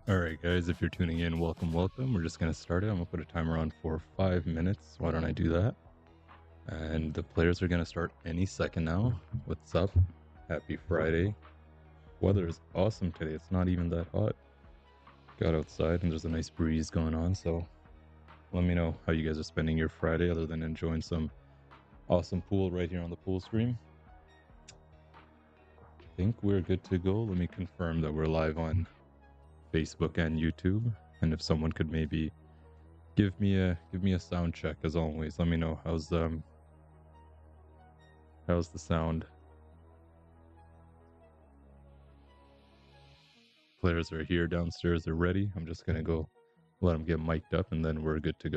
Alright guys, if you're tuning in, welcome. We're just gonna start it. I'm gonna put a timer on for 5 minutes. Why don't I do that? And the players are gonna start any second now. What's up? Happy Friday. Weather is awesome today. It's not even that hot. Got outside and there's a nice breeze going on, so let me know how you guys are spending your Friday other than enjoying some awesome pool right here on the pool stream. I think we're good to go. Let me confirm that we're live on Facebook and YouTube, and if someone could maybe give me a sound check as always. Let me know how's the sound. Players are here downstairs, they're ready. I'm just gonna go let them get mic'd up and then we're good to go.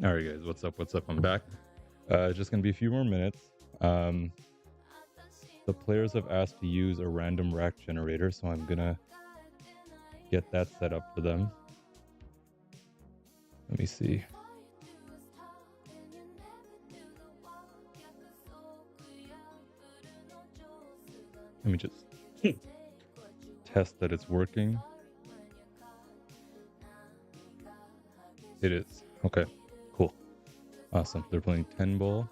All right, guys, what's up? I'm back. Just gonna be a few more minutes. The players have asked to use a random rack generator, so I'm gonna get that set up for them. Let me see. Let me just test that it's working. It is. Okay, cool. Awesome. They're playing 10 ball.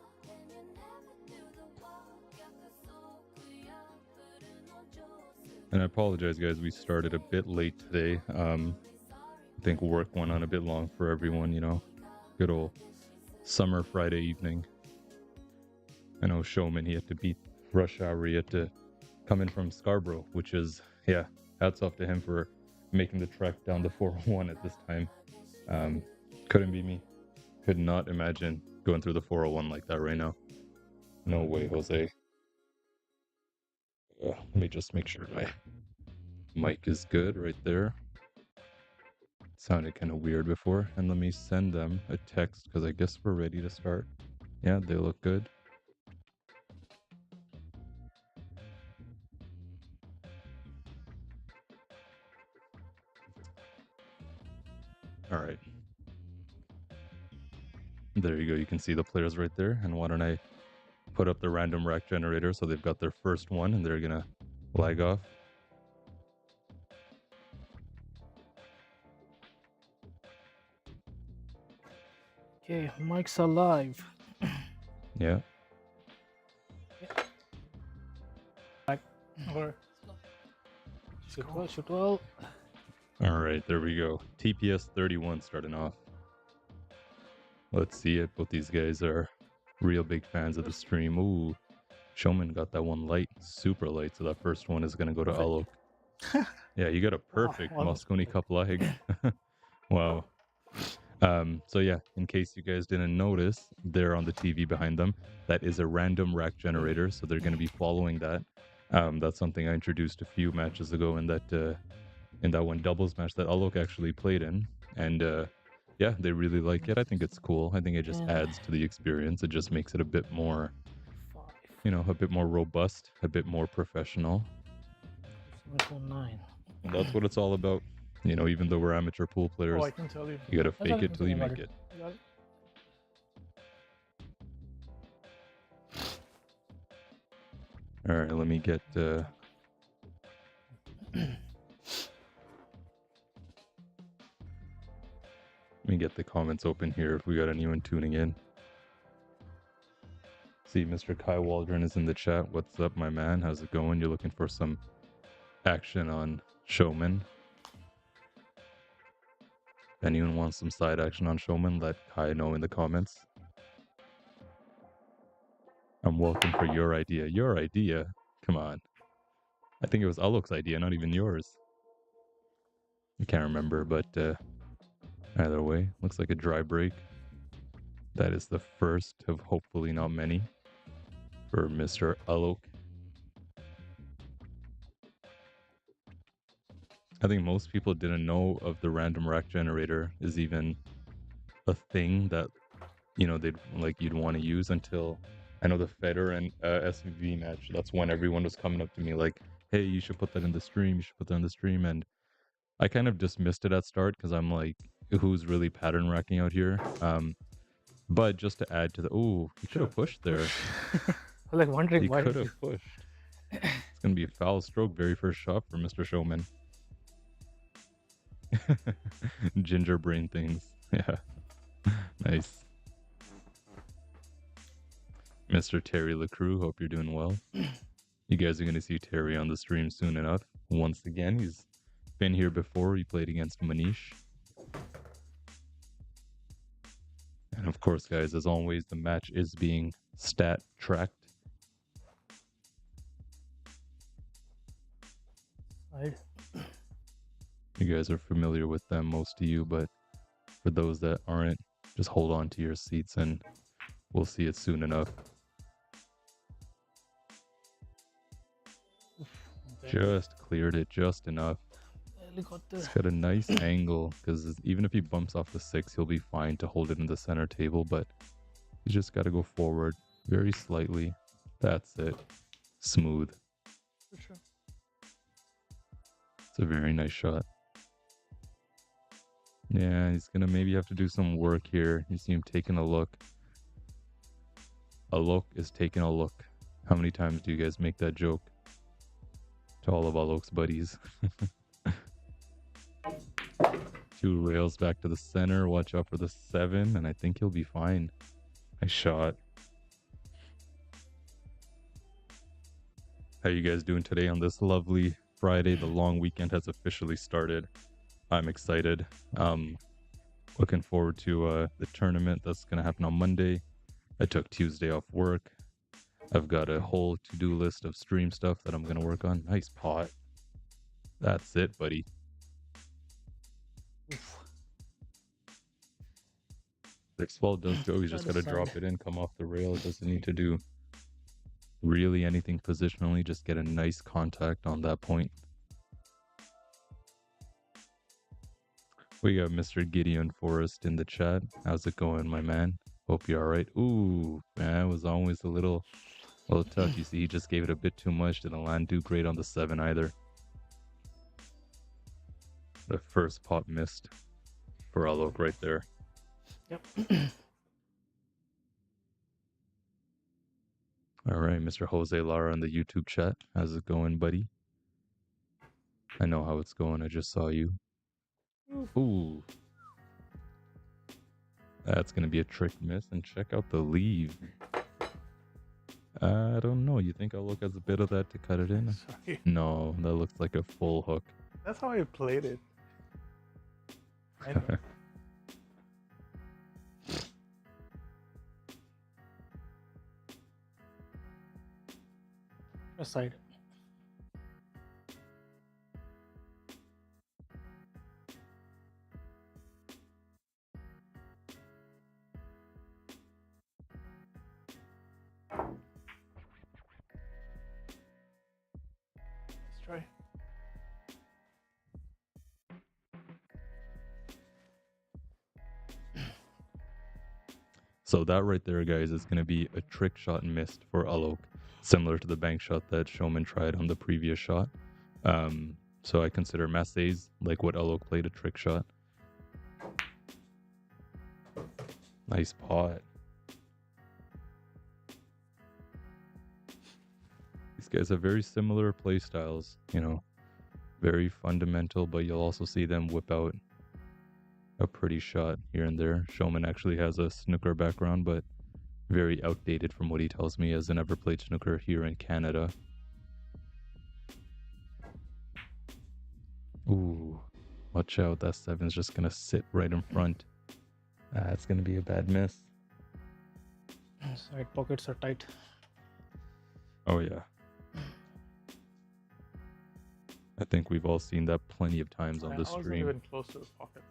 And I apologize, guys. We started a bit late today. I think work went on a bit long for everyone, you know. Good old summer Friday evening. I know Soumen, he had to beat rush hour. He had to come in from Scarborough, which is, yeah, hats off to him for making the trek down the 401 at this time. Couldn't be me. Could not imagine going through the 401 like that right now. No way, Jose. Let me just make sure my mic is good right there. It sounded kind of weird before. And let me send them a text because I guess we're ready to start. Yeah, they look good. All right. There you go. You can see the players right there. And why don't I put up the random rack generator so they've got their first one and they're going to lag off. Okay, mics are live. Yeah. Or shoot well. All right, there we go. TPS 31 starting off. Let's see it. Both these guys are real big fans of the stream. Ooh, Soumen got that one light, super light. So that first one is going to go to Alok. Yeah, you got a Wow, perfect almost Moscone perfect. cup leg. Wow. So yeah, in case you guys didn't notice, there on the TV behind them, that is a random rack generator. So they're going to be following that. That's something I introduced a few matches ago in that one doubles match that Alok actually played in, and yeah, they really like it. I think it's cool. I think it just And adds to the experience. It just makes it a bit more, 5, a bit more robust, a bit more professional. 749. And that's what it's all about. Even though we're amateur pool Oh, players, I can tell you. you gotta That's all fake I it can till say you about make it. it. You got All right, let me get the comments open here if we got anyone tuning in. See, Mr. Kai Waldron is in the chat. What's up, my man? How's it going? You're looking for some action on Showman? If anyone wants some side action on Showman, let Kai know in the comments. I'm welcome for your idea. Your idea? Come on. I think it was Alok's idea, not even yours. I can't remember, but either way, looks like a dry break. That is the first of hopefully not many for Mr. Alok. I think most people didn't know of the random rack generator is even a thing that you'd want to use until I know the Feder and SVV match. That's when everyone was coming up to me like, "Hey, you should put that in the stream. You should put that in the stream." And I kind of dismissed it at start because I'm like, "Who's really pattern racking out here?" But just to add to he could have pushed there. I'm like wondering He why could did you. have pushed. It's gonna be a foul stroke, very first shot for Mr. Showman. Ginger brain things. Yeah. Nice. Mr. Terry LaCrue, hope you're doing well. You guys are going to see Terry on the stream soon enough. Once again, he's been here before. He played against Manish. And of course, guys, as always, the match is being stat tracked. You guys are familiar with them, most of you, but for those that aren't, just hold on to your seats and we'll see it soon enough. Just cleared it just enough. It's got a nice angle because even if he bumps off the 6, he'll be fine to hold it in the center table, but you just got to go forward very slightly. That's it. Smooth. For sure. It's a very nice shot. Yeah, he's going to maybe have to do some work here. You see him taking a look. Alok is taking a look. How many times do you guys make that joke to all of Alok's buddies? 2 rails back to the center. Watch out for the 7, and I think he'll be fine. Nice shot. How you guys doing today on this lovely Friday? The long weekend has officially started. I'm excited. Looking forward to the tournament that's going to happen on Monday. I took Tuesday off work. I've got a whole to-do list of stream stuff that I'm going to work on. Nice pot. That's it, buddy. This ball does go. You just got to drop it in, come off the rail. It doesn't need to do really anything positionally. Just get a nice contact on that point. We got Mr. Gideon Forrest in the chat. How's it going, my man? Hope you're all right. Ooh, man, it was always a little tough. You see, he just gave it a bit too much. Didn't land too great on the 7 either. The first pot missed for Alok right there. Yep. All right, Mr. Jose Lara in the YouTube chat. How's it going, buddy? I know how it's going. I just saw you. Ooh. That's going to be a trick miss. And check out the leave. I don't know. You think Alok has a bit of that to cut it in? Sorry. No, that looks like a full hook. That's how I played it. I know. Aside. So that right there, guys, is going to be a trick shot missed for Alok, similar to the bank shot that Soumen tried on the previous shot. So I consider Massey's like what Alok played, a trick shot. Nice pot. These guys have very similar play styles, you know, very fundamental, but you'll also see them whip out a pretty shot here and there. Soumen actually has a snooker background, but very outdated from what he tells me, as I never played snooker here in Canada. Ooh, watch out, that 7's just gonna sit right in front. It's gonna be a bad miss. Side pockets are tight. Oh yeah. I think we've all seen that plenty of times on the I wasn't stream. even close to the pocket.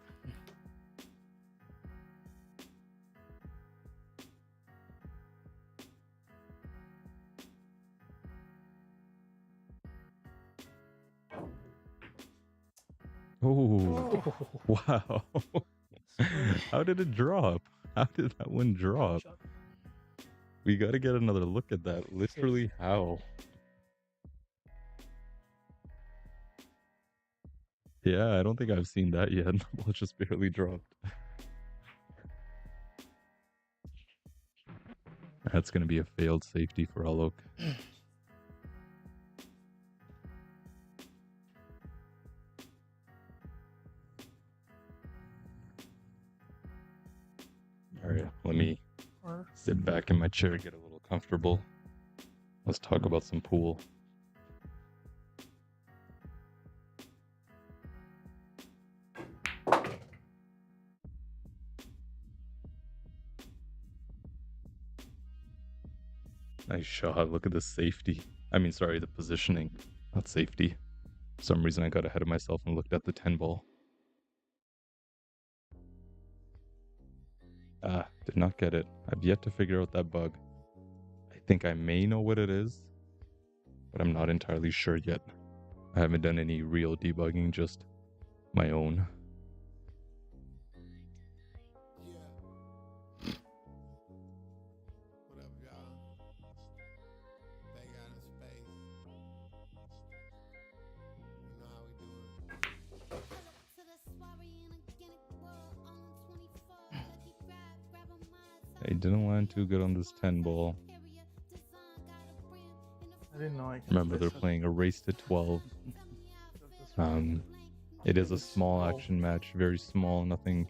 Oh, wow. How did it drop? How did that one drop? We got to get another look at that. Literally, how? Yeah, I don't think I've seen that yet. The ball just barely dropped. That's going to be a failed safety for Alok. All right, let me sit back in my chair, get a little comfortable. Let's talk about some pool. Nice shot. Look at the safety. I mean, sorry, the positioning, not safety. For some reason, I got ahead of myself and looked at the 10 ball. Did not get it. I've yet to figure out that bug. I think I may know what it is, but I'm not entirely sure yet. I haven't done any real debugging, just my own. I didn't land too good on this 10 ball. I didn't know I could. Remember, they're playing a race to 12. It is a small action match, very small, nothing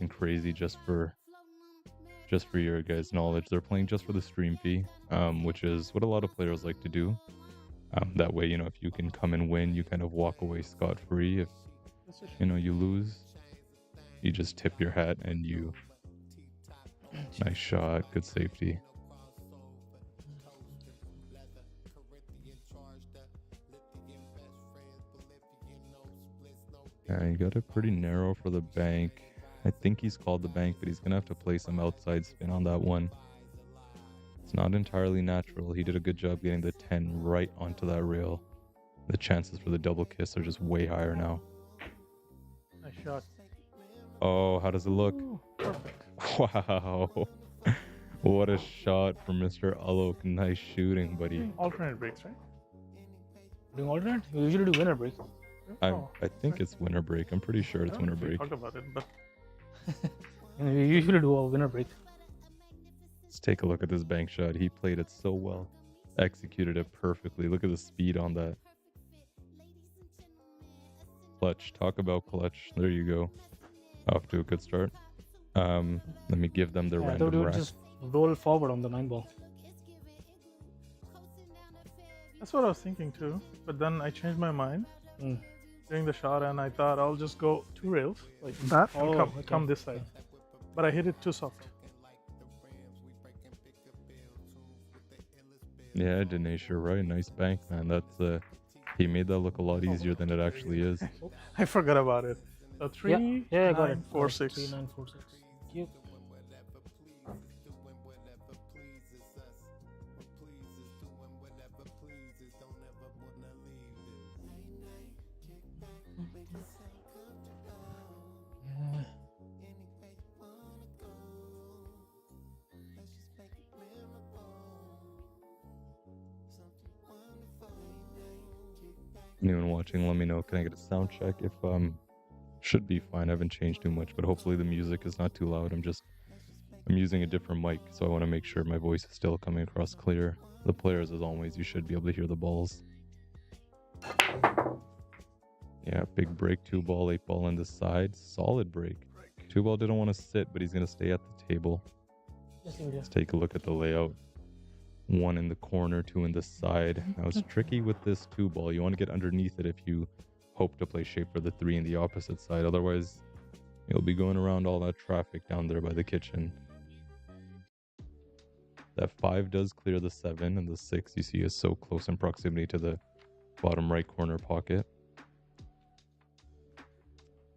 crazy, just for your guys' knowledge. They're playing just for the stream fee, which is what a lot of players like to do. That way, you know, if you can come and win, you kind of walk away scot-free. If, you know, you lose, you just tip your hat and you... Nice shot, good safety. Yeah, he got it pretty narrow for the bank. I think he's called the bank, but he's going to have to play some outside spin on that one. It's not entirely natural. He did a good job getting the 10 right onto that rail. The chances for the double kiss are just way higher now. Nice shot. Oh, how does it look? Ooh, perfect. Wow. What a shot from Mr. Alok. Nice shooting, buddy. Alternate breaks, right? Doing alternate? You usually do winner break. I think it's winner break. I'm pretty sure it's winner We break. talked about it, but You usually do a winner break. Let's take a look at this bank shot. He played it so well. Executed it perfectly. Look at the speed on that. Clutch. Talk about clutch. There you go. Off to a good start. Let me give them the I thought random you would rack. just roll forward on the 9 ball. that's what I was thinking too. But then I changed my mind during the shot, and I thought I'll just go 2 rails like that and come this side. But I hit it too soft. Yeah, Dinesh, you're right. Nice bank, man. That's he made that look a lot easier than it actually is. I forgot about it. So 3, Yeah, I got 9, it. 4, 6. 3, 9, 4, 6. Cute. Anyone watching, let me know. Can I get a sound check? If should be fine. I haven't changed too much, but hopefully the music is not too loud. I'm using a different mic, so I want to make sure my voice is still coming across clear. The players, as always, you should be able to hear the balls. Yeah, big break, 2-ball, 8-ball on the side. Solid break. 2-ball didn't want to sit, but he's going to stay at the table. Let's take a look at the layout. 1 in the corner, 2 in the side. Now it's tricky with this 2-ball. You want to get underneath it if you hope to play shape for the 3 in the opposite side. Otherwise, you'll be going around all that traffic down there by the kitchen. That 5 does clear the 7, and the 6 you see is so close in proximity to the bottom right corner pocket.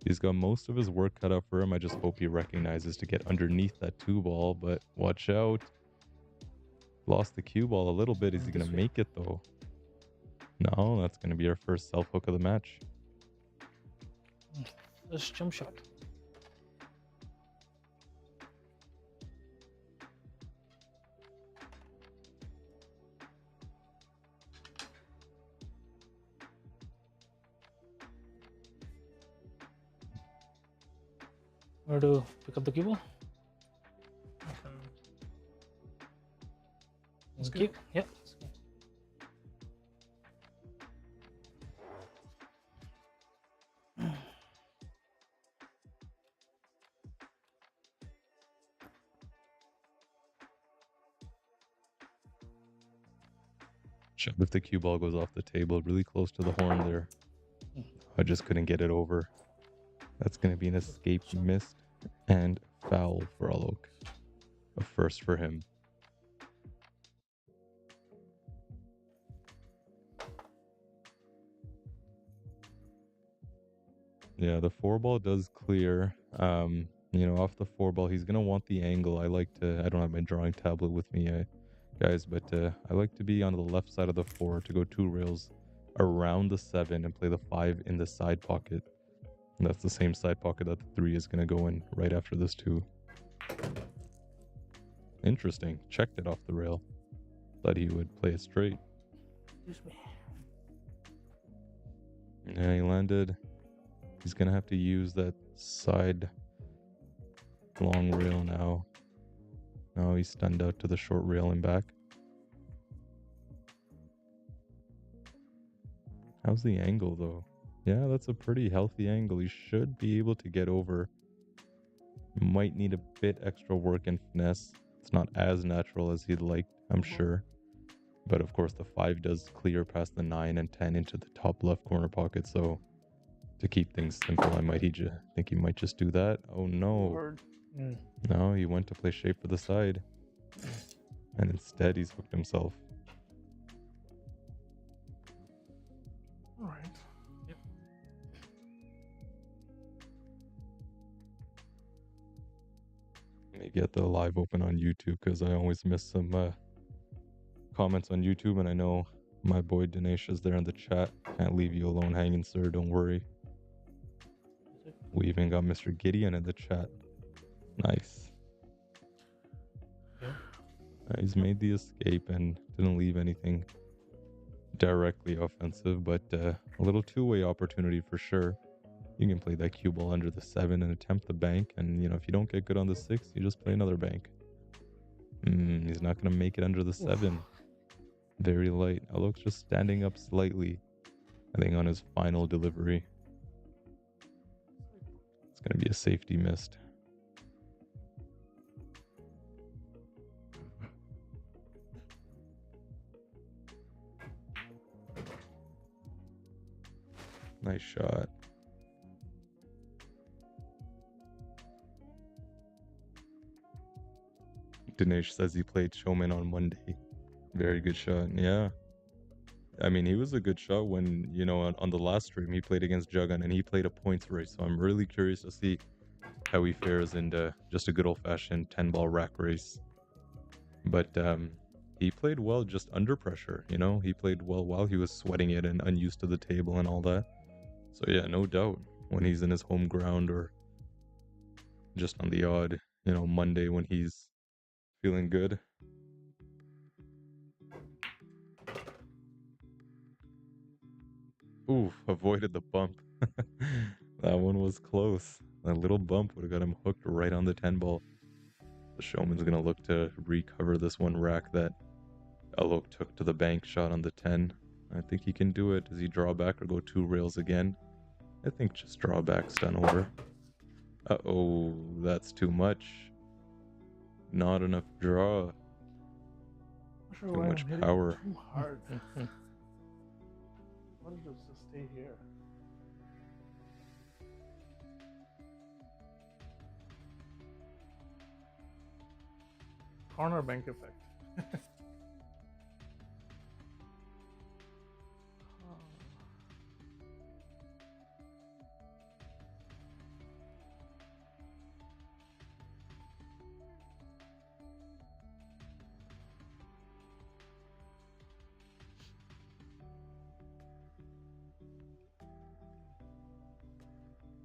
He's got most of his work cut out for him. I just hope he recognizes to get underneath that 2-ball, but watch out. Lost the cue ball a little bit. Is he going to make it though? No, that's going to be our first self hook of the match. First jump shot. Where to pick up the cue ball? Good. Yeah. If the cue ball goes off the table, really close to the horn there. I just couldn't get it over. That's going to be an escape missed and foul for Alok. A first for him. Yeah, the 4-ball does clear. Off the 4-ball, he's going to want the angle. I don't have my drawing tablet with me, guys, but I like to be on the left side of the 4 to go 2 rails around the 7 and play the 5 in the side pocket. And that's the same side pocket that the 3 is going to go in right after this 2. Interesting. Checked it off the rail. Thought he would play it straight. Yeah, he landed. He's going to have to use that side long rail now. Now he's stunned out to the short rail and back. How's the angle though? Yeah, that's a pretty healthy angle. He should be able to get over. Might need a bit extra work and finesse. It's not as natural as he'd like, I'm sure. But of course the 5 does clear past the 9 and 10 into the top left corner pocket, so to keep things simple, think he might just do that. Oh no. No, he went to play shape for the side. And instead he's hooked himself. Alright. Yep. Let me get the live open on YouTube because I always miss some comments on YouTube, and I know my boy Dinesh is there in the chat. Can't leave you alone hanging, sir. Don't worry. We even got Mr. Gideon in the chat. Nice. Yeah. He's made the escape and didn't leave anything directly offensive, but a little two-way opportunity for sure. You can play that cue ball under the 7 and attempt the bank, and if you don't get good on the 6, you just play another bank. He's not going to make it under the 7. Very light. Alok's just standing up slightly, I think, on his final delivery. It's going to be a safety missed. Nice shot. Dinesh says he played Soumen on Monday. Very good shot. Yeah. I mean, he was a good shot when, on the last stream, he played against Juggan and he played a points race. So I'm really curious to see how he fares in just a good old-fashioned 10-ball rack race. But he played well just under pressure, He played well while he was sweating it and unused to the table and all that. So yeah, no doubt when he's in his home ground or just on the odd, Monday when he's feeling good. Oof, avoided the bump. That one was close. That little bump would have got him hooked right on the 10 ball. The showman's gonna look to recover this one rack that Alok took to the bank shot on the 10. I think he can do it. Does he draw back or go 2 rails again? I think just draw back's done over. Uh-oh, that's too much. Not enough draw. Not sure Too why much I'm hitting power. too hard. Why does it just stay here? Corner bank effect.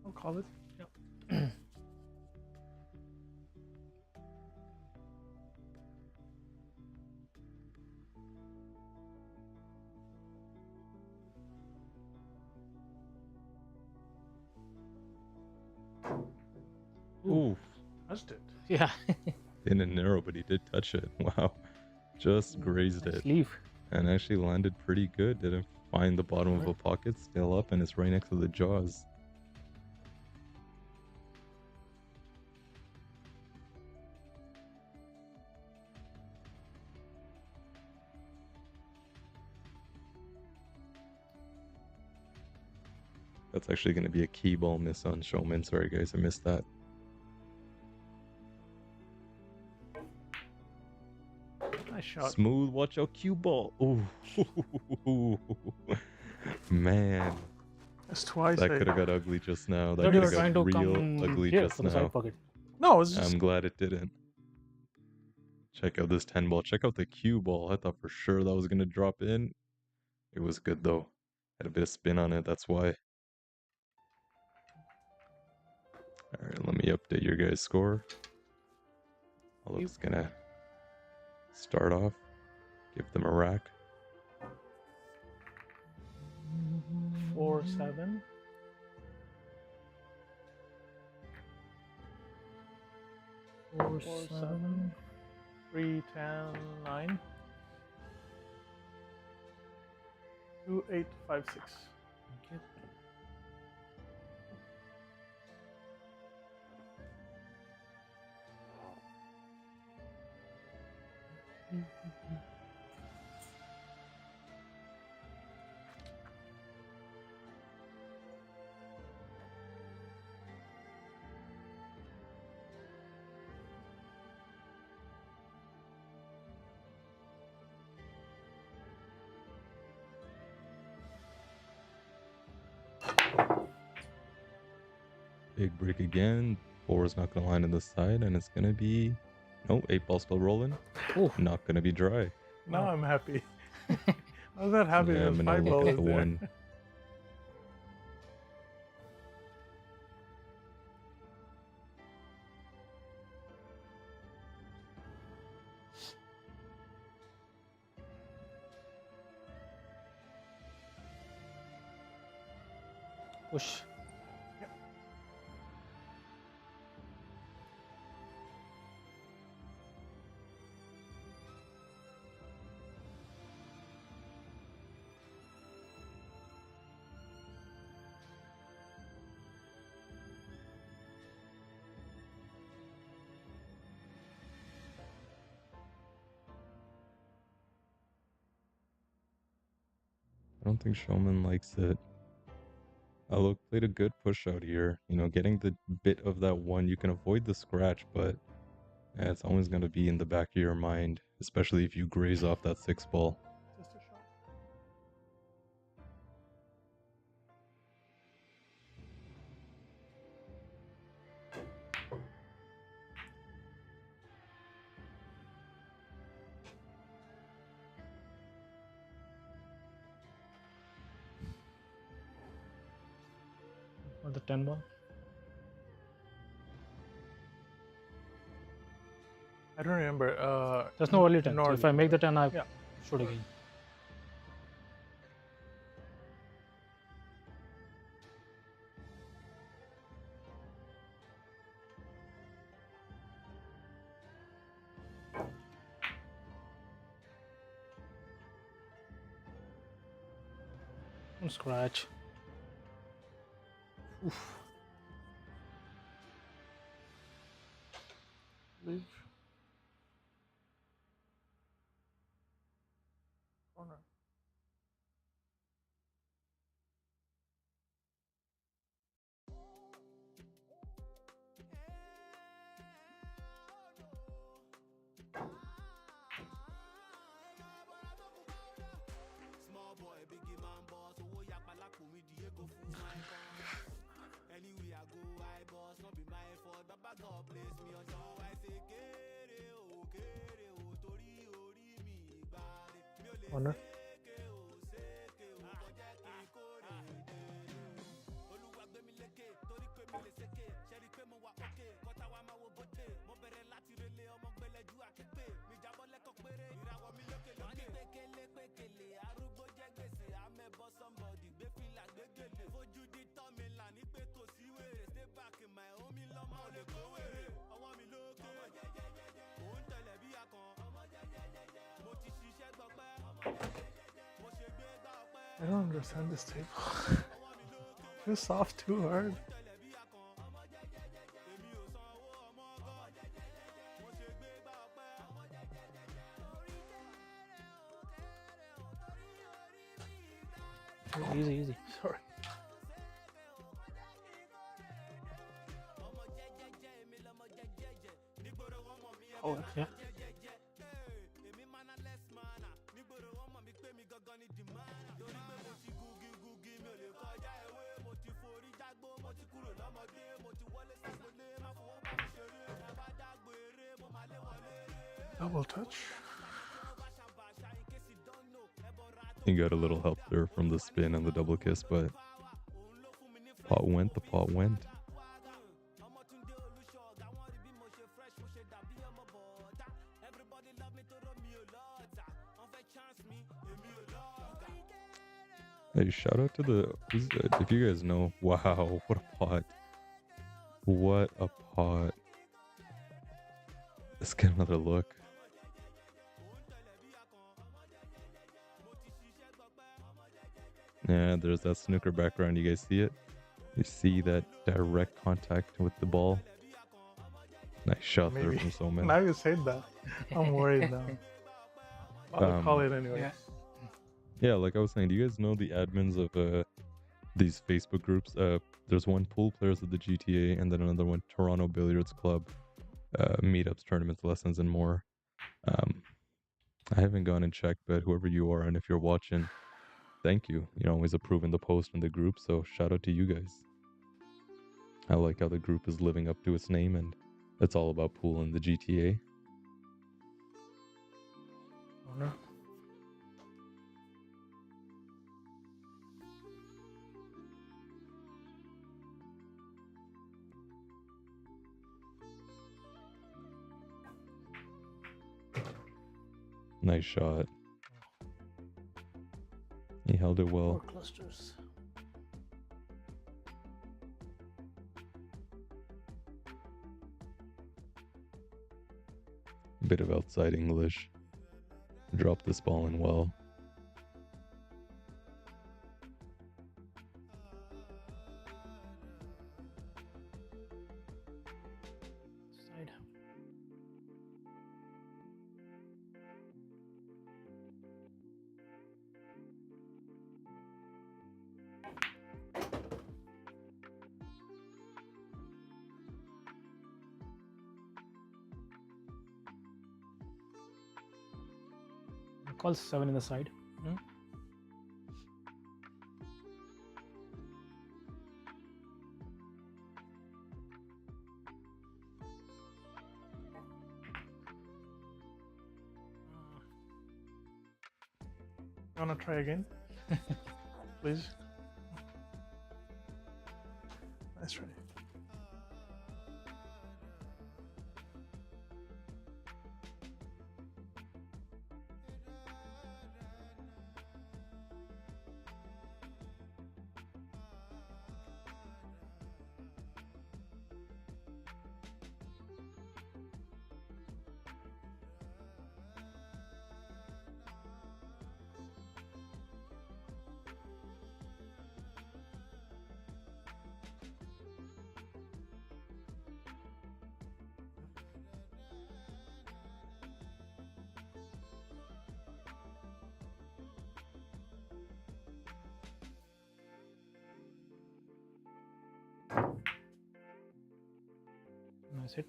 I'll call it. Yep. Oof. Touched it. Yeah. In and narrow, but he did touch it. Wow. Just grazed Nice it. leave. And actually landed pretty good. Didn't find the bottom of a pocket. Still up, and it's right next to the jaws. That's actually going to be a key ball miss on Showman. Sorry, guys, I missed that. Nice shot. Smooth, watch out, cue ball. Ooh. Man, That's twice. that could have got ugly just now. That Thought you could were have trying got to real come ugly here just for the now. side pocket. No, it's just. I'm glad it didn't. Check out this 10 ball. Check out the cue ball. I thought for sure that was going to drop in. It was good though. Had a bit of spin on it, that's why. Alright, let me update your guys' score. Alok's gonna start off. Give them a rack. 4-7. 4-7. 3-10-9. 2-8-5-6. Okay. Big break again. 4 is not gonna land in the side, and it's gonna be. No, 8 ball still rolling. Ooh. Not gonna be dry. Now I'm happy. I was not happy Yeah, with I'm gonna 5 look balls at the there. one. Push. I don't think Showman likes it. Alok played a good push out here. You know, getting the bit of that one, you can avoid the scratch, but it's always going to be in the back of your mind, especially if you graze off that 6 ball. Just a shot. Or the 10 ball. I don't remember. There's no early 10. So early if I make the 10, I Yeah. shoot again. Scratch. Oof. Leave. Corner. Corner. I don't understand this table. Too soft, too hard. Easy, easy. Sorry. Oh, yeah. Double touch. He got a little help there from the spin and the double kiss, but pot went, the pot went. Hey, shout out to the, if you guys know, wow, what a pot. What a pot. Let's get another look. Yeah, there's that snooker background. You guys see it? You see that direct contact with the ball? Nice shot there Maybe. from Soumen. Now you said that. I'm worried now. I'll call it anyway. Yeah. Yeah, like I was saying, do you guys know the admins of these Facebook groups? There's one pool players of the GTA, and then another one Toronto Billiards Club, meetups, tournaments, lessons, and more. I haven't gone and checked, but whoever you are, and if you're watching, thank you. You're always approving the post in the group, so shout out to you guys. I like how the group is living up to its name, and it's all about pool in the GTA. Corner. Nice shot. He held it well. 4 clusters. Bit of outside English. Dropped this ball in well. Side. Call 7 in the side. You wanna try again? Please. Nice try. Nice hit.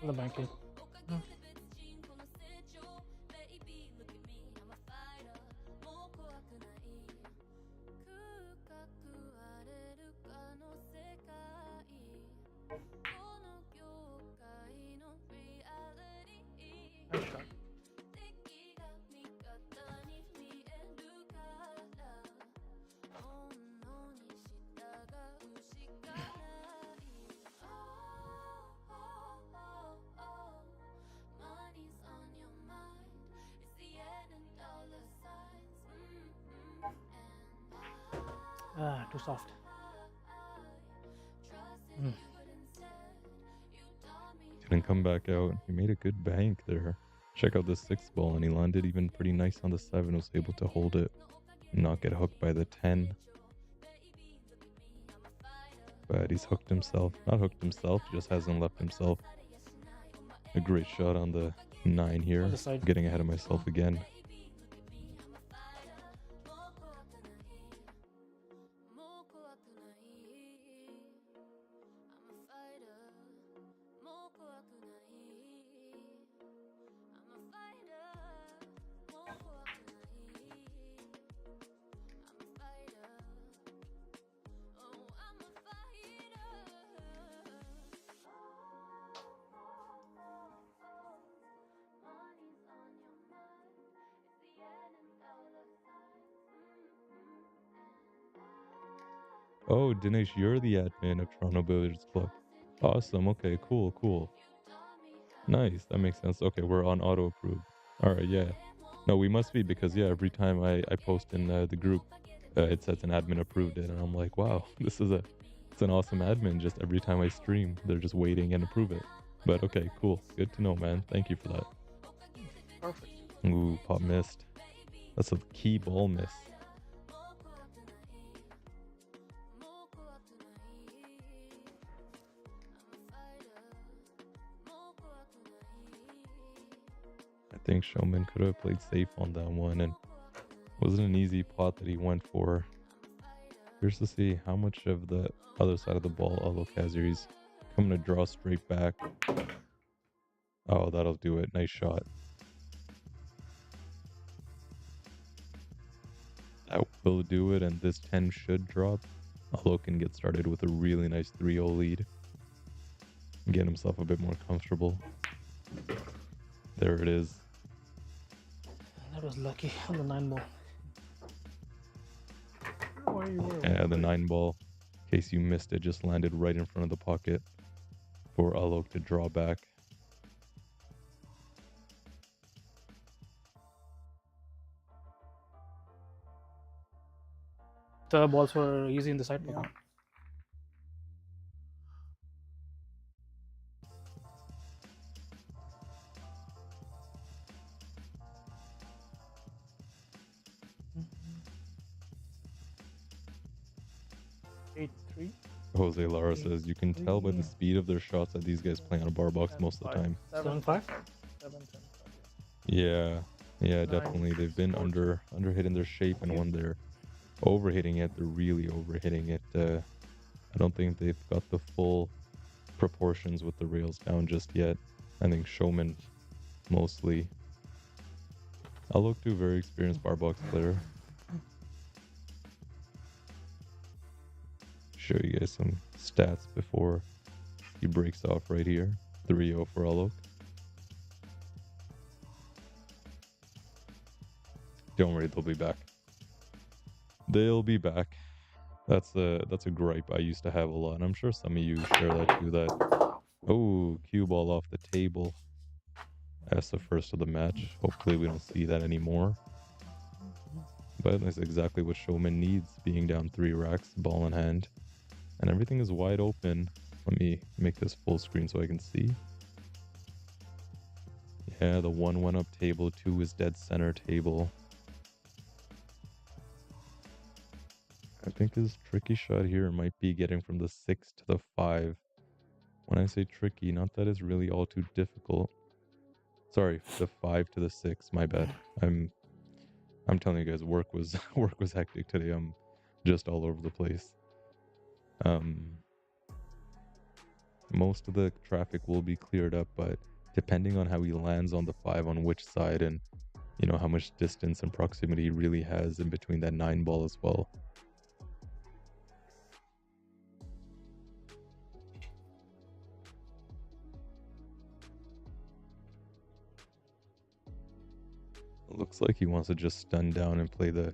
The banking. Nice shot. Too soft. Couldn't come back out. He made a good bank there. Check out the 6th ball, and he landed even pretty nice on the 7. Was able to hold it, not get hooked by the 10. But he's hooked himself. Not hooked himself, just hasn't left himself. A great shot on the 9 here. Getting ahead of myself again. Oh, Dinesh, you're the admin of Toronto Billiards Club. Awesome. Okay, cool. Nice. That makes sense. Okay, we're on auto approved. All right, yeah. No, we must be because, yeah, every time I post in the group, it says an admin approved it. And I'm like, wow, it's an awesome admin. Just every time I stream, they're just waiting and approve it. But okay, cool. Good to know, man. Thank you for that. Perfect. Ooh, pop missed. That's a key ball miss. I think Soumen could have played safe on that one, and it wasn't an easy pot that he went for. Here's to see how much of the other side of the ball Alok has here. He's coming to draw straight back. Oh, that'll do it. Nice shot. That will do it, and this 10 should drop. Alok can get started with a really nice 3-0 lead. Get himself a bit more comfortable. There it is. That was lucky on the 9 ball. Yeah, the 9 ball, in case you missed it, just landed right in front of the pocket for Alok to draw back. The balls were easy in the side. Yeah. Jose Lara says, you can tell by the speed of their shots that these guys play on a bar box most of the time. 7-5? 7-10. Yeah, definitely. They've been under hitting their shape, and when they're overhitting it, they're really overhitting it. I don't think they've got the full proportions with the rails down just yet. I think Soumen mostly. Alok too, very experienced bar box player. Show you guys some stats before he breaks off right here. 3-0 for Alok. Don't worry, they'll be back. They'll be back. That's a gripe I used to have a lot, and I'm sure some of you share that too. That cue ball off the table. That's the first of the match. Hopefully we don't see that anymore. But that's exactly what Soumen needs, being down 3 racks, ball in hand. And everything is wide open. Let me make this full screen so I can see. Yeah, the 1 went up table, 2 is dead center table. I think his tricky shot here might be getting from the 6 to the 5. When I say tricky, not that it's really all too difficult. Sorry, the 5 to the 6, my bad. I'm telling you guys, work was hectic today. I'm just all over the place. Most of the traffic will be cleared up, but depending on how he lands on the 5 on which side, and you know how much distance and proximity he really has in between that 9 ball as well. It looks like he wants to just stun down and play the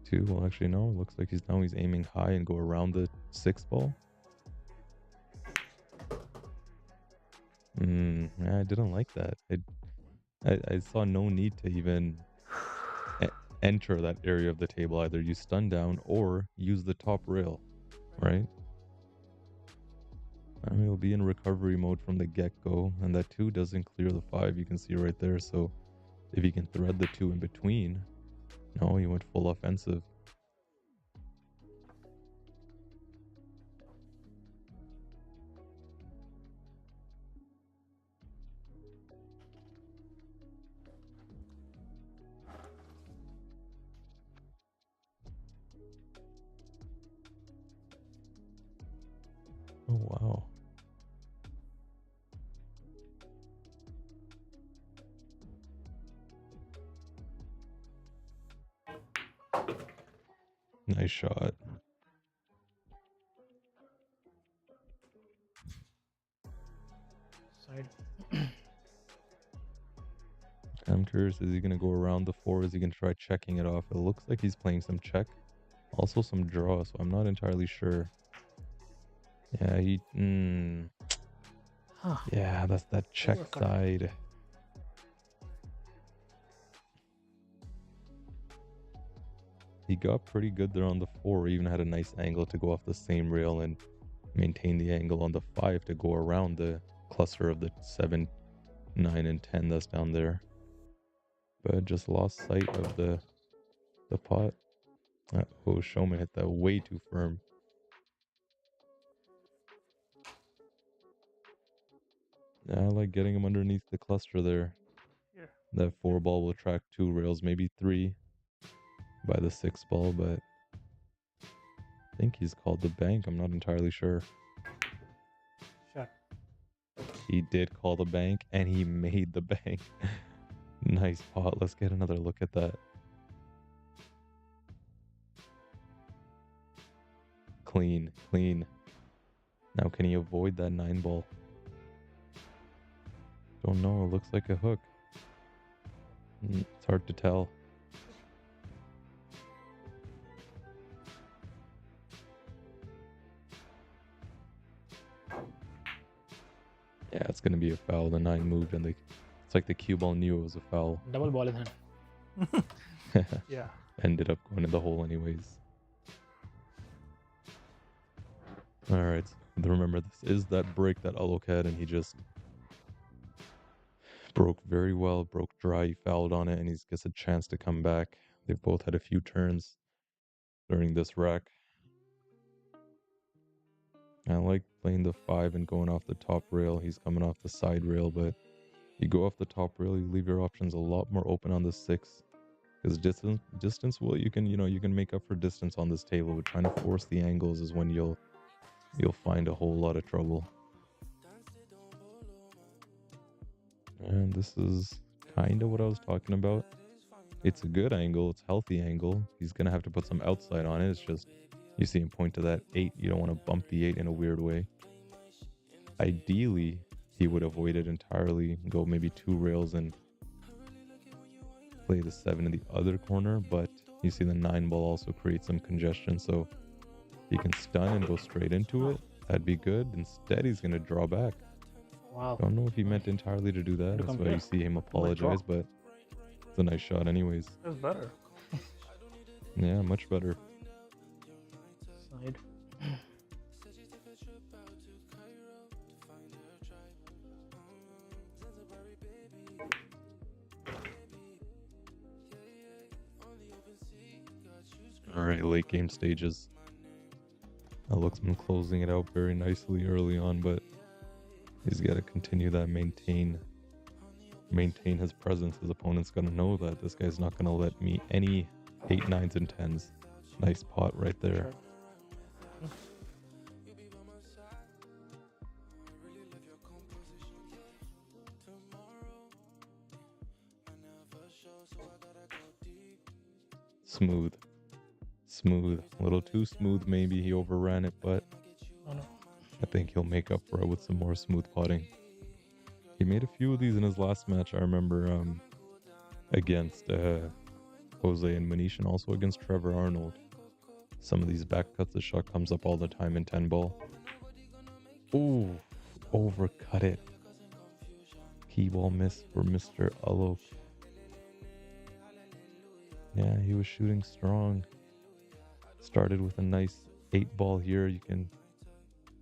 2. Well, actually no, it looks like he's aiming high and go around the 6 ball. Yeah, I didn't like that. I saw no need to even enter that area of the table. Either you stun down or use the top rail, right? I mean, it'll be in recovery mode from the get-go, and that 2 doesn't clear the 5, you can see right there. So if you can thread the 2 in between, no, he went full offensive. Oh, wow. Nice shot. Side. I'm curious, is he going to go around the 4? Is he going to try checking it off? It looks like he's playing some check. Also some draw, so I'm not entirely sure. Yeah, yeah, that's that check side. He got pretty good there on the 4. He even had a nice angle to go off the same rail and maintain the angle on the 5 to go around the cluster of the 7, 9, and 10 that's down there. But just lost sight of the pot. Oh, Soumen hit that way too firm. Yeah, I like getting him underneath the cluster there. Here. That 4 ball will track 2 rails, maybe 3 by the 6 ball, but I think he's called the bank. I'm not entirely sure. Shot. He did call the bank, and he made the bank. Nice pot. Let's get another look at that. Clean, clean. Now, can he avoid that 9 ball? Don't know. It looks like a hook. It's hard to tell. Yeah, it's going to be a foul. The 9 moved, and it's like the cue ball knew it was a foul. Double ball in hand. Yeah. Ended up going in the hole anyways. Alright, remember, this is that break that Alok had, and he just broke very well, broke dry, he fouled on it, and he gets a chance to come back. They've both had a few turns during this rack. I like playing the 5 and going off the top rail. He's coming off the side rail, but you go off the top rail, you leave your options a lot more open on the 6. Because distance, well, you can make up for distance on this table, but trying to force the angles is when you'll find a whole lot of trouble. And this is kind of what I was talking about. It's a good angle, it's a healthy angle. He's going to have to put some outside on it. It's just, you see him point to that 8. You don't want to bump the 8 in a weird way. Ideally, he would avoid it entirely, go maybe 2 rails and play the 7 in the other corner. But you see the 9 ball also creates some congestion, so he can stun and go straight into it. That'd be good. Instead, he's going to draw back. Wow. Don't know if he meant entirely to do that. That's why you see him apologize, but it's a nice shot anyways. That's better. Yeah, much better. Side. All right, late game stages. Alok's been closing it out very nicely early on, but he's got to continue that maintain his presence. His opponent's gonna know that this guy's not gonna let me any 8, 9s, and 10s. Nice pot right there. Sure. Smooth. A little too smooth, maybe. He overran it, but Oh, no. I think he'll make up for it with some more smooth potting. He made a few of these in his last match. I remember against Jose and Manish, and also against Trevor Arnold. Some of these back cuts, the shot comes up all the time in 10 ball. Ooh, overcut it. Key ball miss for Mr. Alok. Yeah, he was shooting strong. Started with a nice 8 ball here. You can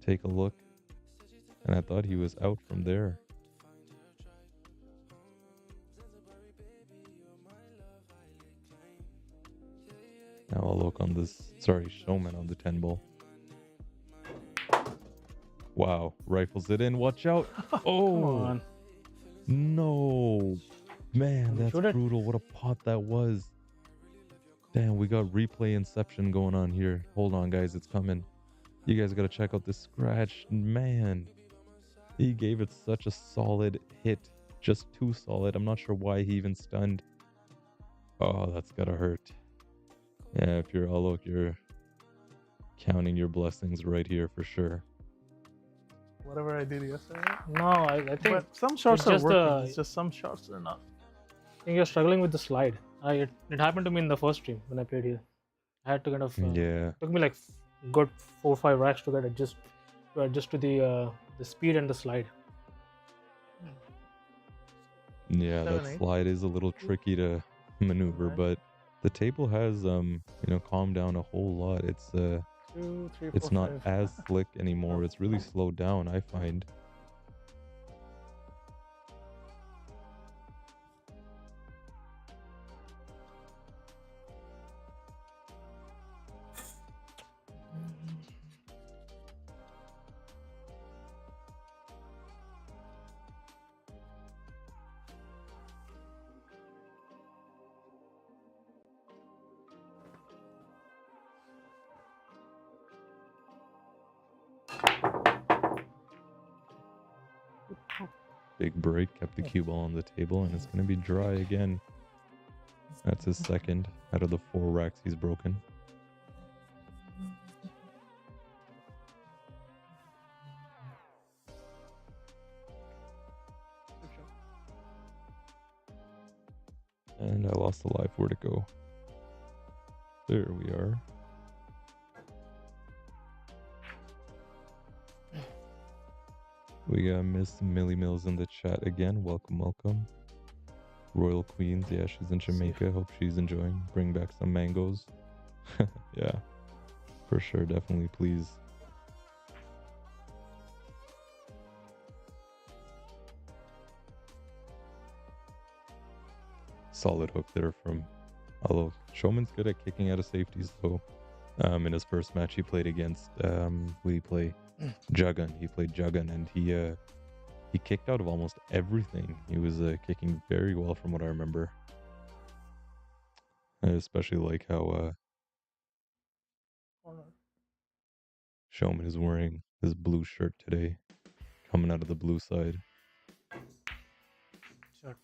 take a look. And I thought he was out from there. Now Alok on this, Soumen on the 10 ball. Wow, rifles it in. Watch out. Oh, Come on. No. Man, that's Shoot it. brutal. What a pot that was. Damn, we got replay inception going on here. Hold on, guys. It's coming. You guys got to check out this scratch. Man, he gave it such a solid hit. Just too solid. I'm not sure why he even stunned. Oh, that's got to hurt. Yeah, if you're Alok, you're counting your blessings right here for sure. Whatever I did yesterday. No, I think But some shots it's are just working. It's just some shots are not. I think you're struggling with the slide. It happened to me in the first stream when I played here. I had to kind of Yeah. took me like good 4 or 5 racks to adjust to the speed and the slide. Yeah, 7, that 8. slide is a little tricky to maneuver, Right. but the table has calmed down a whole lot. 2, 3, 4, It's not 5. as slick anymore. It's really slowed down, I find. Big break, kept the cue ball on the table, and it's going to be dry again. That's his second out of the 4 racks he's broken. And I lost the live. Where'd it go? There we are. We got Miss Millie Mills in the chat again. Welcome. Royal Queens. Yeah, she's in Jamaica. Hope she's enjoying. Bring back some mangoes. Yeah, for sure. Definitely, please. Solid hook there from Alok. Showman's good at kicking out of safeties though. In his first match he played against we play Jagan. He played Jagan and he kicked out of almost everything. He was kicking very well from what I remember. I especially like how Showman is wearing his blue shirt today, coming out of the blue side. Sure.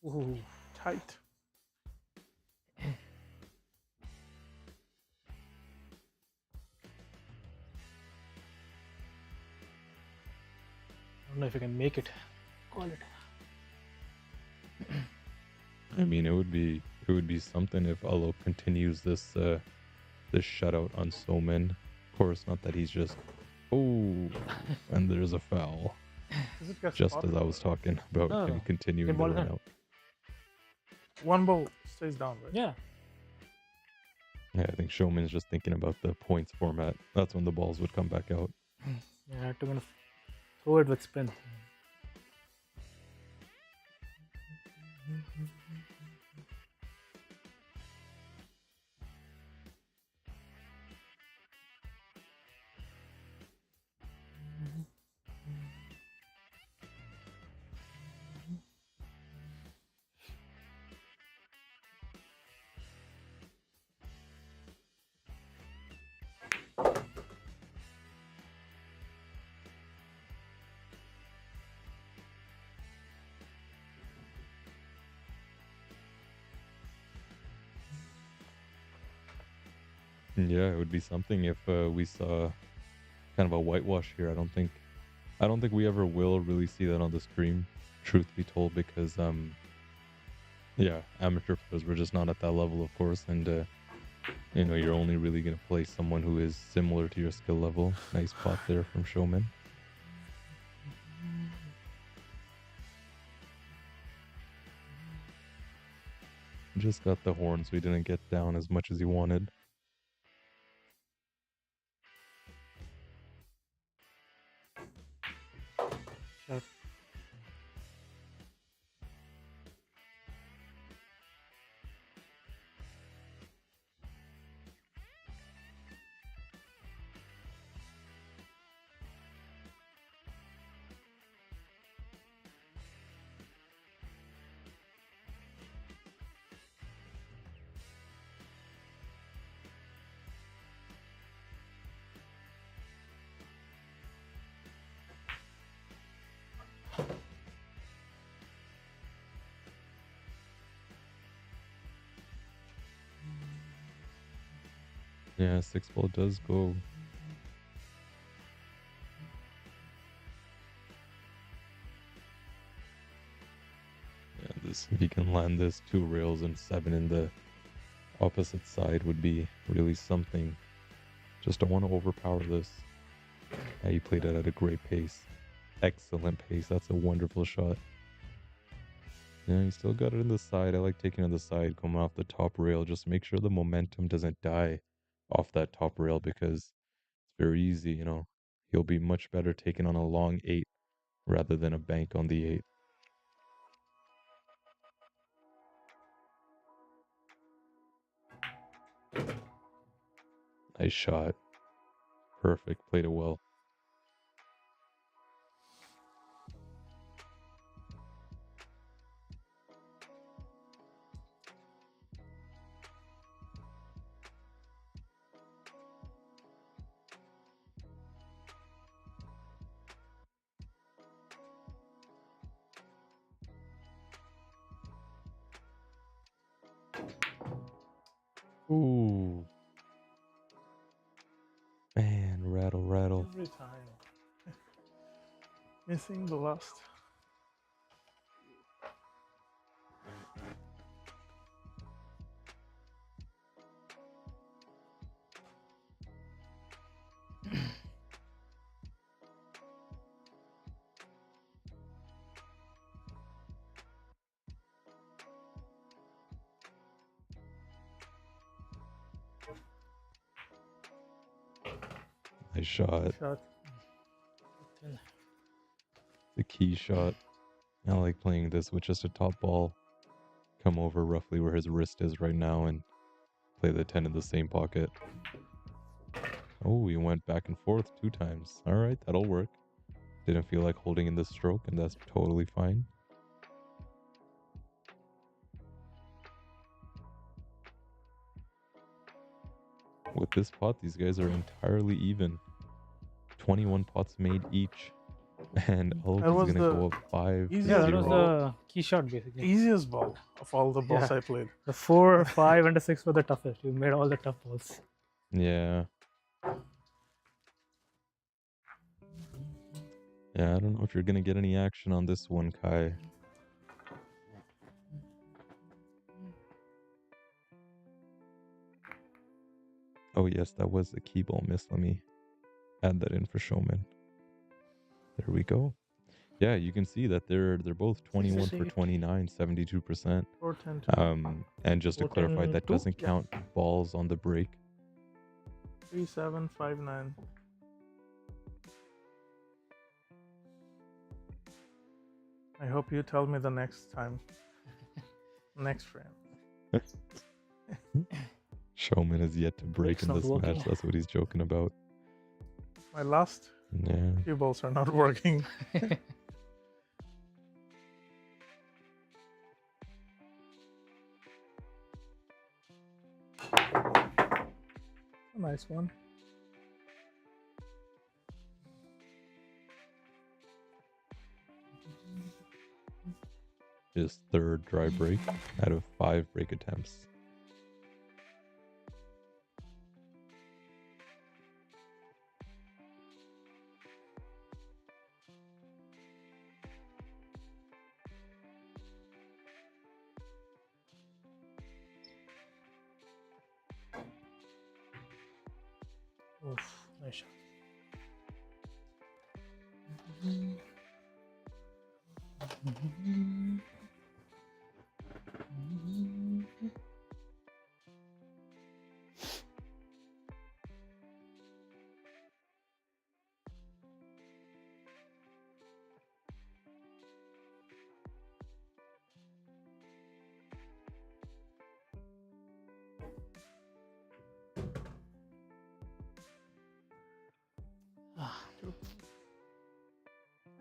Ooh. Tight. I don't know if you can make it. Call it. I mean, it would be something if Alok continues this this shutout on Soumen. Of course, not that he's just and there's a foul. Does it get Just spotted? as I was talking about No, him no. continuing the Ball run hand. out. One ball stays down, right? Yeah. Yeah, I think Showman's just thinking about the points format. That's when the balls would come back out. Yeah, I had to kind of throw it with spin. Yeah, it would be something if we saw kind of a whitewash here. I don't think we ever will really see that on the stream, truth be told, because yeah, amateur pros, we're just not at that level, of course, and you know, you're only really gonna play someone who is similar to your skill level. Nice pot there from Showman. Just got the horn, so he didn't get down as much as he wanted. Sure. Yeah, 6-ball does go. Yeah, this, if he can land this 2 rails and 7 in the opposite side would be really something. Just don't want to overpower this. Yeah, he played it at a great pace. Excellent pace. That's a wonderful shot. Yeah, he still got it in the side. I like taking it on the side, coming off the top rail. Just make sure the momentum doesn't die off that top rail, because it's very easy, you know. He'll be much better taking on a long 8 rather than a bank on the 8. Nice shot. Perfect. Played it well. Ooh. Man, rattle, rattle. Every time. Missing the last. Nice shot. Shot. The key shot. I like playing this with just a top ball. Come over roughly where his wrist is right now and play the 10 in the same pocket. Oh, he went back and forth 2 times. All right, that'll work. Didn't feel like holding in the stroke, and that's totally fine. With this pot, these guys are entirely even. 21 pots made each. And Alok That is was going to the go up 5-0. easiest Yeah, that was ball. the key shot basically. Easiest ball of all the balls Yeah. I played. The 4, 5, and the 6 were the toughest. You made all the tough balls. Yeah. Yeah, I don't know if you're going to get any action on this one, Kai. Oh, yes, that was the key ball miss. Let me add that in for Showman. There we go. Yeah, you can see that they're both 21 for 68. 29, 72%. 410 And just to clarify, that 410 doesn't count balls on the break. 3759. I hope you tell me the next time. Next frame. Soumen is yet to break Break's in not this working. match. That's what he's joking about. My last Yeah. cue balls are not working. A nice one. His third dry break out of 5 break attempts. Oof, nice shot.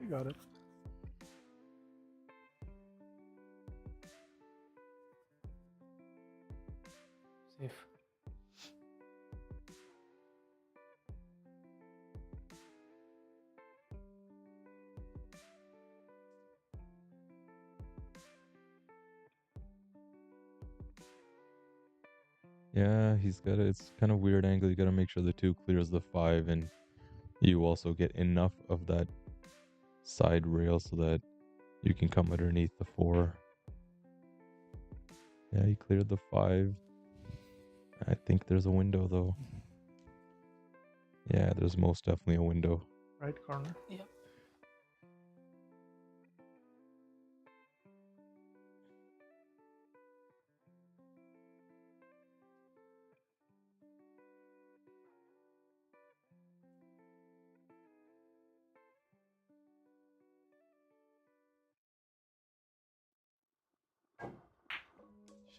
I got it. Safe. Yeah, he's got it's kind of weird angle. You got to make sure the 2 clears the 5, and you also get enough of that side rail so that you can come underneath the 4. Yeah, he cleared the 5. I think there's a window though. Yeah, there's most definitely a window. Right corner. Yep.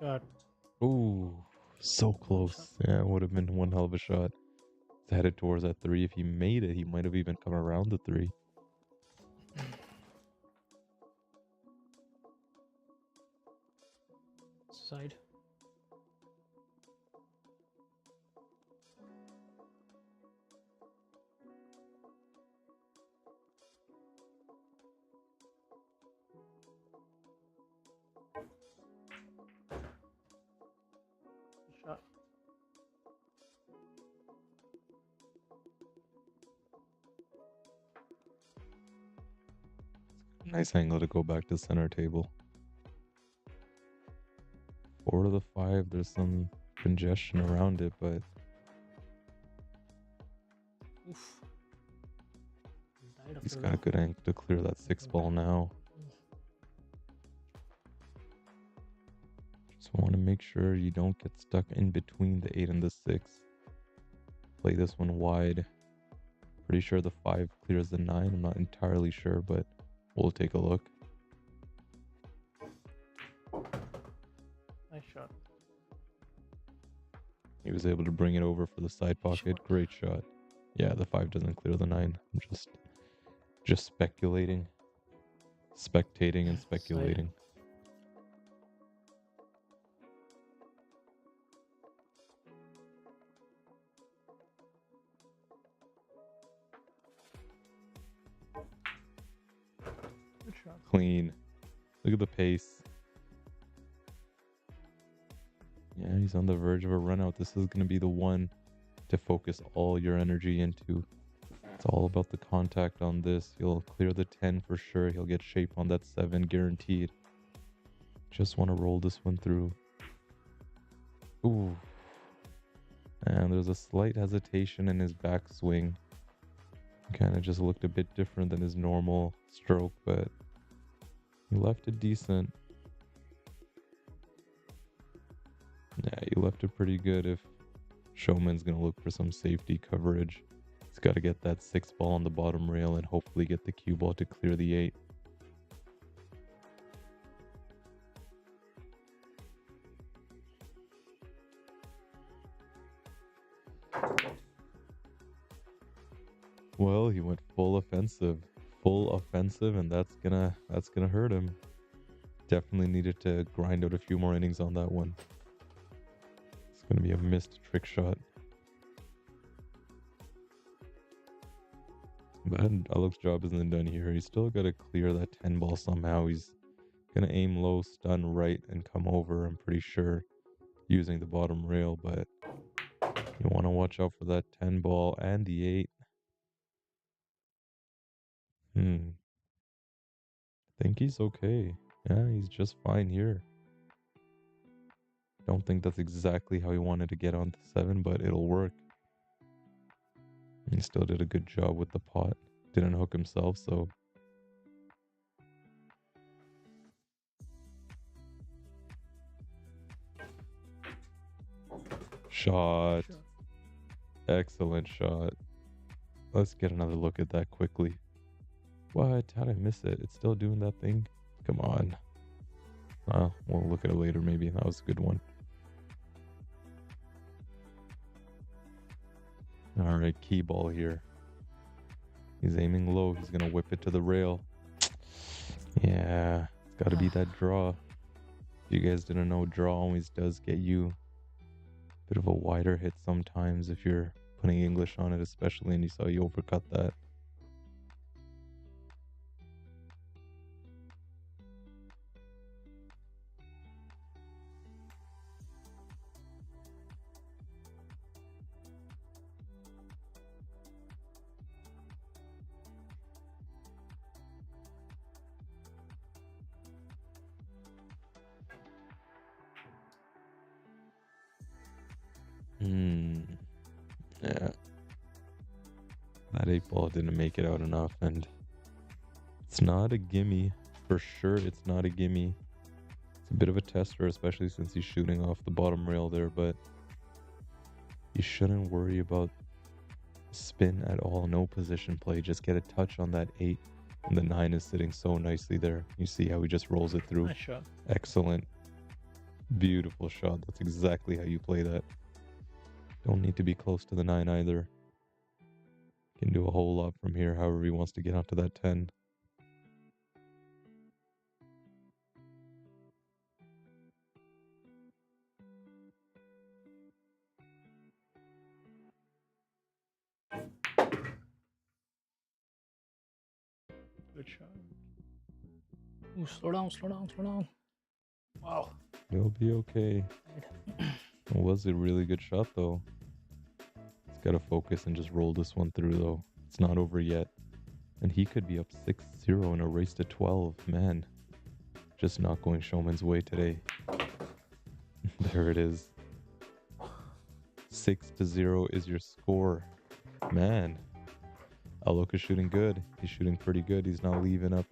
Shot. Ooh, so close. Yeah, it would have been one hell of a shot. It's headed towards that 3. If he made it, he might have even come around the 3. Side. Shot. Nice angle to go back to center table. 4 to the 5, there's some congestion around it, but Oof. Died he's after got a that. good angle to clear that 6 ball now. Just want to make sure you don't get stuck in between the 8 and the 6. Play this one wide. Pretty sure the 5 clears the 9. I'm not entirely sure, but we'll take a look. Nice shot. He was able to bring it over for the side pocket. Great shot. Yeah, the 5 doesn't clear the 9. I'm just speculating. Spectating and speculating. Good shot. Clean. Look at the pace. Yeah, he's on the verge of a run out. This is going to be the one to focus all your energy into. It's all about the contact on this. He'll clear the 10 for sure. He'll get shape on that 7 guaranteed. Just want to roll this one through. Ooh. And there's a slight hesitation in his backswing. Kind of just looked a bit different than his normal stroke, but he left it decent. Yeah, he left it pretty good. If Soumen's going to look for some safety coverage, he's got to get that 6 ball on the bottom rail and hopefully get the cue ball to clear the 8. Well, he went full offensive, and that's gonna hurt him. Definitely needed to grind out a few more innings on that one. It's gonna be a missed trick shot. But Alok's job isn't done here. He's still got to clear that 10 ball somehow. He's gonna aim low, stun right, and come over, I'm pretty sure, using the bottom rail, but you want to watch out for that 10 ball and the 8. I think he's okay. Yeah, he's just fine here. Don't think that's exactly how he wanted to get on the 7, but it'll work. He still did a good job with the pot. Didn't hook himself, so... Shot. Excellent shot. Let's get another look at that quickly. What? How'd I miss it? It's still doing that thing? Come on. Well, we'll look at it later maybe. That was a good one. Alright, key ball here. He's aiming low. He's going to whip it to the rail. Yeah, it's got to be that draw. If you guys didn't know, draw always does get you a bit of a wider hit sometimes if you're putting English on it, especially, and you saw you overcut that. Yeah. That 8 ball didn't make it out enough, and it's not a gimme. For sure, it's not a gimme. It's a bit of a tester, especially since he's shooting off the bottom rail there, but you shouldn't worry about spin at all. No position play. Just get a touch on that 8, and the 9 is sitting so nicely there. You see how he just rolls it through. Nice shot. Excellent. Beautiful shot. That's exactly how you play that. Don't need to be close to the 9 either. Can do a whole lot from here, however he wants to get onto that 10. Good shot. Ooh, slow down, slow down, slow down. Wow. He'll be okay. It was a really good shot, though. He's got to focus and just roll this one through, though. It's not over yet. And he could be up 6-0 in a race to 12. Man, just not going Soumen's way today. There it is. 6-0 is your score. Man, Alok is shooting good. He's shooting pretty good. He's not leaving up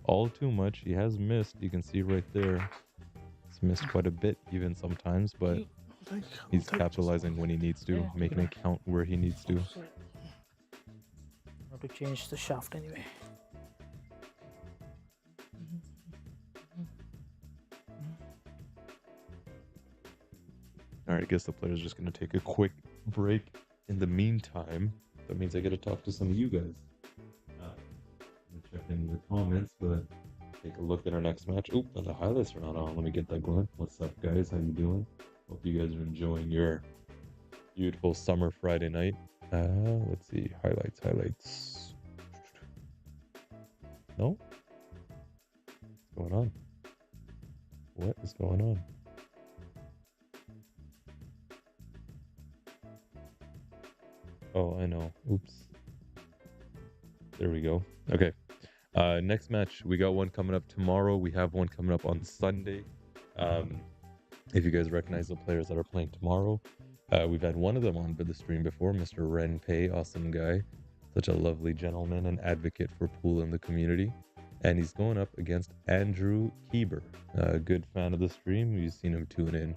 all too much. He has missed. You can see right there. He's missed quite a bit even sometimes, but he's capitalizing when he needs to, making it count where he needs to. I have to change the shaft anyway. All right, I guess the player's just going to take a quick break. In the meantime, that means I got to talk to some of you guys. I'm check in the comments, but take a look at our next match. Oop, the highlights are not on. Let me get that going. What's up, guys? How you doing? Hope you guys are enjoying your beautiful summer Friday night. Let's see. Highlights. No? What's going on? What is going on? Oh, I know. Oops. There we go. Okay. Next match. We got one coming up tomorrow. We have one coming up on Sunday. If you guys recognize the players that are playing tomorrow, we've had one of them on for the stream before, Mr. Ren Pei, awesome guy. Such a lovely gentleman and advocate for pool in the community. And he's going up against Andrew Kieber, a good fan of the stream. You've seen him tune in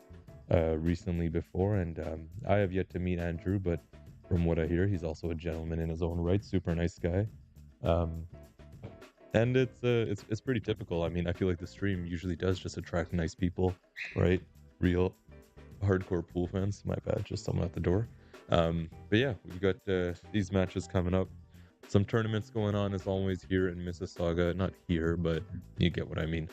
recently before, and I have yet to meet Andrew, but from what I hear, he's also a gentleman in his own right. Super nice guy. And it's pretty typical. I mean, I feel like the stream usually does just attract nice people, right? Real hardcore pool fans. My bad, just someone at the door. But yeah, we've got these matches coming up. Some tournaments going on as always here in Mississauga. Not here, but you get what I mean.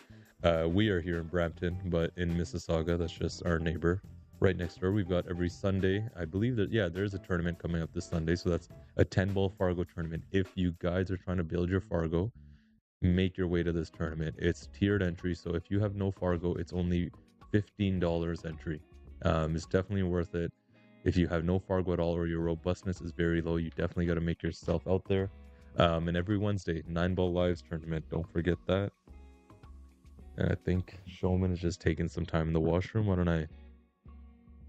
We are here in Brampton, but in Mississauga, that's just our neighbor. Right next door, we've got every Sunday. I believe that, yeah, there's a tournament coming up this Sunday. So that's a 10-ball Fargo tournament. If you guys are trying to build your Fargo, make your way to this tournament. It's tiered entry. So if you have no Fargo, it's only $15 entry. It's definitely worth it. If you have no Fargo at all or your robustness is very low, you definitely got to make yourself out there. And every Wednesday, 9-ball lives tournament. Don't forget that. And I think Soumen is just taking some time in the washroom. Why don't I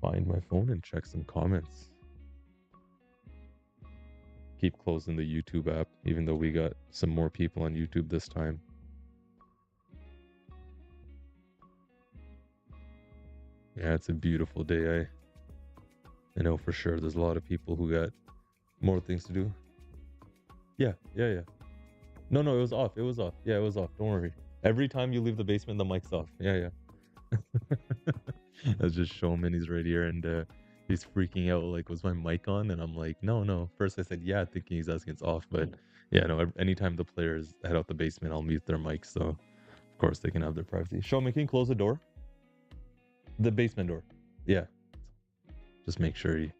find my phone and check some comments? Keep closing the YouTube app, even though we got some more people on YouTube this time. Yeah, it's a beautiful day. I know for sure there's a lot of people who got more things to do. Yeah. No, it was off. Yeah, it was off. Don't worry. Every time you leave the basement, the mic's off. Yeah. That's just Soumen. He's right here, and he's freaking out. Like, was my mic on? And I'm like, no. First I said, yeah, thinking he's asking it's off. But yeah, no, anytime the players head out the basement, I'll mute their mics. So, of course, they can have their privacy. Soumen, can you close the door? The basement door. Yeah. Just make sure he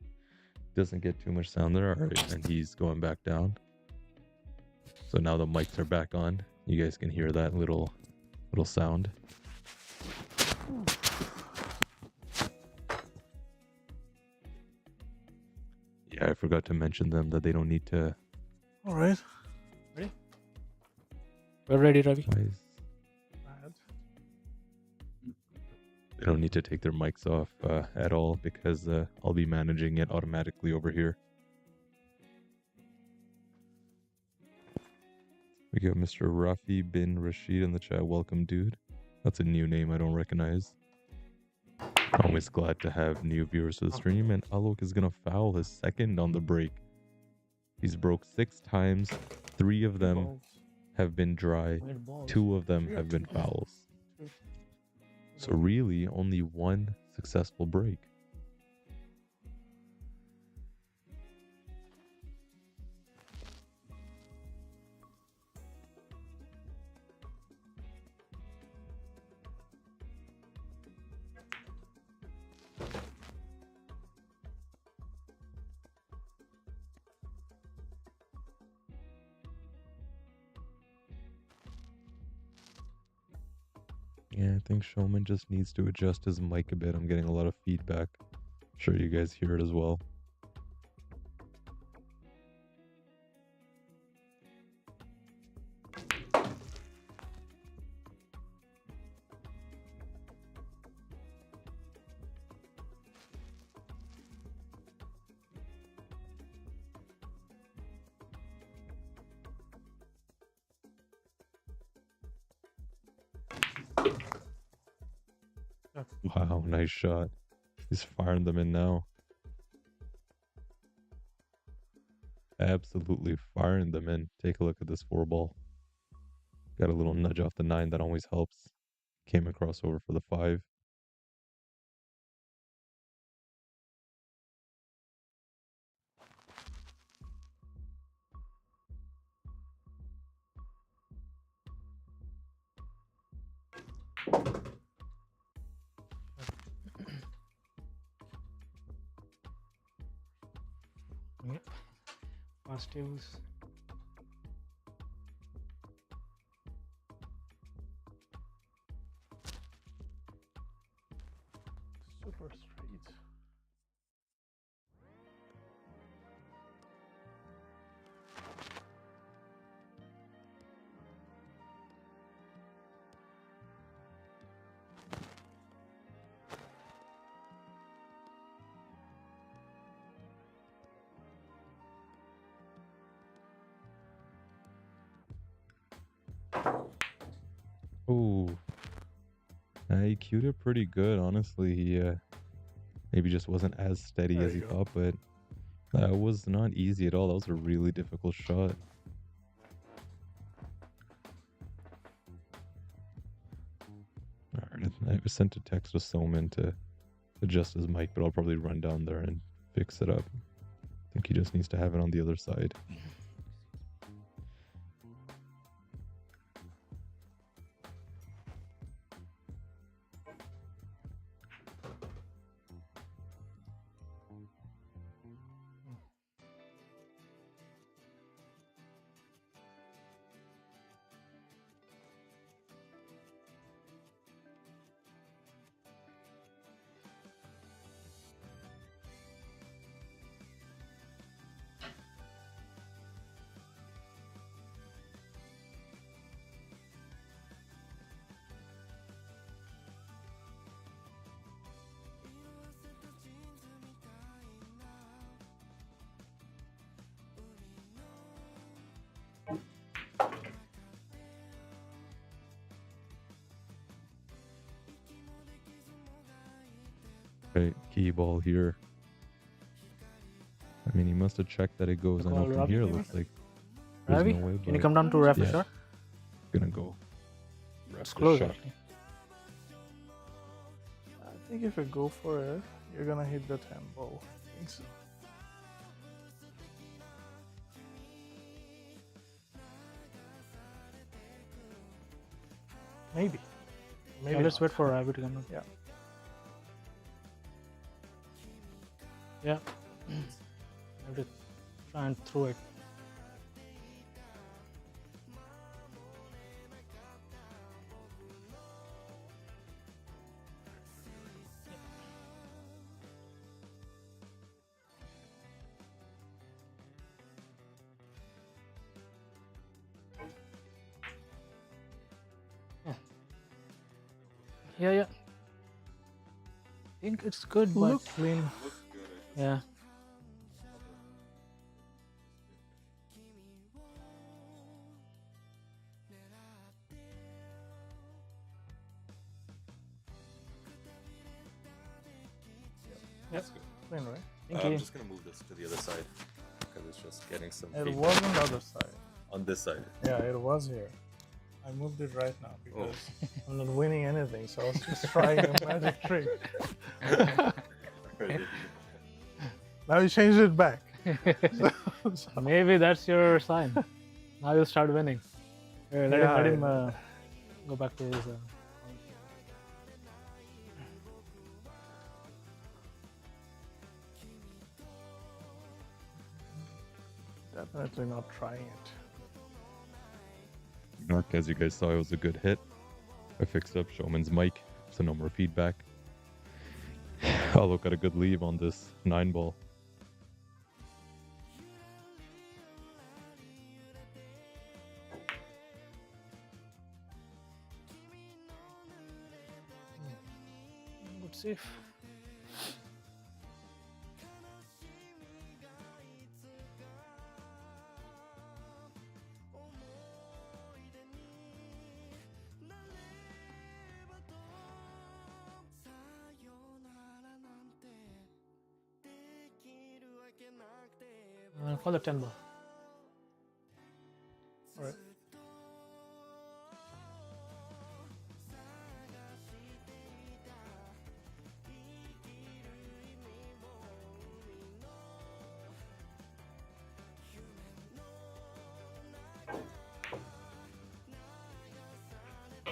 doesn't get too much sound there. All right, and he's going back down. So now the mics are back on. You guys can hear that little sound. Yeah, I forgot to mention them that they don't need to. All right. Ready? We're ready, Ravi. They don't need to take their mics off at all because I'll be managing it automatically over here. We got Mr. Rafi bin Rashid in the chat. Welcome, dude. That's a new name I don't recognize. Always glad to have new viewers to the stream. And Alok is going to foul his second on the break. He's broke 6 times. 3 of them have been dry. 2 of them have been fouls. So really, only 1 successful break. Yeah, I think Soumen just needs to adjust his mic a bit. I'm getting a lot of feedback. I'm sure you guys hear it as well. Wow, nice shot. He's firing them in now. Absolutely firing them in. Take a look at this 4-ball. Got a little nudge off the 9 that always helps. Came across over for the 5. Yep. Fast tables. Super straight. Oh, he cued it pretty good, honestly. He maybe just wasn't as steady There as he you go. thought, but that was not easy at all. That was a really difficult shot. Alright, I sent a text to Soumen to adjust his mic, but I'll probably run down there and fix it up. I think he just needs to have it on the other side. Right, key ball here. I mean, he must have checked that it goes. I know from here, it looks like there's Ravi, no way. can you but come down to ref a yeah. shot? Gonna go. It's Ref the close shot. actually. I think if you go for it, you're gonna hit the 10 ball. I think so. Maybe. Maybe. Yeah, let's not. wait for Ravi to come down. Yeah. Yeah. I have to try and throw it. Yeah. I think it's good, but Look clean. yeah. That's good. Clean, right? Thank I'm you. just gonna move this to the other side because it's just getting some It feedback was on the other side. on this side. Yeah, it was here. I moved it right now Oh. because I'm not winning anything, so I was just trying a magic trick. Now you changed it back. So- Maybe that's your sign. Now you'll start winning. Here, let Yeah, him yeah. go back to his. Definitely not trying it. Mark, as you guys saw, it was a good hit. I fixed up Showman's mic, so no more feedback. Alok got a good leave on this 9 ball. Good save. For the 10 ball. Alright.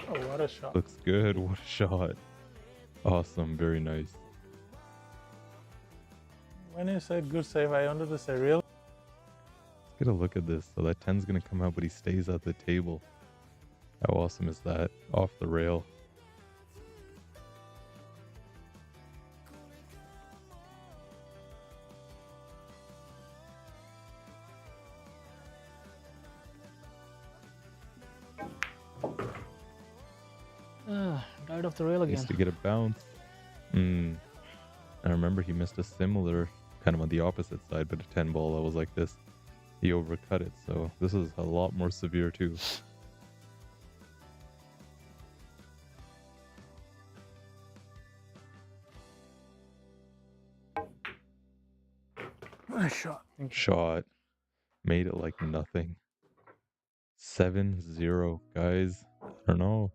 Oh, what a shot. Looks good. What a shot. Awesome. Very nice. When you said good save, I wanted to say real. Let's get a look at this. So that 10's going to come out, but he stays at the table. How awesome is that? Off the rail. Died off the rail again. Needs to get a bounce. I remember he missed a similar, kind of on the opposite side, but a 10 ball that was like this. He overcut it, so this is a lot more severe too. Nice shot. Shot. Made it like nothing. 7-0, guys. I don't know.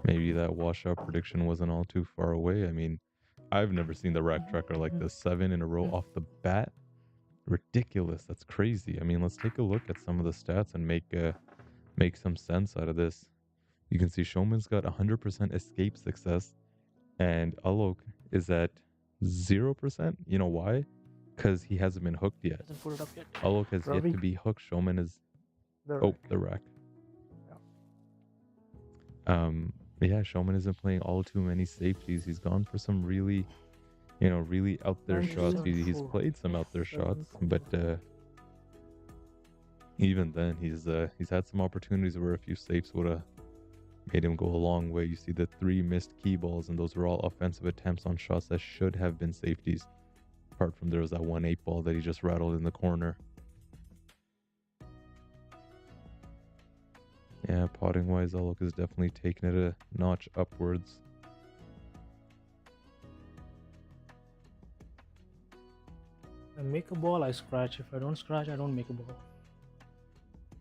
Maybe that washout prediction wasn't all too far away. I mean, I've never seen the rack tracker like this. 7 in a row off the bat. Ridiculous. That's crazy. I mean, let's take a look at some of the stats and make some sense out of this. You can see Soumen's got 100% escape success, and Alok is at 0%. You know why? Because he hasn't been hooked yet. Hasn't put it up yet. Alok has yet to be hooked. Soumen is the rack. Yeah, Soumen isn't playing all too many safeties. He's gone for some really, really out there shots. He's played some out there shots, but even then, he's had some opportunities where a few safes would have made him go a long way. You see the 3 missed key balls, and those were all offensive attempts on shots that should have been safeties. Apart from there was that 1 8-ball that he just rattled in the corner. Yeah, potting wise, Alok is definitely taking it a notch upwards. If I make a ball, I scratch. If I don't scratch, I don't make a ball.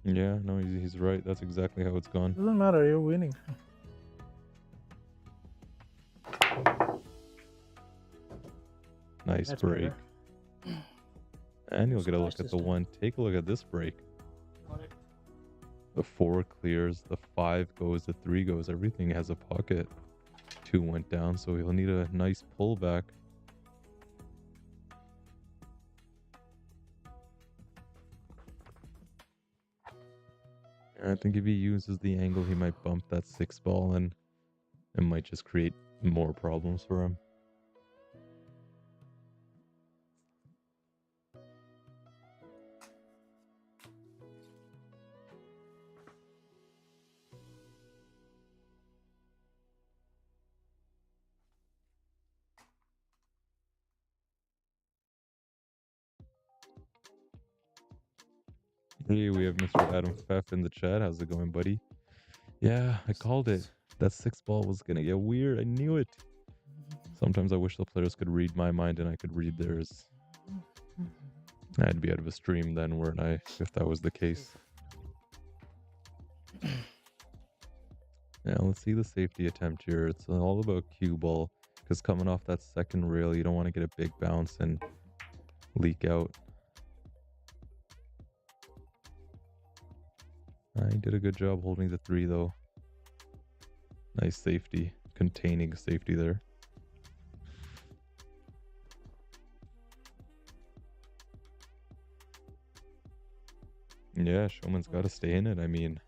Yeah, no, he's right. That's exactly how it's gone. Doesn't matter, you're winning. Nice That's break. better. And you'll get a look at the 1. Take a look at this break. Got it. The 4 clears, the 5 goes, the 3 goes. Everything has a pocket. 2 went down, so he'll need a nice pullback. I think if he uses the angle, he might bump that 6 ball, and it might just create more problems for him. Hey, we have Mr. Adam Pfeff in the chat. How's it going, buddy? Yeah, I called it. That 6 ball was going to get weird. I knew it. Sometimes I wish the players could read my mind and I could read theirs. I'd be out of a stream then, weren't I, if that was the case. Yeah, let's see the safety attempt here. It's all about cue ball, because coming off that second rail, you don't want to get a big bounce and leak out. He did a good job holding the 3, though. Nice safety, containing safety there. Yeah, Soumen's got to stay in it. I mean,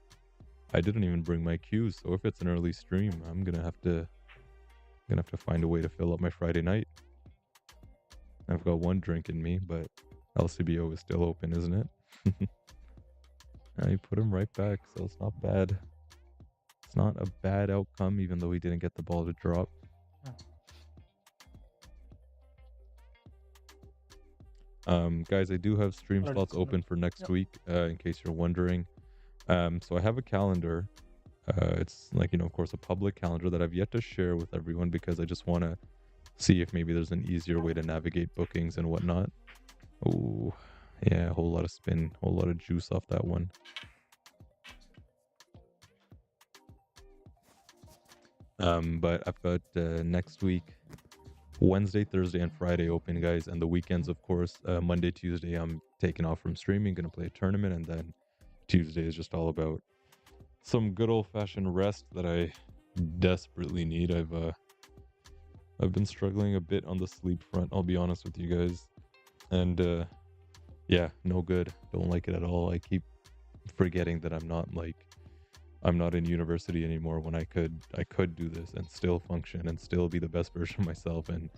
I didn't even bring my cues, so if it's an early stream, I'm gonna have to find a way to fill up my Friday night. I've got 1 drink in me, but LCBO is still open, isn't it? I put him right back, so it's not bad. It's not a bad outcome, even though he didn't get the ball to drop. Guys, I do have stream slots open for next week, in case you're wondering. So I have a calendar. It's like, of course, a public calendar that I've yet to share with everyone because I just want to see if maybe there's an easier way to navigate bookings and whatnot. Oh, yeah, a whole lot of spin, whole lot of juice off that one. But I've got next week, Wednesday, Thursday, and Friday open, guys. And the weekends, of course, Monday, Tuesday, I'm taking off from streaming, going to play a tournament. And then Tuesday is just all about some good old-fashioned rest that I desperately need. I've been struggling a bit on the sleep front, I'll be honest with you guys. And yeah, no good. Don't like it at all. I keep forgetting that I'm not in university anymore when I could do this and still function and still be the best version of myself, and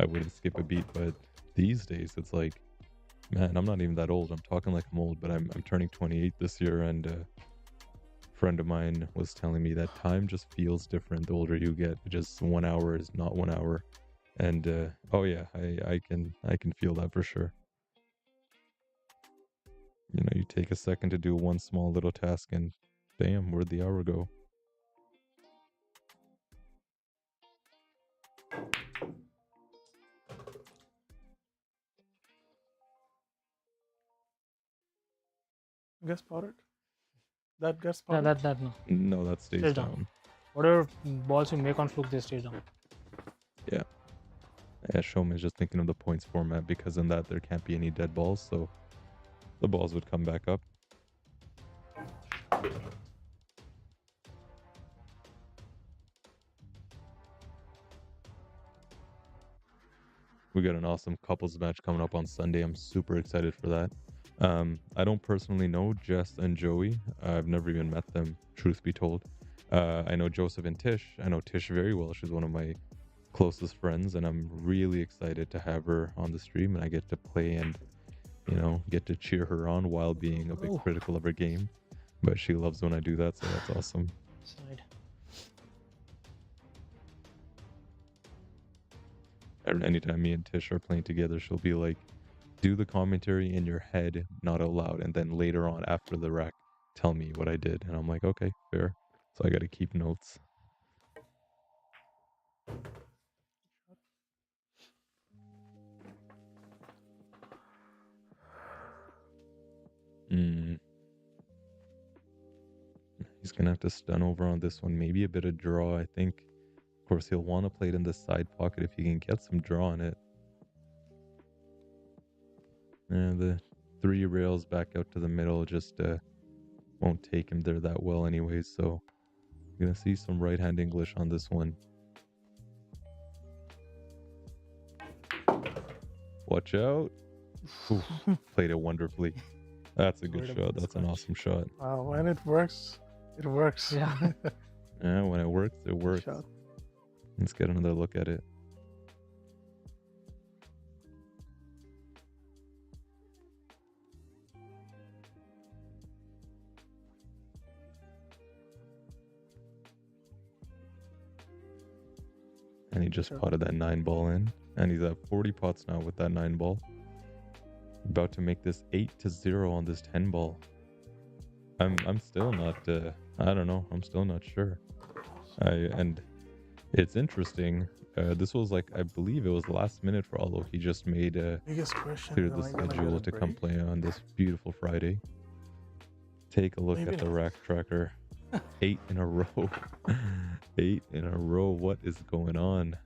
I wouldn't skip a beat. But these days it's like, man, I'm not even that old. I'm talking like I'm old, but I'm turning 28 this year, and a friend of mine was telling me that time just feels different the older you get. Just 1 hour is not 1 hour. And oh yeah, I can feel that for sure. You take a second to do one small little task and bam, where'd the hour go? Get spotted. That gets Yeah, spotted. that no. No, that stays Stays down. down. Whatever balls you make on fluke, they stay down. Yeah. Yeah, Showman is just thinking of the points format because in that there can't be any dead balls, so the balls would come back up. We got an awesome couples match coming up on Sunday. I'm super excited for that. I don't personally know Jess and Joey. I've never even met them, truth be told. I know Joseph and Tish. I know Tish very well. She's one of my closest friends, and I'm really excited to have her on the stream, and I get to play and, you know, get to cheer her on while being a bit critical of her game. But she loves when I do that, so that's awesome. Side. Anytime me and Tish are playing together, she'll be like, do the commentary in your head, not out loud, and then later on after the rack, tell me what I did. And I'm like, okay, fair. So I got to keep notes. He's going to have to stun over on this one. Maybe a bit of draw, I think. Of course, he'll want to play it in the side pocket if he can get some draw on it. And the 3 rails back out to the middle just won't take him there that well anyways. So you're going to see some right-hand English on this one. Watch out. Oof, played it wonderfully. That's a good shot. That's an awesome shot. Wow, when it works, it works. Yeah. Yeah, when it works, it works. Shot. Let's get another look at it. And he just potted that 9 ball in. And he's at 40 pots now with that 9 ball. About to make this 8-0 on this 10 ball. I'm still not I don't know, I'm still not sure. And it's interesting. This was like, I believe it was last minute for Alok. He just made cleared the schedule to come play on this beautiful Friday. Take a look at the rack tracker. 8 in a row. 8 in a row. What is going on?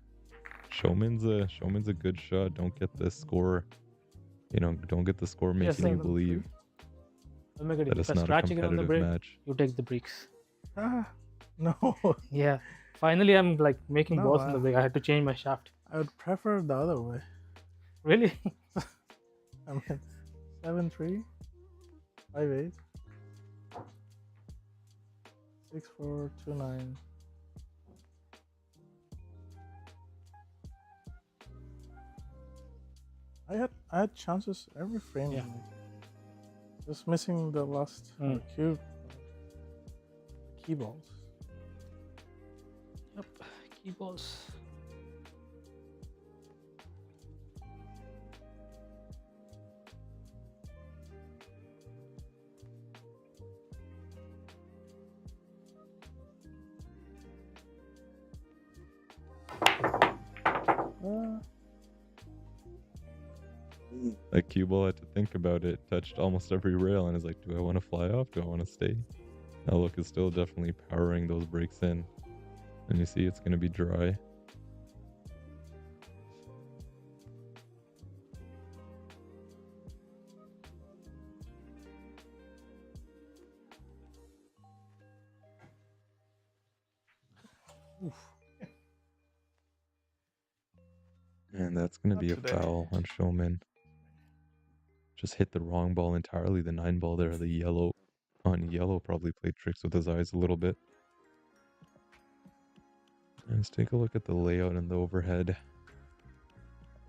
Showman's a good shot. Don't get the score. You know, don't get the score making you believe that it's not a competitive match. You take the breaks. No. Yeah. Finally, I'm like making balls in the break. I had to change my shaft. I would prefer the other way. Really? I mean, 7-3, 5-8, 6-4, 2-9. I had chances every frame. Yeah. Just missing the last key balls. Yep. Key balls. Like cue ball had to think about it, touched almost every rail and is like, do I want to fly off? Do I want to stay? Alok is still definitely powering those breaks in. And you see it's going to be dry. And that's going to be a foul on Showman. Just hit the wrong ball entirely. The 9 ball there, the yellow on yellow probably played tricks with his eyes a little bit. And let's take a look at the layout and the overhead.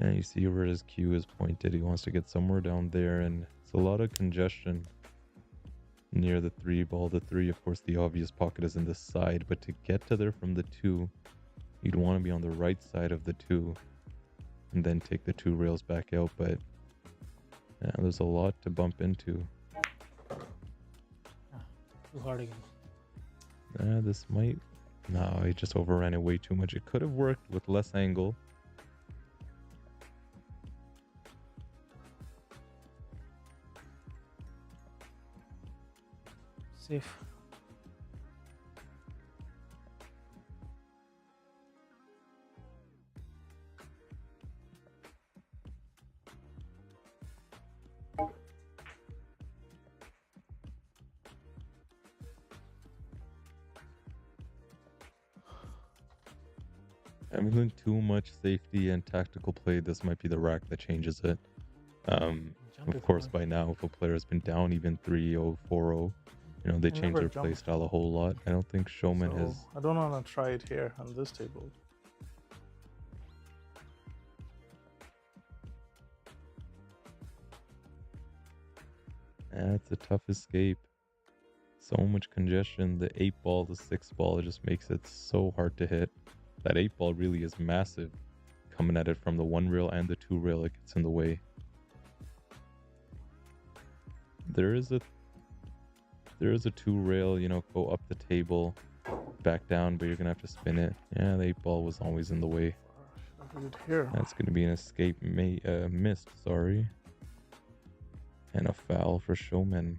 And you see where his cue is pointed. He wants to get somewhere down there, and it's a lot of congestion near the 3 ball. The 3, of course, the obvious pocket is in the side, but to get to there from the 2, you'd want to be on the right side of the 2 and then take the 2 rails back out. But yeah, there's a lot to bump into. Too hard again. This might... No, he just overran it way too much. It could have worked with less angle. Safe. I'm doing too much safety and tactical play. This might be the rack that changes it. Of course, by now, if a player has been down even 3-0, 4-0, you know, they change their play style a whole lot. I don't think Soumen has... I don't want to try it here on this table. That's a tough escape. So much congestion. The 8-ball, the 6-ball, it just makes it so hard to hit. That 8-ball really is massive. Coming at it from the 1 rail and the 2 rail, it gets in the way. There is a 2 rail, you know, go up the table, back down, but you're gonna have to spin it. Yeah, the 8-ball was always in the way. That's gonna be an escape missed, sorry. And a foul for Soumen.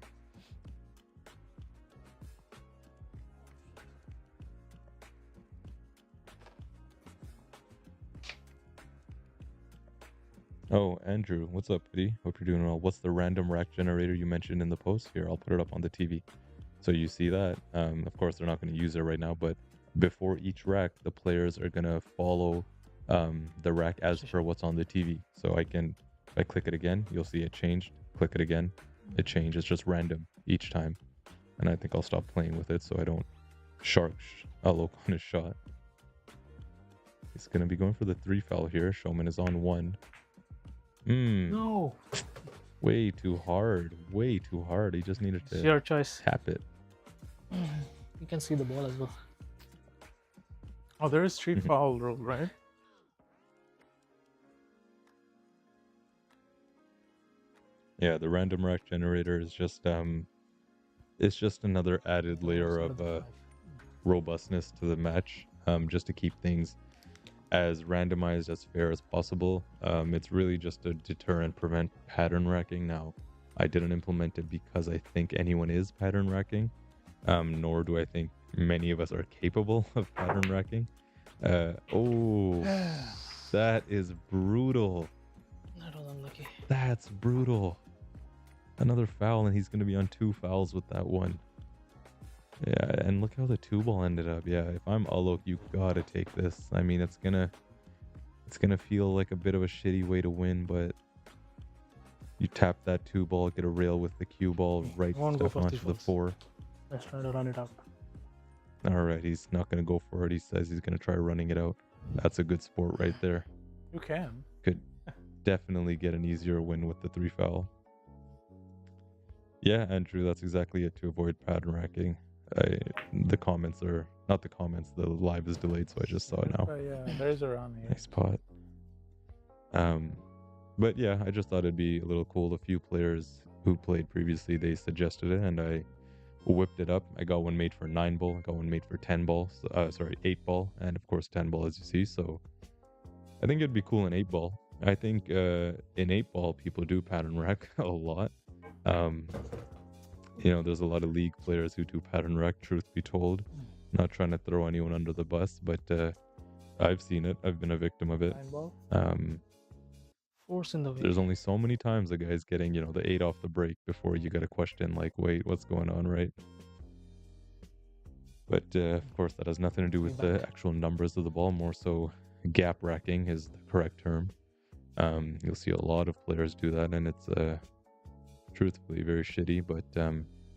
Oh, Andrew, what's up, Pity? Hope you're doing well. What's the random rack generator you mentioned in the post? Here, I'll put it up on the TV. So you see that. Of course, they're not going to use it right now, but before each rack, the players are going to follow the rack as per what's on the TV. So if I click it again, you'll see it changed. Click it again, it changed. It's just random each time. And I think I'll stop playing with it so I don't shark Alok on his shot. He's going to be going for the 3 foul here. Soumen is on 1. No. Way too hard. Way too hard. He just needed to It's your choice. tap it. You can see the ball as well. Oh, there is 3 foul rule, right? Yeah, the random rack generator is just it's just another added layer of robustness to the match, just to keep things as randomized, as fair as possible. It's really just to deter and prevent pattern racking. Now, I didn't implement it because I think anyone is pattern racking, nor do I think many of us are capable of pattern racking. Oh, that is brutal. That was unlucky. That's brutal. Another foul, and he's going to be on 2 fouls with that one. Yeah, and look how the 2-ball ended up. Yeah, if I'm Alok, you gotta take this. I mean, it's gonna feel like a bit of a shitty way to win, but you tap that 2-ball, get a rail with the cue ball, right stuff onto the 4. Let's try to run it out. All right, he's not gonna go for it. He says he's gonna try running it out. That's a good sport right there. You can. Could definitely get an easier win with the 3 foul. Yeah, Andrew, that's exactly it, to avoid pattern racking. The comments are not the comments. The live is delayed, so I just saw it now. Yeah, there's a run here. Nice pot. But yeah, I just thought it'd be a little cool. A few players who played previously, they suggested it, and I whipped it up. I got one made for 9-ball. I got one made for 10-ball. 8-ball, and of course 10-ball, as you see. So I think it'd be cool in 8-ball. I think in 8-ball people do pattern rack a lot. You know, there's a lot of league players who do pattern rack, truth be told. Not trying to throw anyone under the bus, but I've seen it. I've been a victim of it. Force in the way. There's only so many times a guy's getting, you know, the 8 off the break before you got to question, like, wait, what's going on, right? But of course, that has nothing to do with the actual numbers of the ball. More so, gap racking is the correct term. You'll see a lot of players do that, and it's truthfully very shitty, but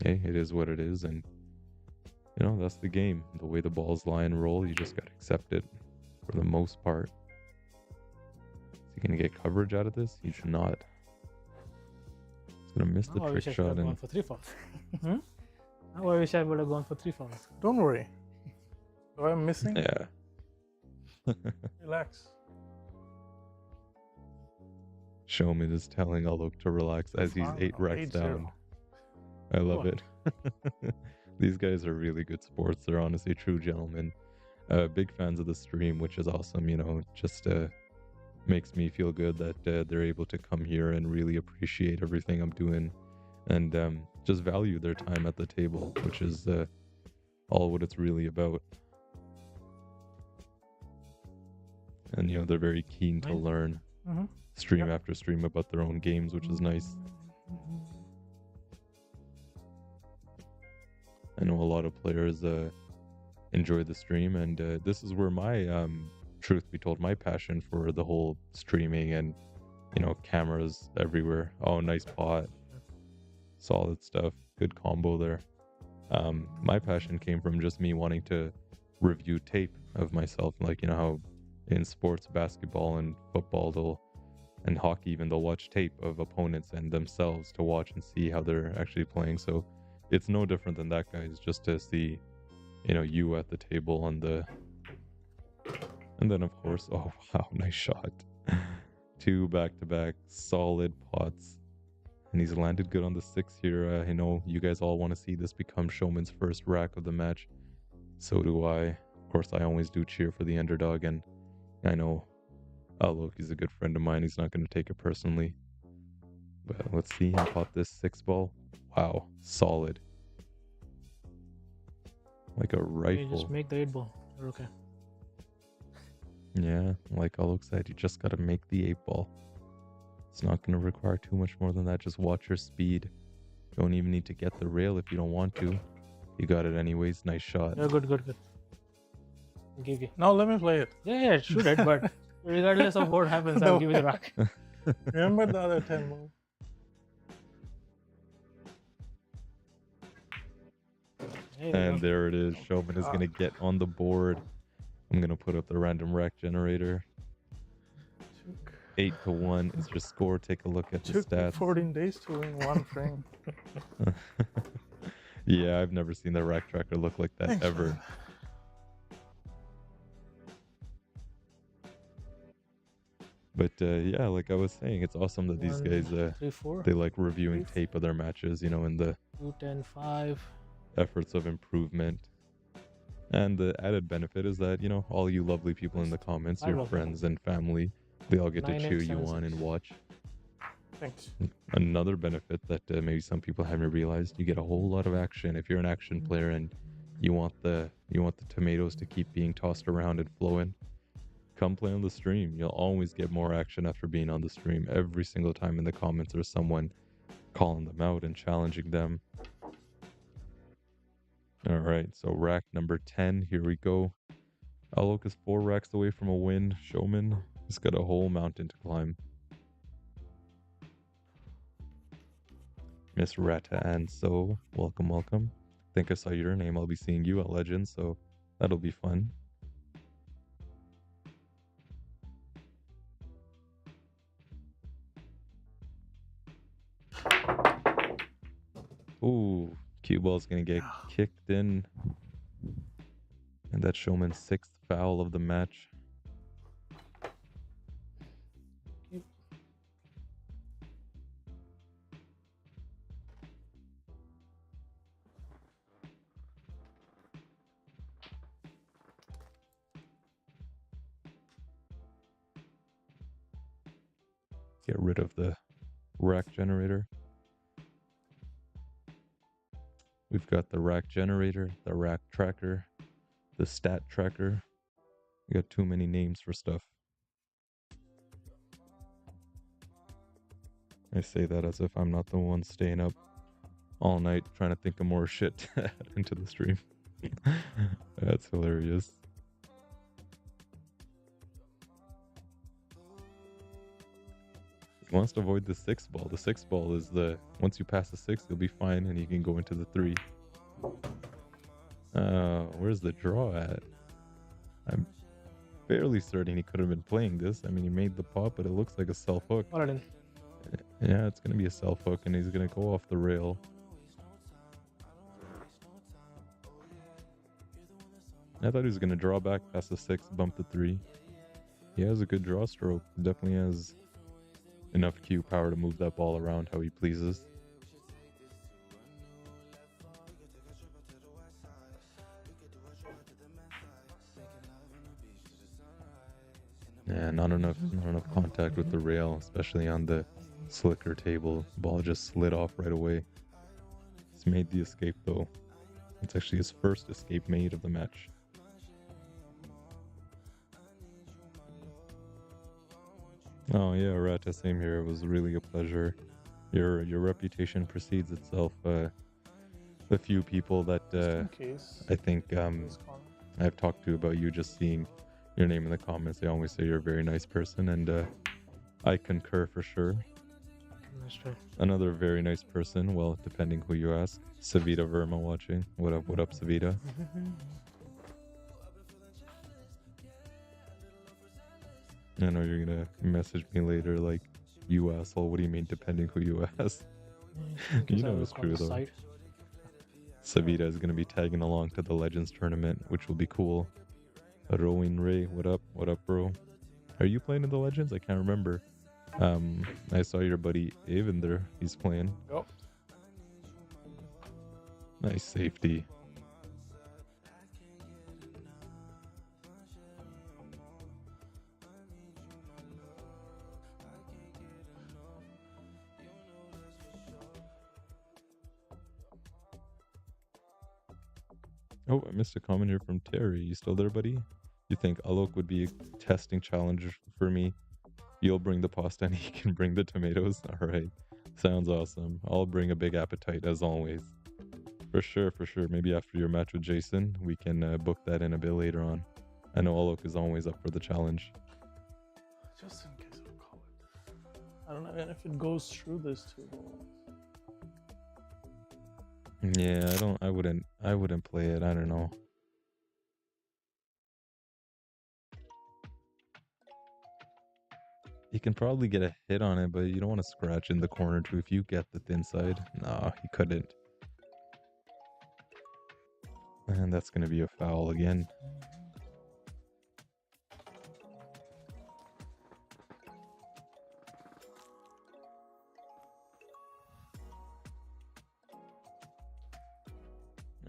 hey, it is what it is, and you know, that's the game. The way the balls lie and roll, you just gotta accept it for the most part. Is he gonna get coverage out of this? He's not. He's gonna miss the trick shot. And for 3 fouls. Now I wish I would have gone for 3 fouls. Don't worry. So I'm missing. Yeah. Relax. Soumen is telling Alok to relax as he's 8 racks down. I love it. These guys are really good sports. They're honestly true gentlemen. Big fans of the stream, which is awesome. You know, just makes me feel good that they're able to come here and really appreciate everything I'm doing. And just value their time at the table, which is all what it's really about. And you know, they're very keen to learn stream after stream about their own games, which is nice. I know a lot of players enjoy the stream, and this is where my truth be told, my passion for the whole streaming and, you know, cameras everywhere. Oh, nice pot. Solid stuff. Good combo there. My passion came from just me wanting to review tape of myself. Like, you know how in sports, basketball and football, and hockey even, they'll watch tape of opponents and themselves to watch and see how they're actually playing. So it's no different than that, guys, just to see, you know, you at the table and then of course, oh wow, nice shot. 2 back-to-back solid pots. And he's landed good on the 6 here. I know you guys all want to see this become Soumen's first rack of the match. So do I. Of course, I always do cheer for the underdog, and I know Alok, he's a good friend of mine. He's not going to take it personally. But let's see him pot this 6 ball. Wow, solid. Like a rifle. You just make the 8 ball. You're okay. Yeah, like Alok said, you just got to make the 8 ball. It's not going to require too much more than that. Just watch your speed. You don't even need to get the rail if you don't want to. You got it anyways. Nice shot. Yeah, good. I'll give you. Now let me play it. Yeah, shoot it, but regardless of what happens, I'll give you the rack. Remember the other 10 more. And there it is. Soumen is going to get on the board. I'm going to put up the random rack generator. 8-1 is your score. Take a look at the Took me stats. 14 days to win one frame. Yeah, I've never seen the rack tracker look like that. Thanks, ever. man. But yeah, like I was saying, it's awesome that these guys 3, 4. they like reviewing tape of their matches, you know, and the 2, 10, 5. efforts of improvement. And the added benefit is that, you know, all you lovely people in the comments, your friends and family, they all get to 9, 8, cheer you 7, on 6. and watch. Thanks. Another benefit that maybe some people haven't realized, you get a whole lot of action. If you're an action player and you want the tomatoes to keep being tossed around and flowing, come play on the stream. You'll always get more action after being on the stream. Every single time in the comments there's someone calling them out and challenging them. All right, so rack number 10, here we go. Alok is 4 racks away from a win. Soumen has got a whole mountain to climb. Miss Rata and So, welcome. Think I saw your name. I'll be seeing you at Legends, so that'll be fun. Ooh, cue ball's gonna get kicked in. And that's Soumen's 6th foul of the match. Get rid of the rack generator. We've got the rack generator, the rack tracker, the stat tracker. We got too many names for stuff. I say that as if I'm not the one staying up all night trying to think of more shit to add into the stream. That's hilarious. He wants to avoid the 6 ball. The 6 ball is once you pass the 6, you'll be fine and you can go into the 3. Where's the draw at? I'm fairly certain he could have been playing this. I mean, he made the pot, but it looks like a self hook. Yeah, it's gonna be a self hook, and he's gonna go off the rail. I thought he was gonna draw back past the 6, bump the 3. He has a good draw stroke. Definitely has enough cue power to move that ball around how he pleases. Yeah, not enough contact with the rail, especially on the slicker table. Ball just slid off right away. He's made the escape though. It's actually his first escape made of the match. Oh yeah, Rata, same here. It was really a pleasure. Your reputation precedes itself. The few people that In case. I think Please call. I've talked to about you, just seeing your name in the comments, they always say you're a very nice person, and I concur for sure. That's true. Another very nice person, well, depending who you ask. Savita Verma watching. What up, Savita? I know you're gonna message me later like, you asshole, what do you mean depending who you ask? You know it's true though. Side. Savita is gonna be tagging along to the Legends tournament, which will be cool. Rowan Ray, what up? What up, bro? Are you playing in the Legends? I can't remember. I saw your buddy Avon there. He's playing. Go. Nice safety. Oh, I missed a comment here from Terry. You still there, buddy? You think Alok would be a testing challenge for me? You'll bring the pasta and he can bring the tomatoes? Alright. Sounds awesome. I'll bring a big appetite as always. For sure, for sure. Maybe after your match with Jason, we can book that in a bit later on. I know Alok is always up for the challenge. Just in case I'll call it. I don't know if it goes through this too. Yeah, I wouldn't play it. I don't know. You can probably get a hit on it, but you don't want to scratch in the corner too. If you get the thin side, no, he couldn't. And that's going to be a foul again.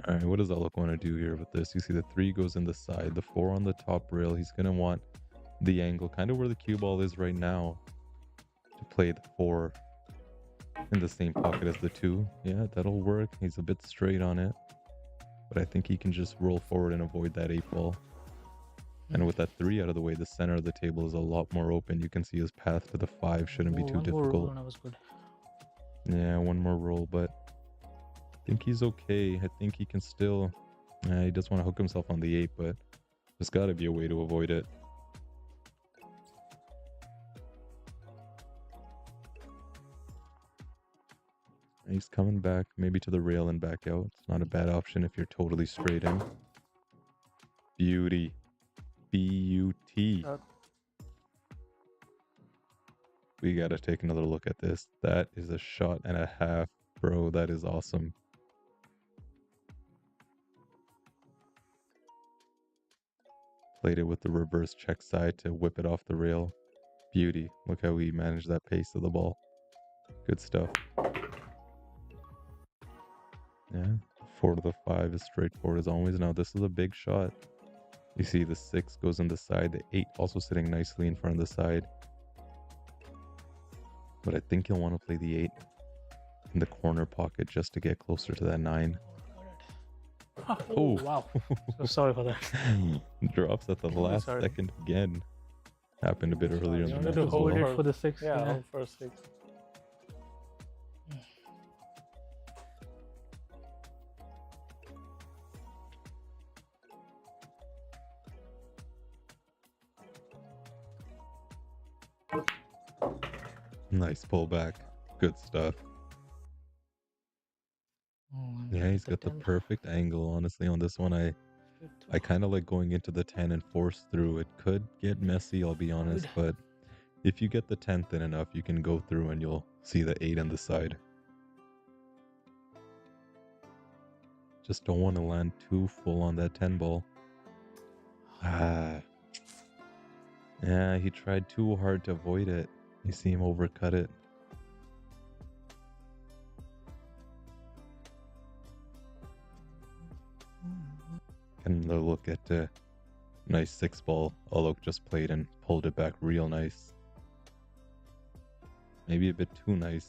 All right, what does Alok want to do here with this? You see the 3 goes in the side, the 4 on the top rail. He's going to want the angle, kind of where the cue ball is right now, to play the 4 in the same pocket as the 2. Yeah, that'll work. He's a bit straight on it, but I think he can just roll forward and avoid that 8 ball. And with that 3 out of the way, the center of the table is a lot more open. You can see his path to the 5 shouldn't be too difficult. That was good. Yeah, one more roll, but I think he's okay. I think he can still... he does want to hook himself on the 8, but there's got to be a way to avoid it. He's coming back, maybe to the rail and back out. It's not a bad option if you're totally straight in. Beauty. B-U-T. We got to take another look at this. That is a shot and a half, bro. That is awesome. Played it with the reverse check side to whip it off the rail. Beauty. Look how he managed that pace of the ball. Good stuff. Yeah, 4 to the 5 is straightforward as always. Now this is a big shot. You see the 6 goes in the side, the 8 also sitting nicely in front of the side. But I think you'll want to play the 8 in the corner pocket just to get closer to that 9. Oh, wow. So sorry for that. Drops at the last second again. Happened a bit earlier in the match as Hold well. it for the 6. Yeah, hold for 6. Nice pullback. Good stuff. Yeah, he's got the perfect angle. Honestly, on this one, I kind of like going into the 10 and force through. It could get messy, I'll be honest, but if you get the 10 thin enough, you can go through and you'll see the 8 on the side. Just don't want to land too full on that 10 ball. Ah. Yeah, he tried too hard to avoid it. You see him overcut it. And look at the nice 6 ball Alok just played and pulled it back real nice. Maybe a bit too nice.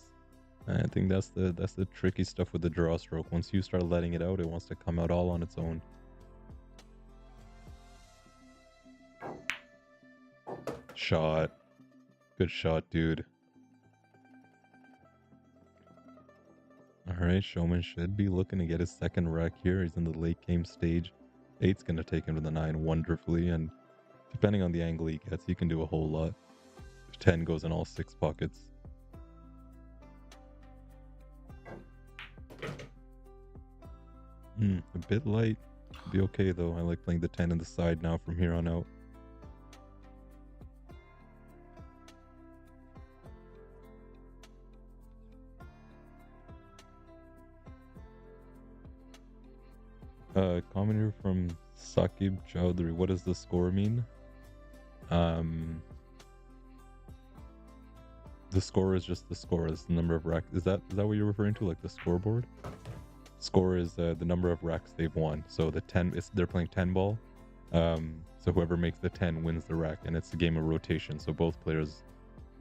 I think that's the tricky stuff with the draw stroke. Once you start letting it out, it wants to come out all on its own. Shot. Good shot, dude. Alright, Soumen should be looking to get his second rack here. He's in the late game stage. 8's going to take him to the 9 wonderfully, and depending on the angle he gets, he can do a whole lot. If 10 goes in all 6 pockets. A bit light. Be okay though. I like playing the 10 in the side now from here on out. Comment here from Saqib Chowdhury. What does the score mean? The score is just the score. Is the number of racks. Is that what you're referring to? Like the scoreboard? Score is the number of racks they've won. So the 10 is they're playing 10 ball. So whoever makes the 10 wins the rack, and it's a game of rotation. So both players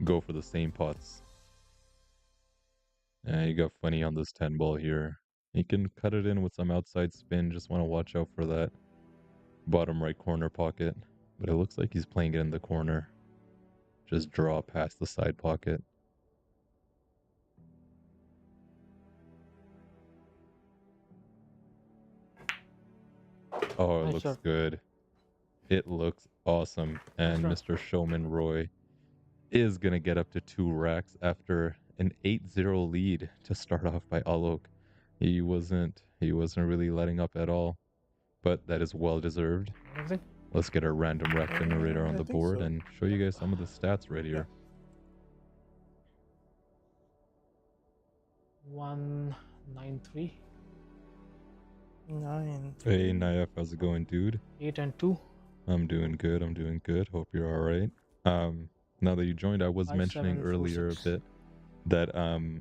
go for the same pots. You got funny on this 10 ball here. You can cut it in with some outside spin. Just want to watch out for that bottom right corner pocket. But it looks like he's playing it in the corner. Just draw past the side pocket. Oh, it looks good. It looks awesome. And Mr. Soumen Roy is going to get up to 2 racks after an 8-0 lead to start off by Alok. He wasn't really letting up at all, but that is well deserved. Let's get our random rack generator on the board and show you guys some of the stats right here. 193. 9. Hey Naif, how's it going, dude? 8 and 2. I'm doing good. Hope you're all right. Now that you joined, I was mentioning earlier a bit that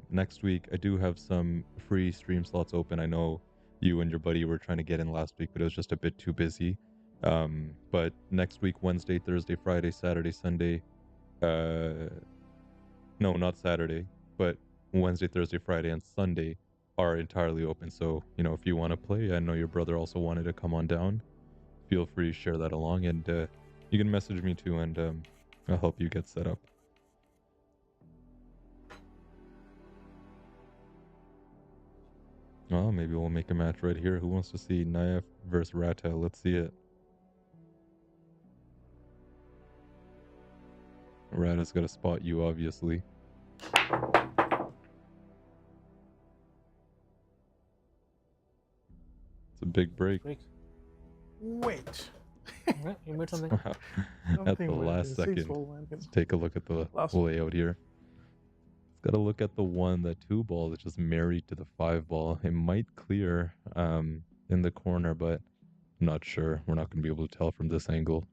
next week I do have some free stream slots open. I know you and your buddy were trying to get in last week, but it was just a bit too busy. But next week, Wednesday, Thursday, Friday, Saturday, Sunday, no, not Saturday, but Wednesday, Thursday, Friday, and Sunday are entirely open. So, you know, if you want to play, I know your brother also wanted to come on down. Feel free to share that along, and you can message me too, and I'll help you get set up. Well, maybe we'll make a match right here. Who wants to see Naif versus Rata? Let's see it. Rata's got to spot you, obviously. It's a big break. Wait. You made something. At the last second. Let's take a look at the layout here. Got to look at the 2 ball that's just married to the 5 ball. It might clear in the corner, but I'm not sure. We're not going to be able to tell from this angle.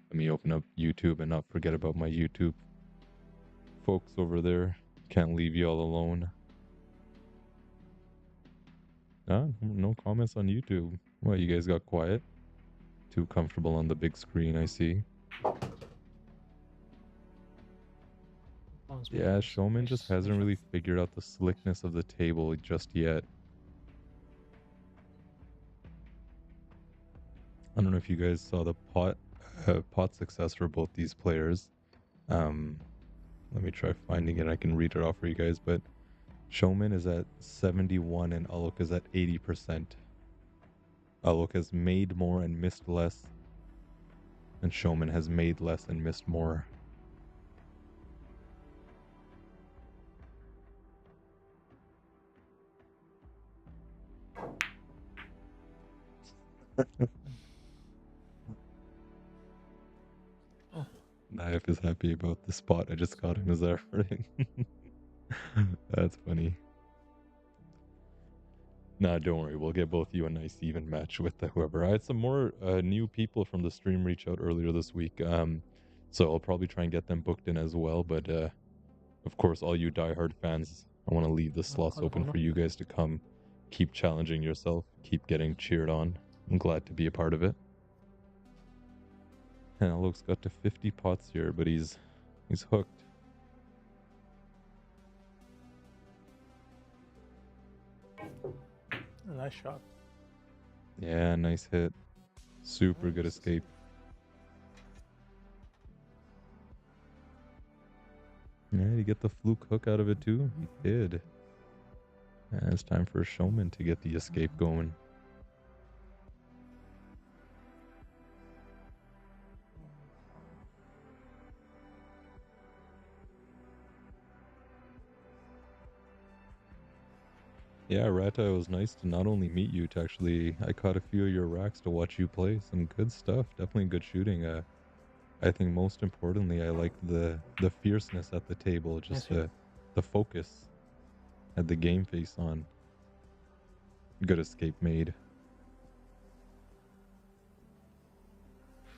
Let me open up YouTube and not forget about my YouTube folks over there. Can't leave you all alone. No comments on YouTube. Well, you guys got quiet. Too comfortable on the big screen, I see. Yeah, Soumen just hasn't really figured out the slickness of the table just yet. I don't know if you guys saw the pot success for both these players. Let me try finding it. I can read it off for you guys, but Soumen is at 71 and Alok is at 80%. Alok has made more and missed less, and Soumen has made less and missed more. Naif is happy about the spot I just got him as effort. That's funny. Nah, don't worry. We'll get both you a nice even match with whoever. I had some more new people from the stream reach out earlier this week. So I'll probably try and get them booked in as well. But of course, all you diehard fans, I want to leave the slots open for you guys to come. Keep challenging yourself. Keep getting cheered on. I'm glad to be a part of it. And Alok's got to 50 pots here, but he's hooked. Nice shot. Yeah, nice hit. Super good escape. Yeah, did he get the fluke hook out of it too? He did. And it's time for Soumen to get the escape going. Yeah, Rata, it was nice to not only meet you, to actually, I caught a few of your racks to watch you play. Some good stuff. Definitely good shooting. I think most importantly, I like the fierceness at the table. Just the focus. Had the game face on. Good escape made.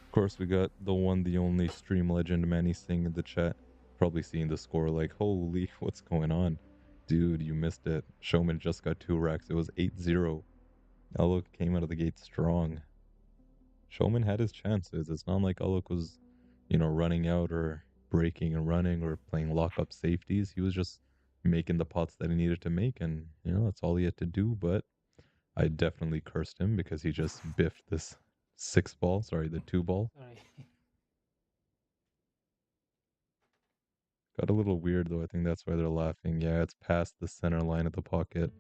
Of course, we got the one, the only stream legend Manny Singh in the chat. Probably seeing the score like, holy, what's going on? Dude, you missed it. Soumen just got 2 racks. It was 8-0. Alok came out of the gate strong. Soumen had his chances. It's not like Alok was, running out or breaking and running or playing lock-up safeties. He was just making the pots that he needed to make, and, that's all he had to do. But I definitely cursed him because he just biffed this 2 ball. Sorry. Got a little weird though. I think that's why they're laughing. Yeah, it's past the center line of the pocket.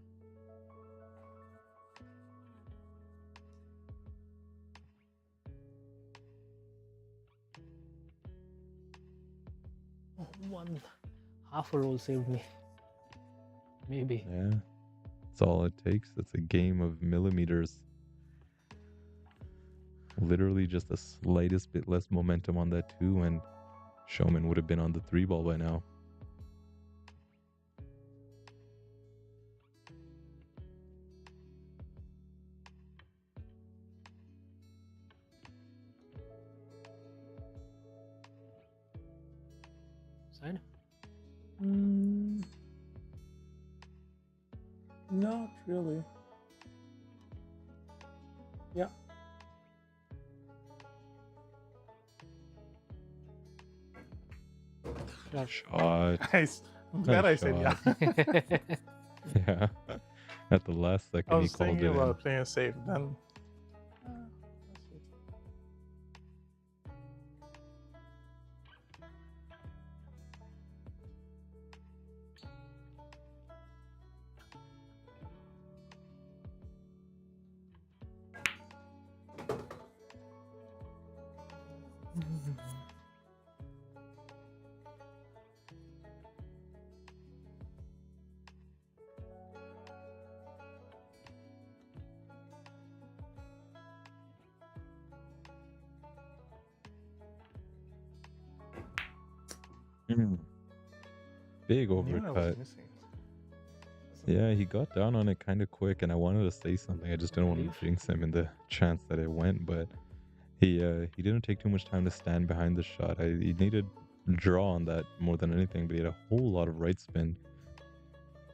One half a roll saved me. Maybe. Yeah, that's all it takes. It's a game of millimeters. Literally just the slightest bit less momentum on that 2, and Soumen would have been on the 3 ball by now. Side? Not really. Yeah. Shot. Nice. I'm glad I Nice said yeah. shot. Yeah. At the last second, I he was called thinking it in. about playing it safe. Then. Big I knew I was overcut. missing. Yeah, he got down on it kind of quick, and I wanted to say something. I just didn't want to jinx him in the chance that it went, but he didn't take too much time to stand behind the shot. He needed draw on that more than anything, but he had a whole lot of right spin.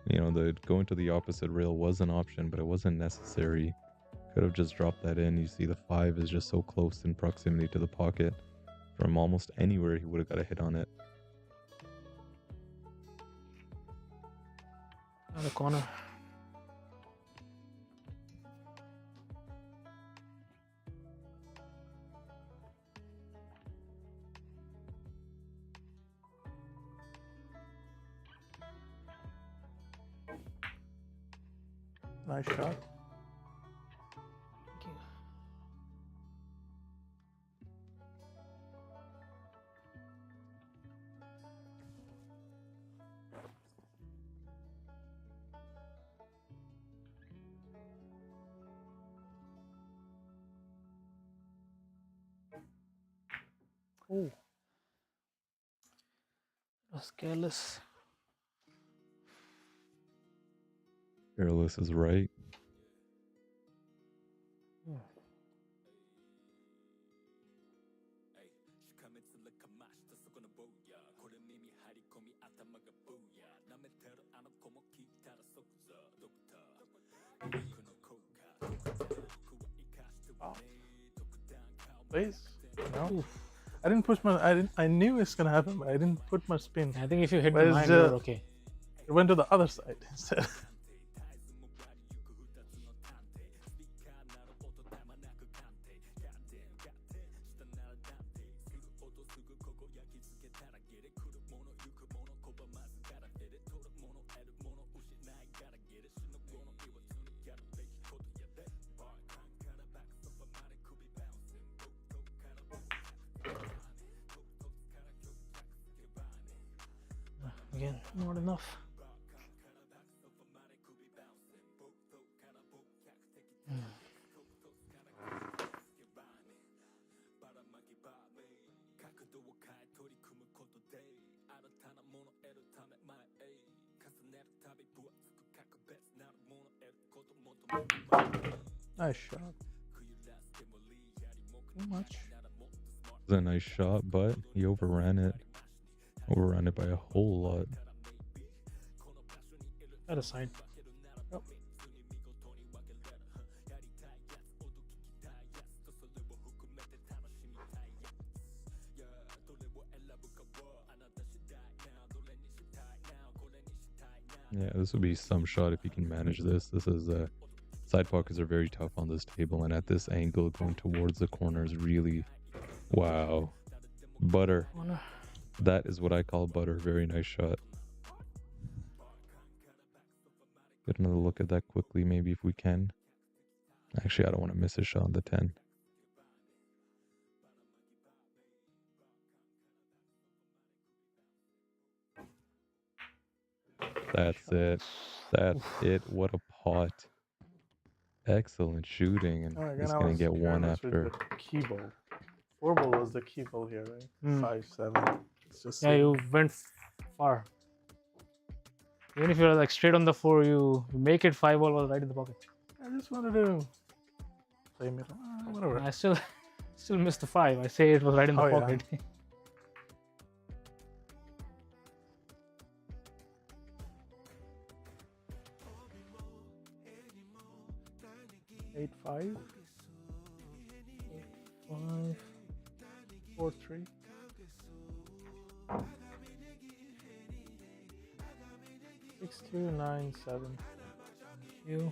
The going to the opposite rail was an option, but it wasn't necessary. Could have just dropped that in. You see the 5 is just so close in proximity to the pocket. From almost anywhere, he would have got a hit on it. The corner. Nice shot. Thank you. Oh. I was careless. Careless is right. Please. No. Oof. I didn't push my. I knew it's gonna happen, but I didn't put my spin. I think if you hit the Whereas, 9, you're okay. It went to the other side instead. Again, not enough. Nice shot. Too much. It was a nice shot, but he overran it. Overran it by a whole lot. At a side. Yep. Yeah, this would be some shot if he can manage this. This is side pockets are very tough on this table, and at this angle going towards the corner is really wow. Butter. That is what I call butter. Very nice shot. Get another look at that quickly, maybe if we can. Actually, I don't want to miss a shot on the 10. That's it. That's it. What a pot. Excellent shooting, and Again, he's I going was to get one careless with after. the key ball. 4 ball was the key ball here, right? 5-7. It's just Yeah, you went far. Even if you're like straight on the 4, you make it 5 ball was right in the pocket. I just wanted to play middle. Whatever. I still missed the 5. I say it was right in the Oh, yeah. pocket. 8-5. 8-5. 4-3. Six, 2, 9, 7. You.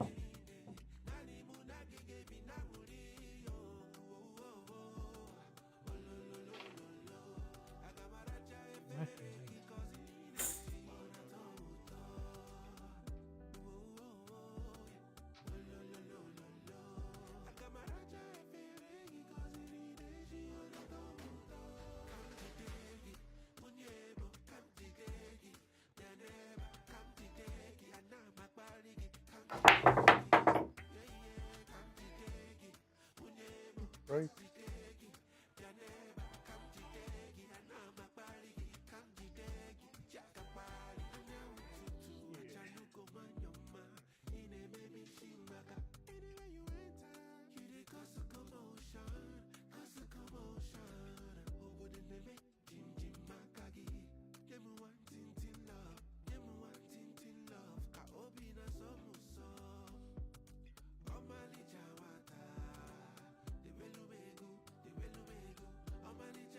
Right.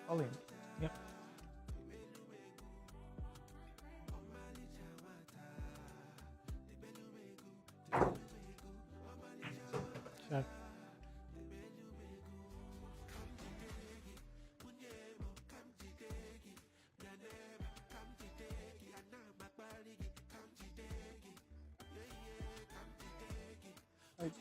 All in. Yep. Check. Right.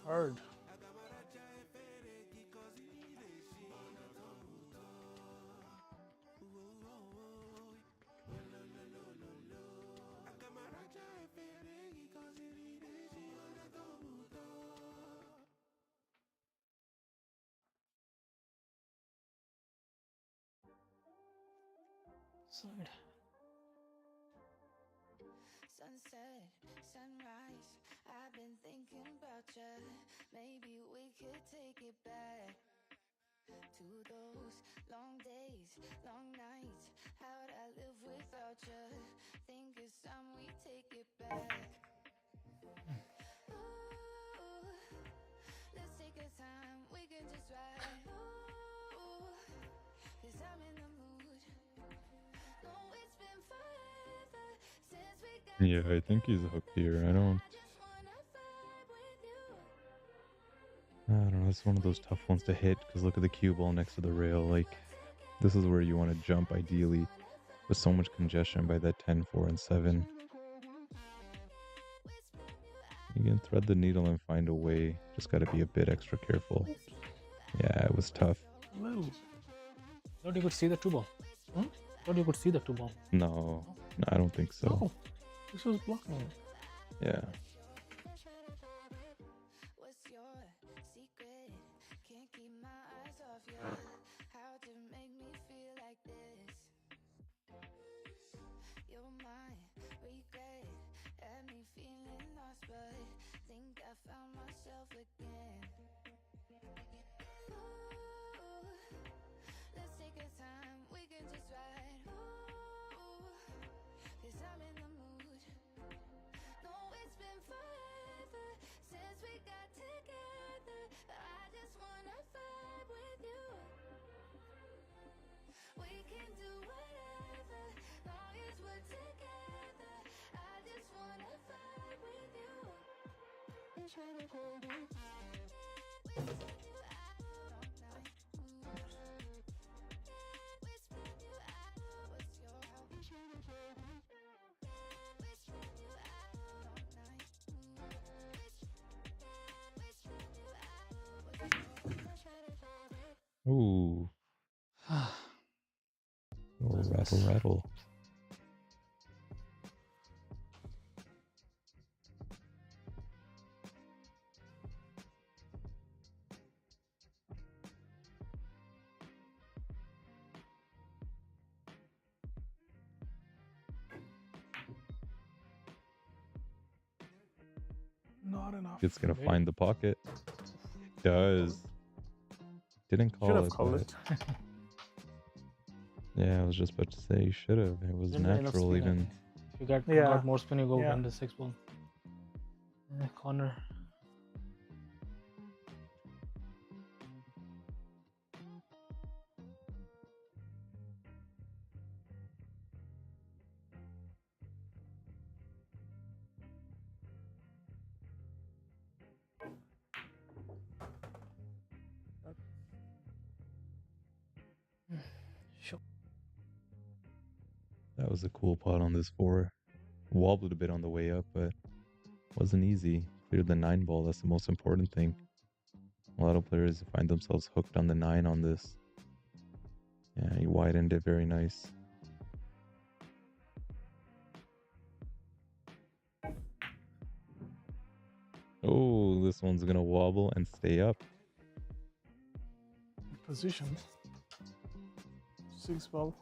Hard. Side. Sunset, sunrise, I've been thinking about you. Maybe we could take it back to those long days, long nights. How'd I live without you? Yeah, I think he's hooked here. I don't know. It's one of those tough ones to hit because look at the cue ball next to the rail. Like, this is where you want to jump ideally with so much congestion by that 10, 4, and 7. You can thread the needle and find a way. Just got to be a bit extra careful. Yeah, it was tough. Little. Thought you could see the two ball. Hmm? Thought you could see the two ball. No, I don't think so. Oh, this was blocking it. Yeah. What's your secret? Can't keep my eyes off you. How to make me feel like this? You're my regret. Had me feeling lost, but think I found myself again. Ooh, let's take our time. We can just ride. Ooh, 'cause I'm in the mood. No, it's been forever since we got together. I just wanna vibe with you. We can do whatever, long as we're together. I just wanna vibe with you. Ooh. Oh, rattle, rattle. Not enough. It's gonna Maybe. find the pocket. It does. Didn't Should call have it. called But it. yeah, I was just about to say you should have. It was Didn't get enough natural spin, I even. think. If you got, Yeah. got more spin, you go Yeah. under 6 ball. Corner. Sure. That was a cool pot on this 4. Wobbled a bit on the way up, but wasn't easy. Cleared the 9 ball. That's the most important thing. A lot of players find themselves hooked on the 9 on this. Yeah, he widened it very nice. Oh, this one's gonna wobble and stay up. Position. 6 ball.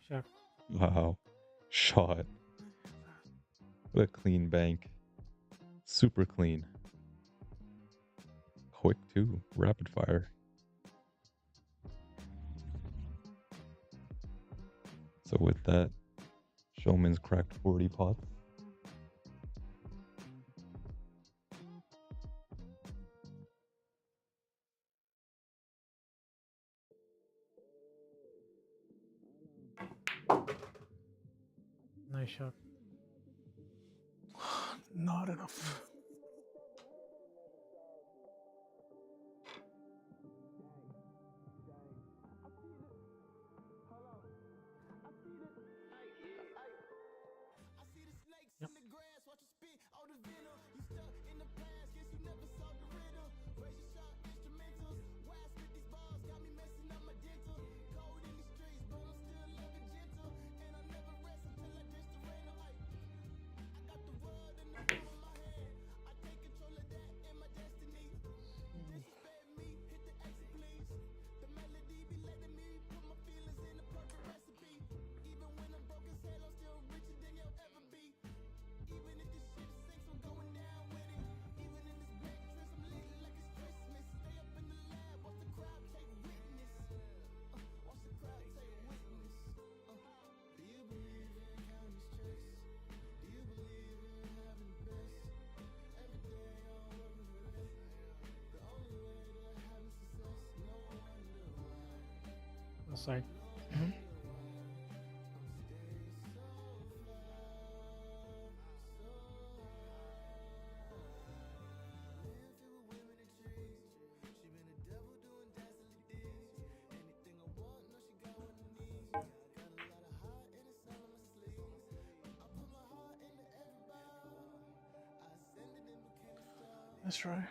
Sure. Wow. Shot. What a clean bank. Super clean. Quick too. Rapid fire. So with that, Showman's cracked 40 pots. Nice shot. Not enough. Yep. side. Let's try.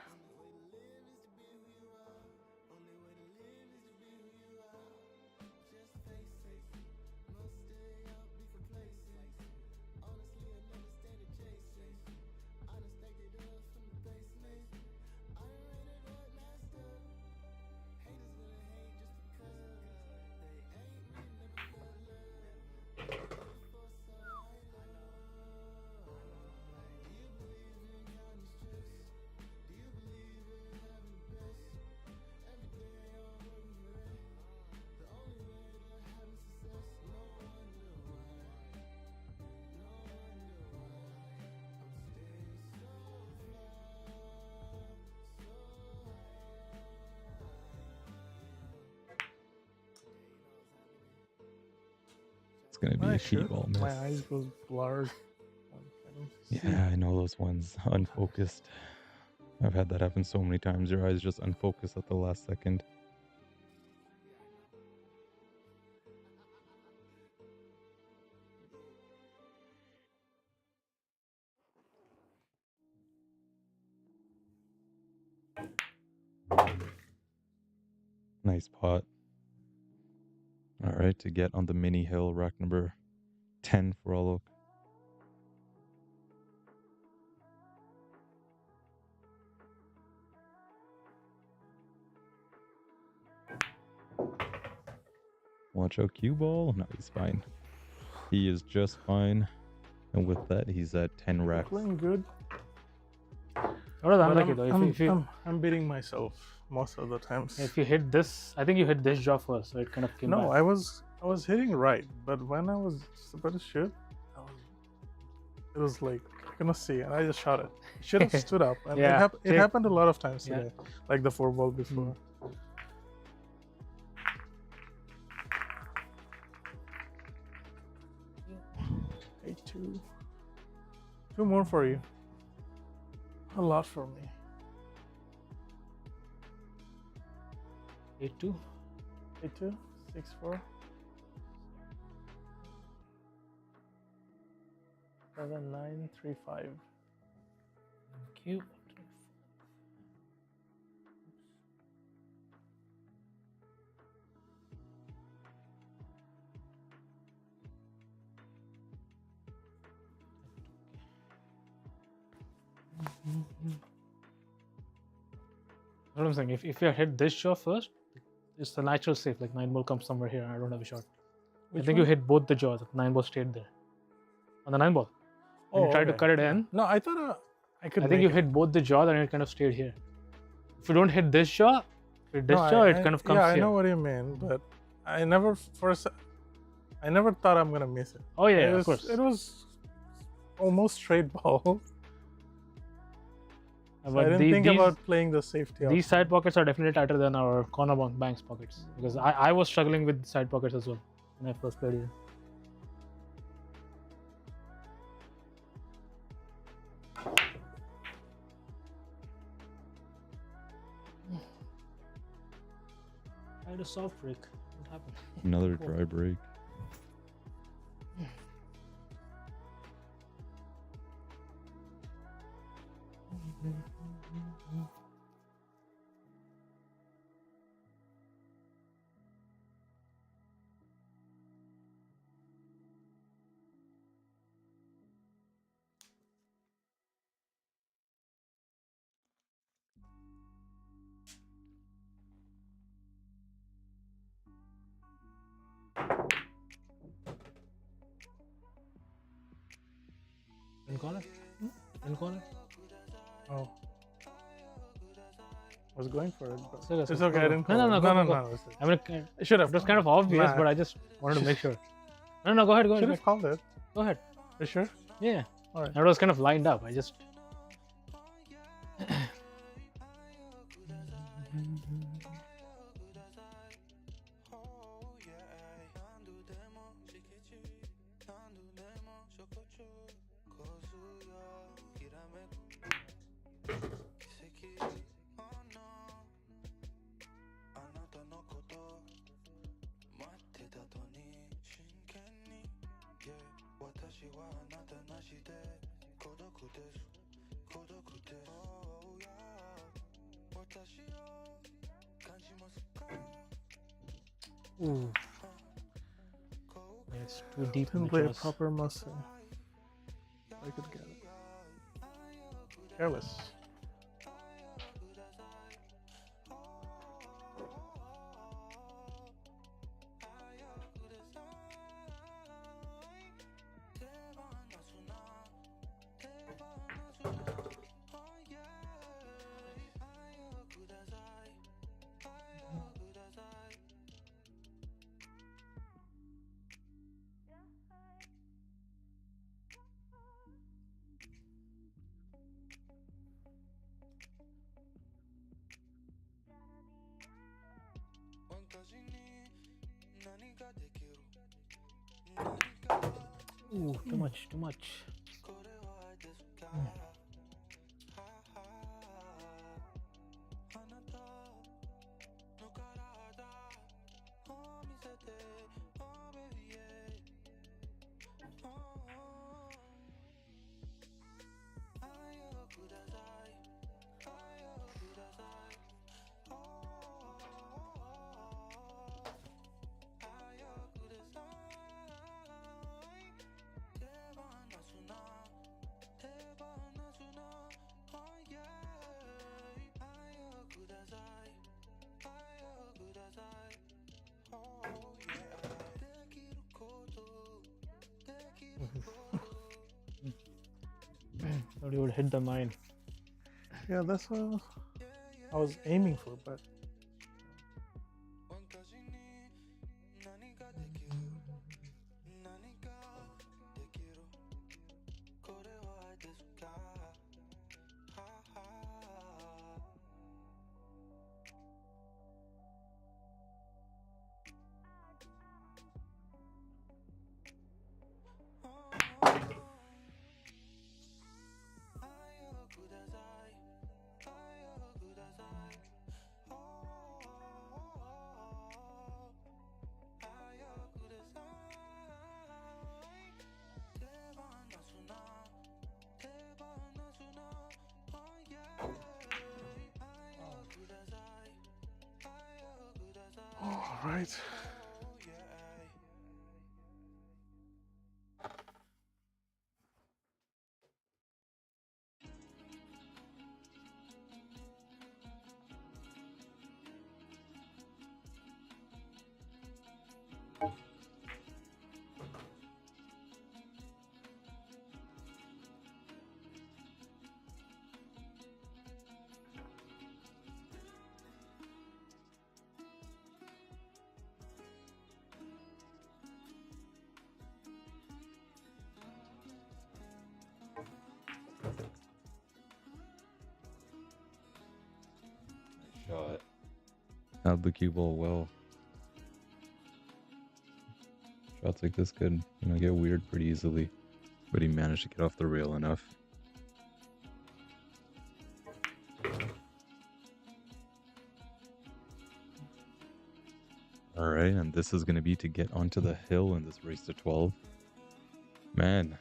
It's gonna be a Nice cheat shot. ball miss. My eyes go blurred. I don't see. Yeah, I know those ones. Unfocused. I've had that happen so many times. Your eyes just unfocus at the last second. Nice pot. All right, to get on the mini hill, rack number 10 for Alok. Watch out, cue ball. No, he's fine. He is just fine. And with that, he's at 10 racks. Playing good. What was But unlucky though? I'm beating myself most of the times. If you hit this, I think you hit this jaw first, so it kind of came No, back. I was hitting right, but when I was about to shoot, it was like I couldn't see, and I just shot it. Should have stood up, and Yeah, it happened a lot of times Yeah. today, like the 4 ball before. Hey, two more for you. A lot for me. 8-2. 8-2, 6-4, 7-9, 3-5. Thank you. What I'm saying, if you hit this jaw first, it's the natural safe. Like 9 ball comes somewhere here, and I don't have a shot. I think you hit both the jaws. 9 ball stayed there on the 9 ball. And you tried to cut it in. No, I thought I could. I think you hit both the jaws, and it kind of stayed here. If you don't hit this jaw, it kind of comes yeah, here. I know what you mean, but I never thought I'm gonna miss it. Oh yeah, It of course. was almost straight ball. So But I didn't think these, about playing the safety. these side pockets are definitely tighter than our corner banks pockets, because I was struggling with side pockets as well when I first played here. I had a soft break. What happened? Another dry break. In corner? In corner? Oh. I was going for it, but Serious, it's go, okay. go. I didn't. No, go. No. I mean, I should have. it was kind of obvious, but I just wanted to make sure. No, go ahead. Should have called it. Go ahead. You sure? Yeah. All right. It was kind of lined up. I just. Ooh. It's too deep in Didn't the play a jaws. proper muscle. I could get it. Careless. Ooh, too much, too much. Thought you would hit the 9. Yeah, that's what I was aiming for, but all right. Shot. Held the cue ball well. Shots like this could, get weird pretty easily, but he managed to get off the rail enough. All right, and this is going to be to get onto the hill in this race to 12. Man,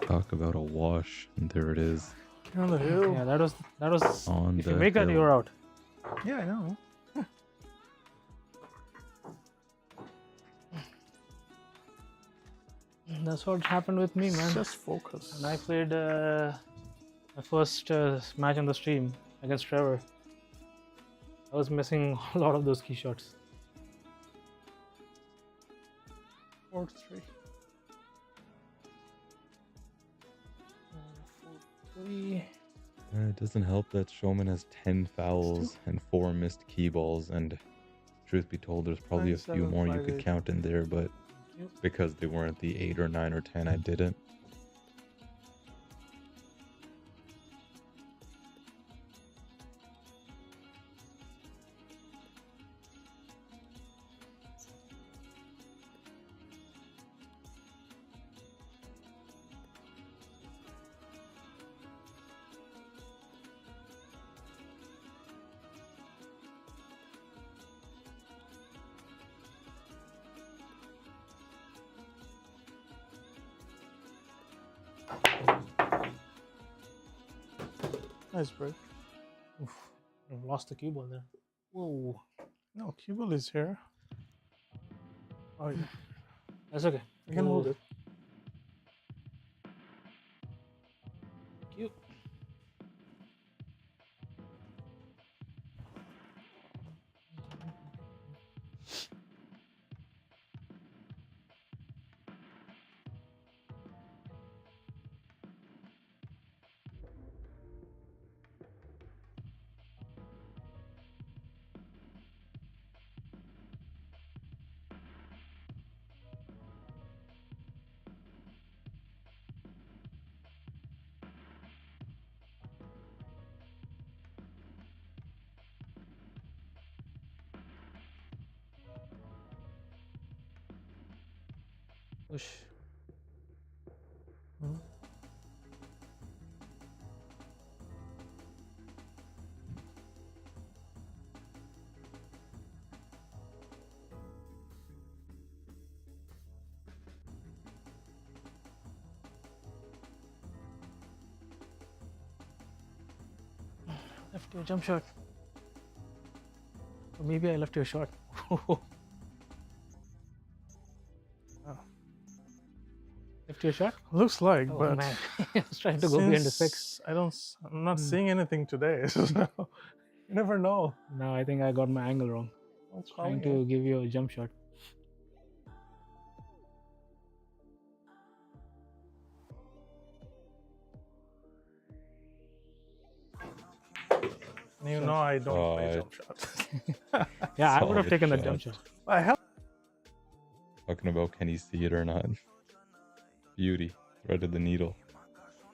talk about a wash, and there it is. Get on the hill. Yeah, that was. On If you the make that, hill. you're out. Yeah, I know. That's what happened with me, man. Just focus. When I played my first match on the stream against Trevor, I was missing a lot of those key shots. 4-3. 4-3. It doesn't help that Soumen has 10 fouls and 4 missed key balls, and truth be told, there's probably a few 9-7, more you could 5-8. count in there, but Yep. because they weren't the 8 or 9 or 10, I didn't. Nice break. Oof, I've lost the cue ball there. Whoa, No, cue ball is here. Oh yeah, that's okay. you can hold it. Cue. Push. Hmm. Left your jump shot. Or maybe I left your shot. Left your shot? Looks like, Oh but man, I was trying to go behind the six. since I'm not seeing anything today, so you never know. No, I think I got my angle wrong. I'm Trying calling to give you a jump shot. it. You know I don't play jump shots. Yeah, I would have Solid taken the shot. jump shot. I have. Talking about can he see it or not? Beauty, threaded the needle.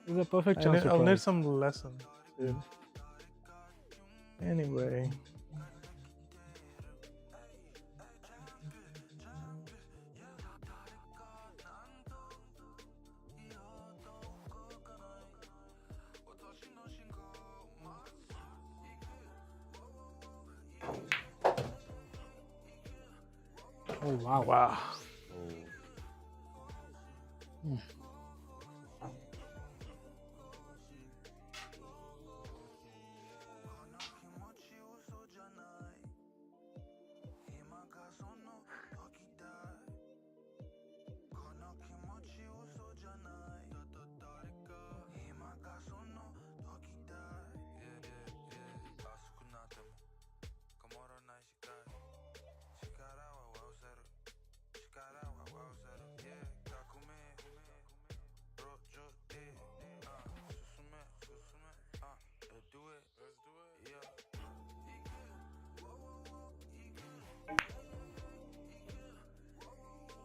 This is a perfect chance to I'll try. need some lessons. Dude. Anyway. Oh wow. Wow.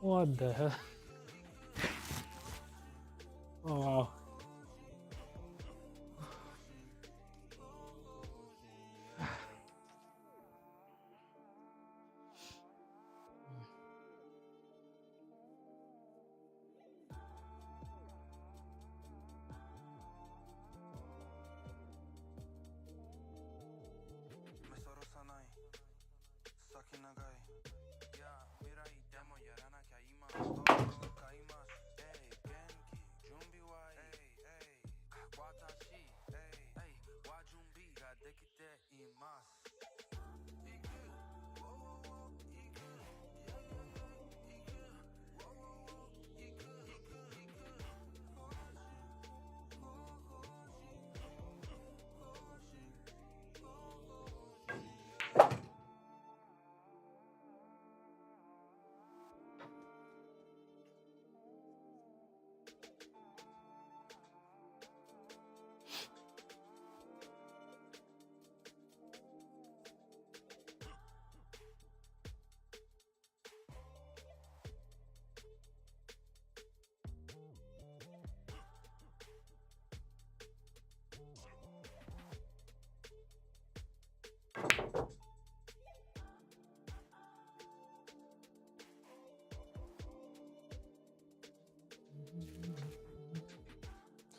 What the hell? Oh wow.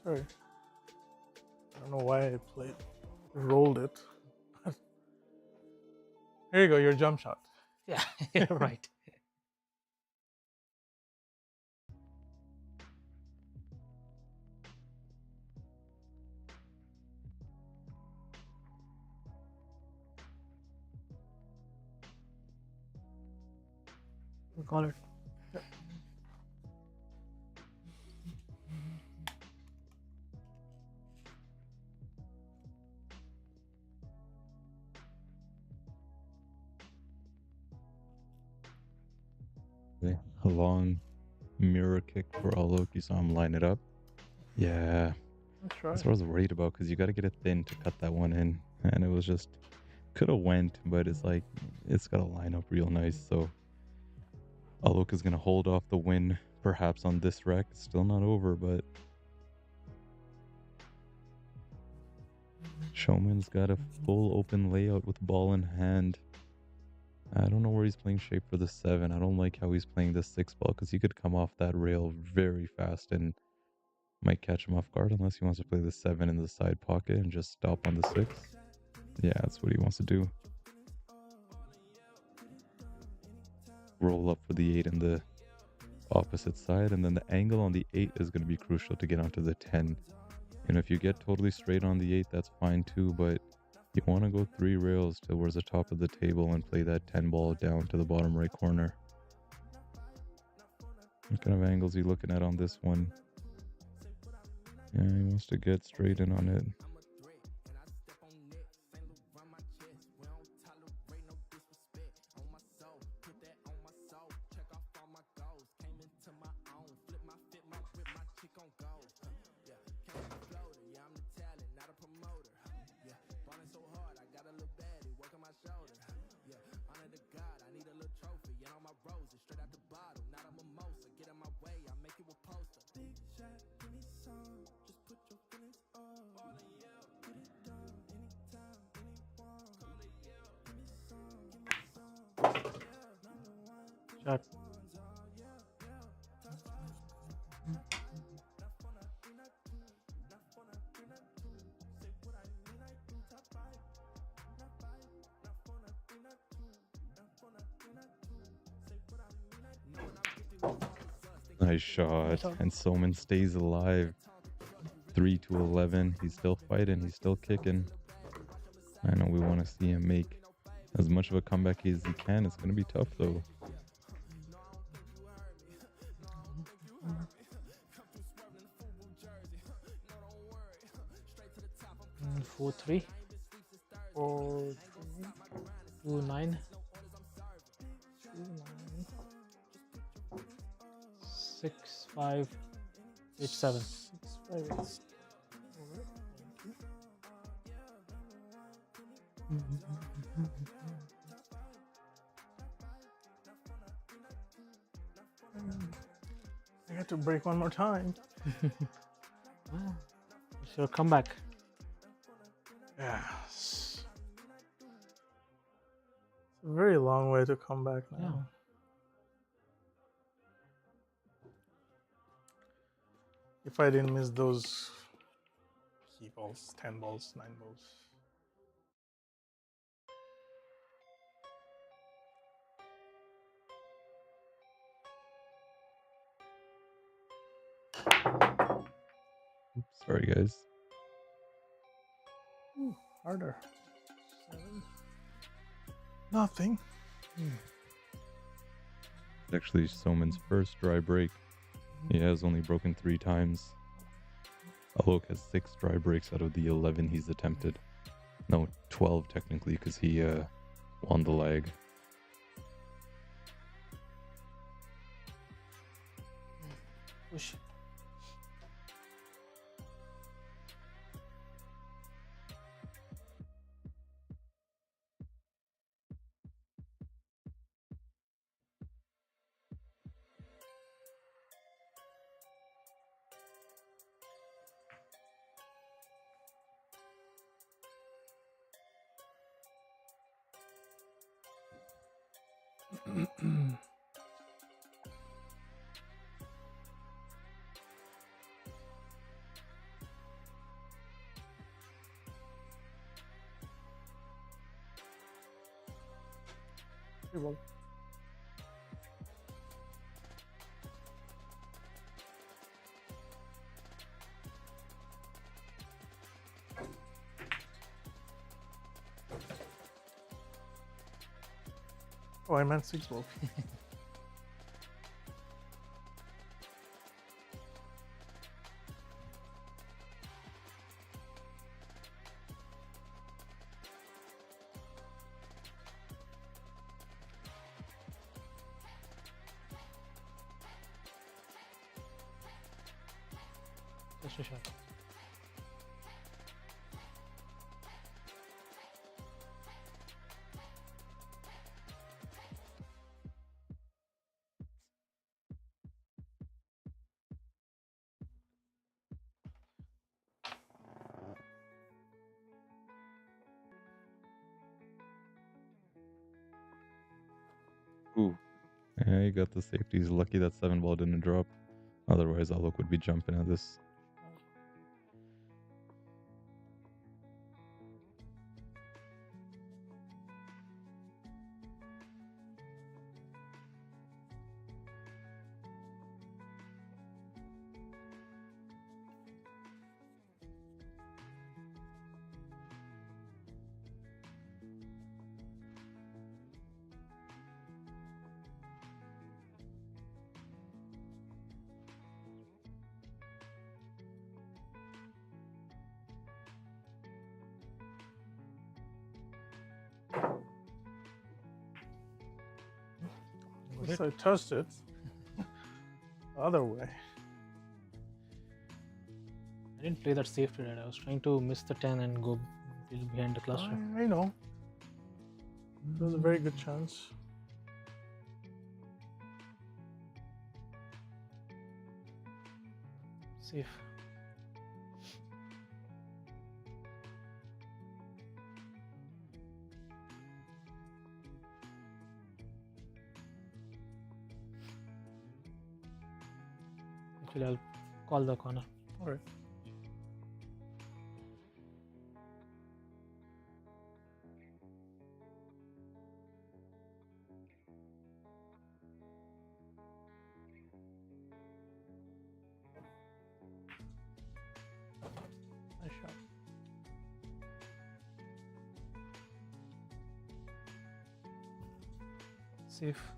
Sorry. I don't know why I rolled it. Here you go, your jump shot. Yeah, yeah, right. We'll call it. Okay. A long mirror kick for Alok. You saw him line it up. Yeah, Let's try. that's what I was worried about because you got to get it thin to cut that one in, and it was just could have went, but it's like it's got to line up real nice. So Alok is gonna hold off the win, perhaps on this wreck. It's still not over, but Showman's got a full open layout with ball in hand. I don't know where he's playing shape for the 7. I don't like how he's playing the 6 ball because he could come off that rail very fast and might catch him off guard unless he wants to play the 7 in the side pocket and just stop on the 6. Yeah, that's what he wants to do. Roll up for the 8 in the opposite side, and then the angle on the 8 is going to be crucial to get onto the 10. And if you get totally straight on the 8, that's fine too, but you want to go 3 rails towards the top of the table and play that 10 ball down to the bottom right corner. What kind of angles are you looking at on this one? Yeah, he wants to get straight in on it. Shot. Nice shot. And Soumen stays alive. 3-11. He's still fighting. He's still kicking. I know we want to see him make as much of a comeback as he can. It's going to be tough though. 4-3. 4-3. 2-9. 6-5. 8-7. 6-5. Alright, I got to break one more time. So come back. Yes. It's a very long way to come back now. Yeah. If I didn't miss those key balls, 10 balls, 9 balls. Oops, sorry guys. Ooh, harder. 7. Nothing. Actually, Soumen's first dry break. He has only broken 3 times. Alok has 6 dry breaks out of the 11 he's attempted. No, 12 technically, because he won the leg. Push. Very well. Oh, I meant 6 ball. Just a shot. Ooh. Yeah, you got the safeties. Lucky that 7 ball didn't drop. Otherwise, Alok would be jumping at this. At least I touched it. Other way. I didn't play that safety right. I was trying to miss the 10 and go behind the cluster. I know. It was a very good chance. Safe. Actually, I'll call the corner. Alright. Nice shot. Safe.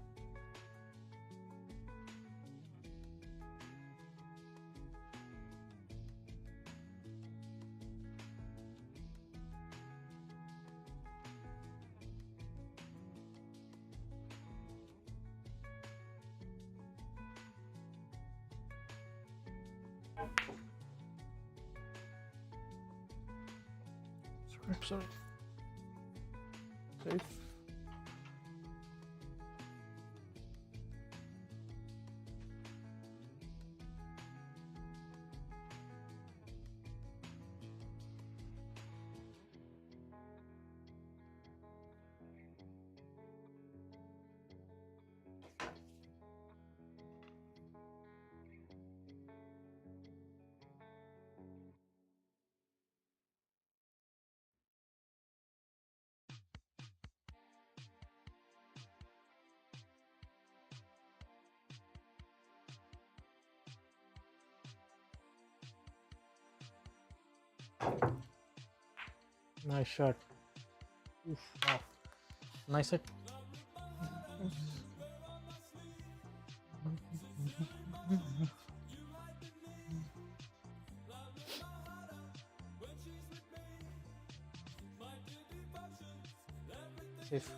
Sorry. Safe. Nice shot. Oof, wow. Nice hit. Safe.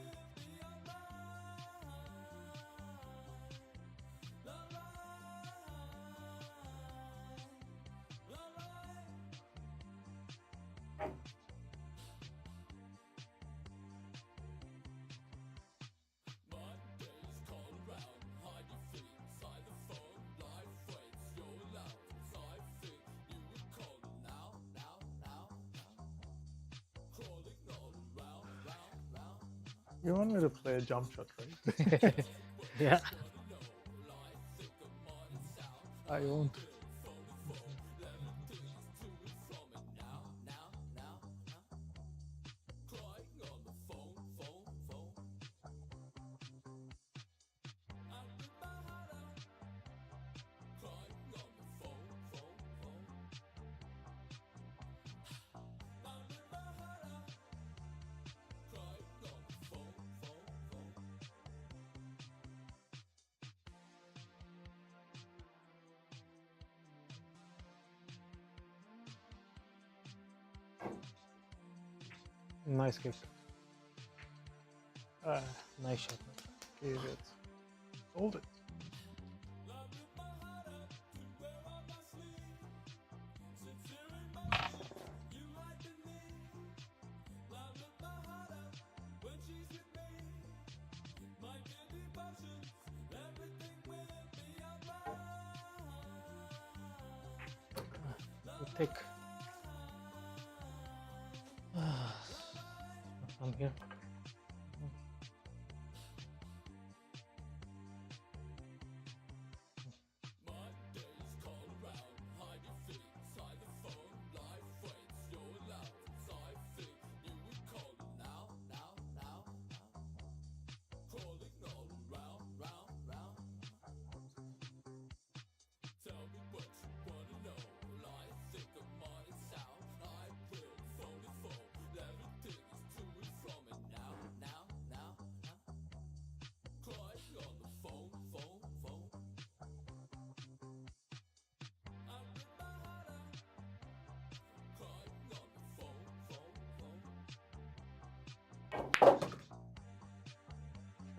You want me to play a jump shot, right? Yeah. I won't. Nice kick. Ah, Nice shot. gave it. Hold it. thick. I'm here.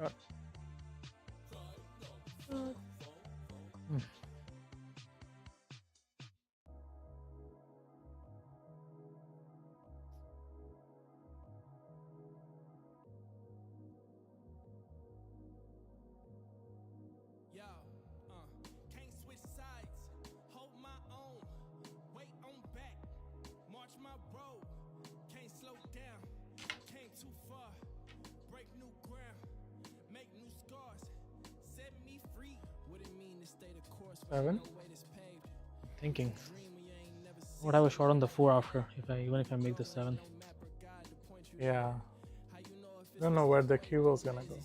Shot. Yo, can't switch sides, hold my own, wait on back, march my road, can't slow down, came too far, break new ground, make new scars, set me free. What it mean to stay the course? 7. No way that's paved. Thinking. Dream we ain't never I would have a shot on the 4 after, even if I make the 7. Yeah. Don't know where the cue was gonna go.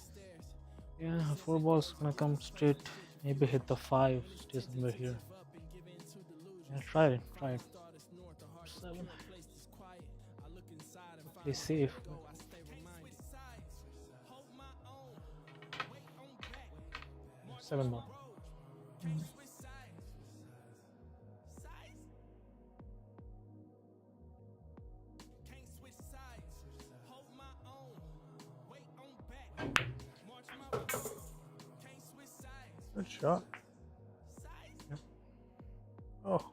Yeah, 4 ball's gonna come straight. Maybe hit the 5, stay somewhere here. Yeah, try it. 7. Play safe. 7 ball. Good shot. Yep. Oh.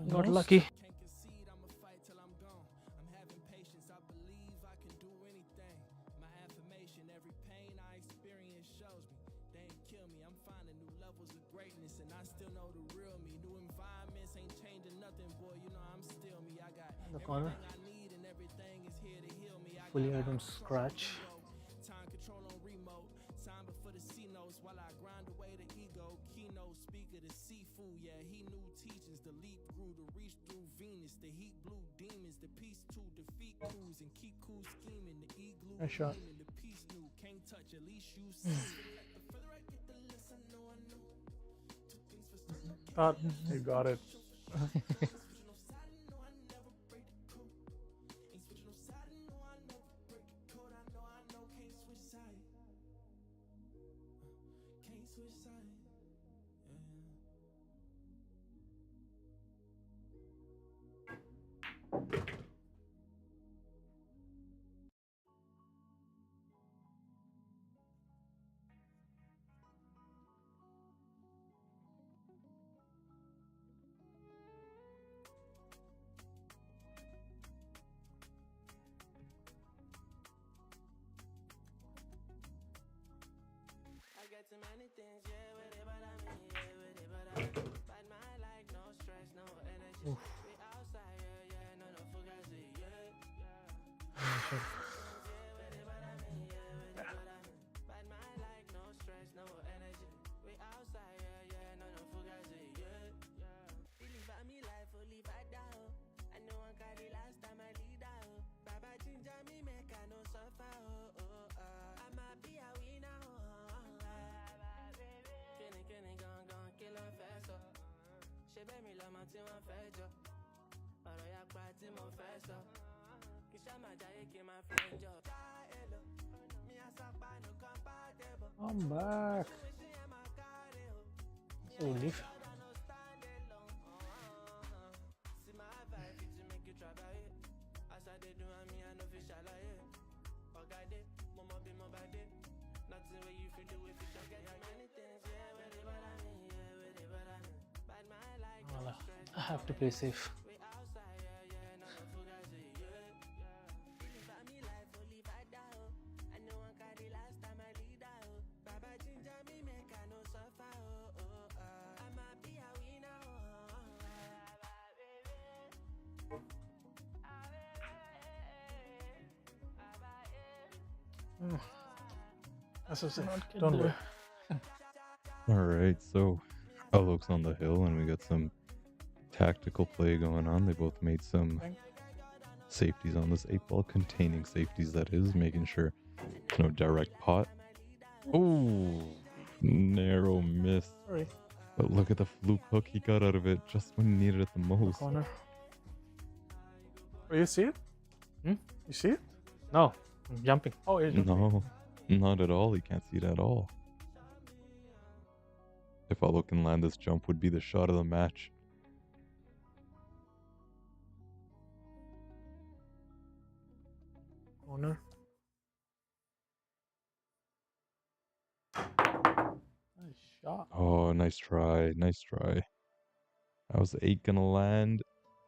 Got Almost. lucky. Can't concede, I'ma fight till I'm gone. I'm having patience, I believe I can do anything. My affirmation, every pain I experience shows me they ain't kill me. I'm finding new levels of greatness, and I still know the real me. New environments ain't changing nothing, boy. You know I'm still me. I got The corner. everything I need, and everything is here to heal me. Hopefully I don't scratch. Time control on remote, time before the C notes while I grind away the ego. Keynote speaker, the seafood, yeah, he knew teachings. The leap grew to reach through Venus. The heat blew demons, the peace to defeat crews and keep cool scheming. The igloo Nice shot. gleaming, the peace new can't touch, at least you see. The further I get, the less I know I know. Two things for certain, Thought you got it. switching no side, no, I never break the code. Ain't switching no side, no, I never break the code. I know, can't switch side. Can't switch side. I got too many things, yeah, with it, but I mean, yeah, with it, but I mean. But my like, no stress, no energy. We outside, yeah, no fugazi, yeah. But my like, no stress, no energy. We outside, yeah, no fugazi, yeah. Believe I me life, or leave I down. I know I got the last time I lead out. Baba ginger me, make I no suffer, I'm happy I win now. Kenny, gone, kill a fast up. She bet me love my team, I'm fast up. Ọ̀rọ̀ ya pa tí mo fẹ́ sọ. Kì í ṣá máa jayé kí n máa fi ń jọ. Já èlò, mi àsápá no compatible. I'm back. Wíṣí ẹ̀ máa kárí o. So leave. Ọ̀dà no stand alone. See my vibe, fit to make you try it. As I dey do, I mean, I no fit ṣàlàyé. Ọ̀gá dé, mo mọ bí mo bá dé. Nothing wey you fit do if you don't get many things, yeah, with it, but I mean, yeah, with it, but I mean. But my like, no Voila. stress. I have to play safe. We outside, yeah, no fugazi, yeah. Believe I me life, or leave I down. I know I got the last time I lead out. Baba ginger me, make I no suffer, I'm happy I win now. That's a safe. Not get Don't there. worry. All right, so Alok's on the hill, and we got some tactical play going on. They both made some safeties on this 8-ball, containing safeties, that is, making sure no direct pot. Oh, narrow miss. Sorry. But look at the fluke hook he got out of it just when he needed it the most. Corner. Oh, you see it? Hmm? You see it? No, I'm jumping. Oh, you're jumping. No, not at all. He can't see it at all. If Alok can land this jump, would be the shot of the match. Corner. Nice shot. Oh, nice try. Nice try. How's the 8 gonna land?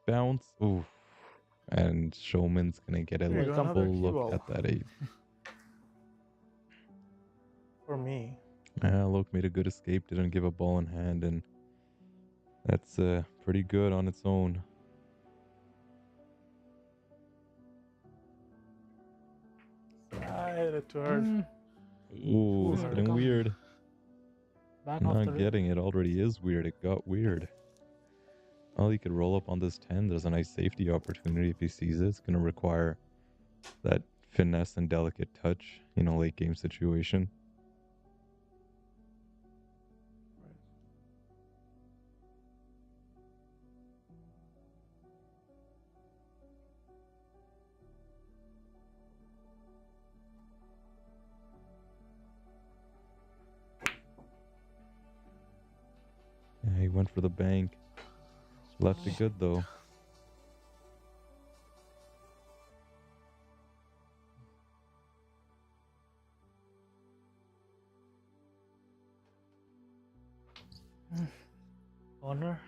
Bounce. Oof. And Showman's gonna get a Here you like, go, another full cue look ball. at that 8. For me. Alok made a good escape, didn't give a ball in hand, and that's pretty good on its own. I hit it too hard. Ooh, it's Ooh, getting come. weird. Back off the Not rim. getting it already is weird. It got weird. Well, he could roll up on this 10. There's a nice safety opportunity if he sees it. It's going to require that finesse and delicate touch, late game situation. Yeah, he went for the bank. Left it good though. Corner.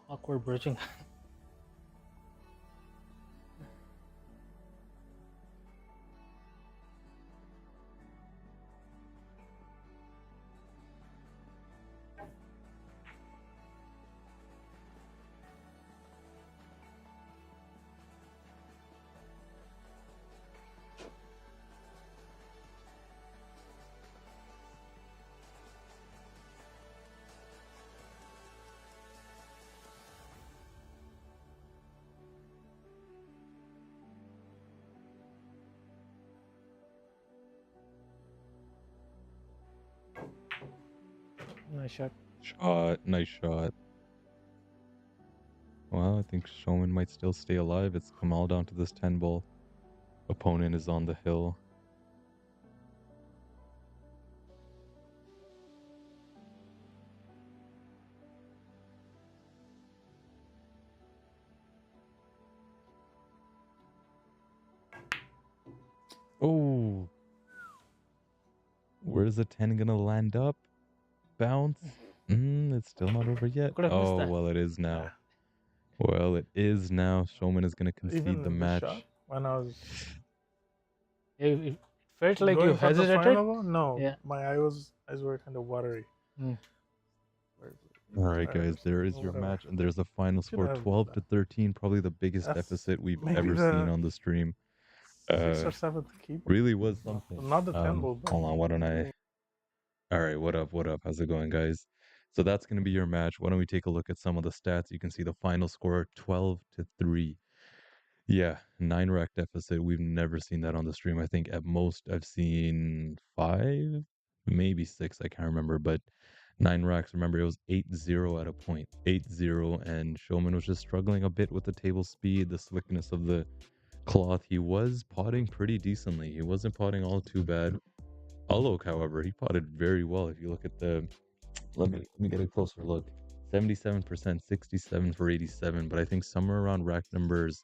Awkward bridging. Nice shot. Nice shot. Well, I think Showman might still stay alive. It's come all down to this 10 ball. Opponent is on the hill. Oh, where's the 10 gonna land up? Bounce. It's still not over yet. Could have missed Oh, that. well, it is now. Well, it is now. Showman is gonna concede Even the in match. shot, when I was It felt like going you for the hesitated. final one, no, Yeah. my eyes were kind of watery. Mm. All right, guys, there is your Whatever. match, and there's a final Should score, have 12-13, probably the biggest That's deficit we've maybe ever the seen on the stream. 6th or 7th keeper. Really was something. Not the 10 ball. Hold on, why don't I? All right, what up? What up? How's it going, guys? So that's going to be your match. Why don't we take a look at some of the stats? You can see the final score, 12-3. Yeah, 9 rack deficit. We've never seen that on the stream. I think at most I've seen 5, maybe 6. I can't remember, but 9 racks. Remember, it was 8-0 at a point. 8-0, and Showman was just struggling a bit with the table speed, the slickness of the cloth. He was potting pretty decently. He wasn't potting all too bad. Alok, however, he potted very well. If you look at the, let me get a closer look. 77%, 67 for 87. But I think somewhere around rack numbers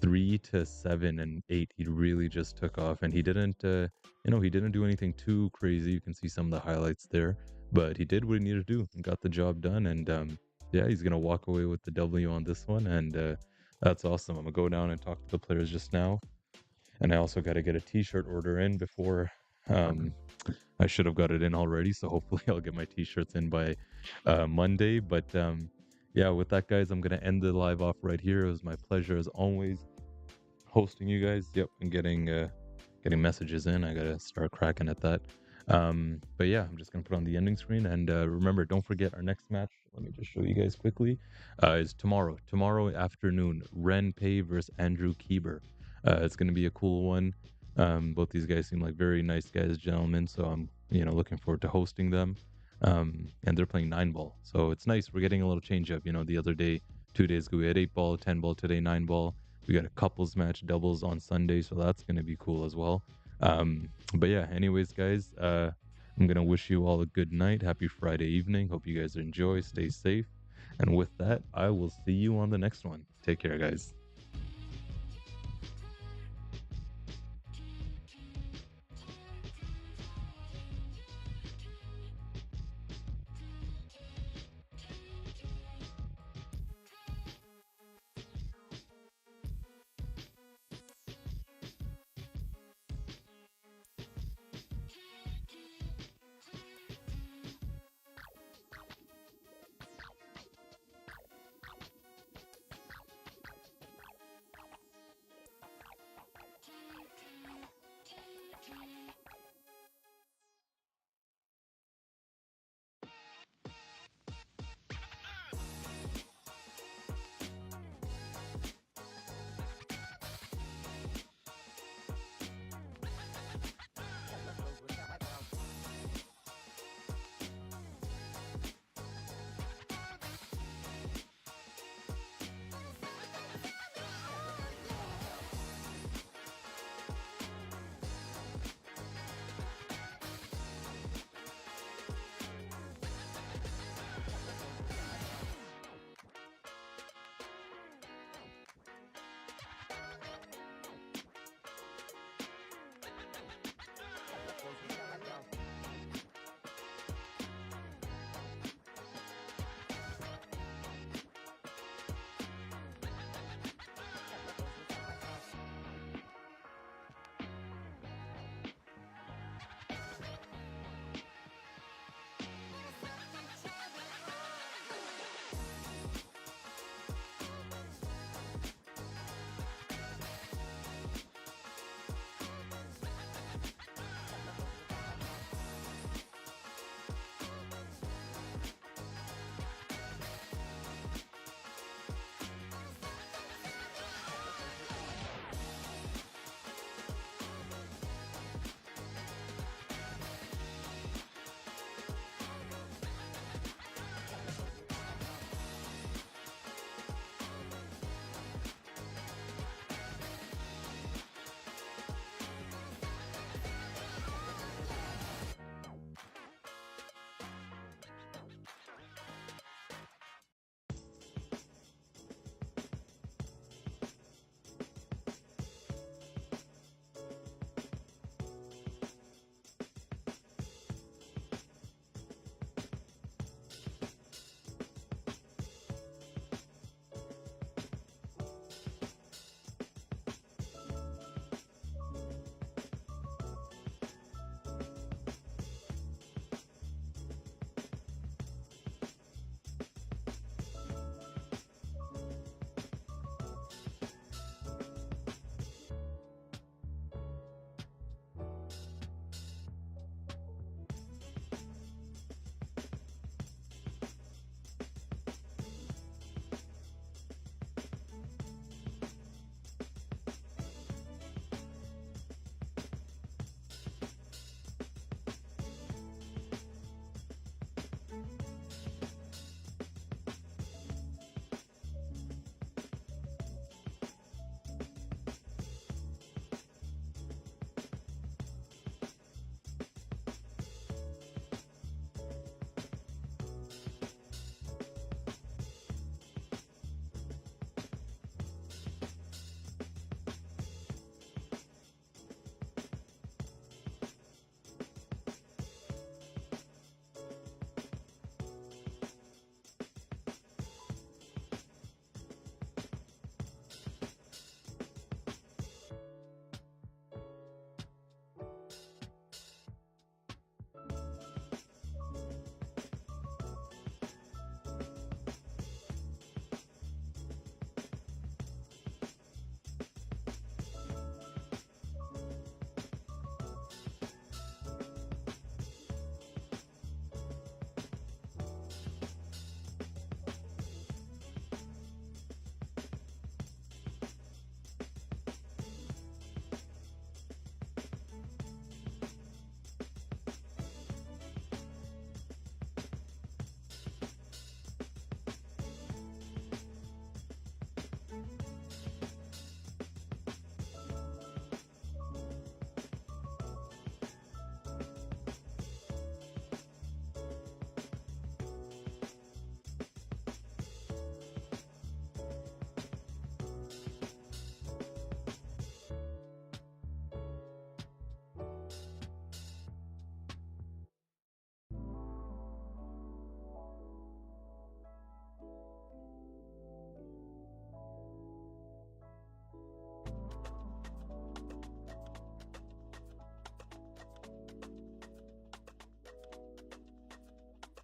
3 to 7 and 8, he really just took off. And he didn't, he didn't do anything too crazy. You can see some of the highlights there, but he did what he needed to do and got the job done. And yeah, he's gonna walk away with the W on this one. And That's awesome. I'm gonna go down and talk to the players just now, and I also got to get a T-shirt order in before. I should have got it in already, so hopefully I'll get my T-shirts in by Monday. But yeah, with that, guys, I'm gonna end the live off right here. It was my pleasure as always hosting you guys. Yep, and getting messages in. I gotta start cracking at that. But yeah, I'm just gonna put on the ending screen, and remember, don't forget our next match. Let me just show you guys quickly. Is tomorrow afternoon. Ren Pei versus Andrew Kieber. It's gonna be a cool one. Both these guys seem like very nice guys, gentlemen. So I'm looking forward to hosting them. And they're playing 9-ball, so it's nice. We're getting a little change up. The other day, 2 days ago, we had 8-ball, 10-ball. Today, 9-ball. We got a couples match, doubles on Sunday, so that's gonna be cool as well. But yeah, anyways, guys, I'm gonna wish you all a good night. Happy Friday evening. Hope you guys enjoy. Stay safe. And with that, I will see you on the next one. Take care, guys.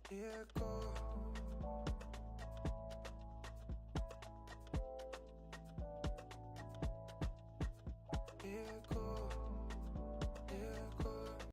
echo. Echo.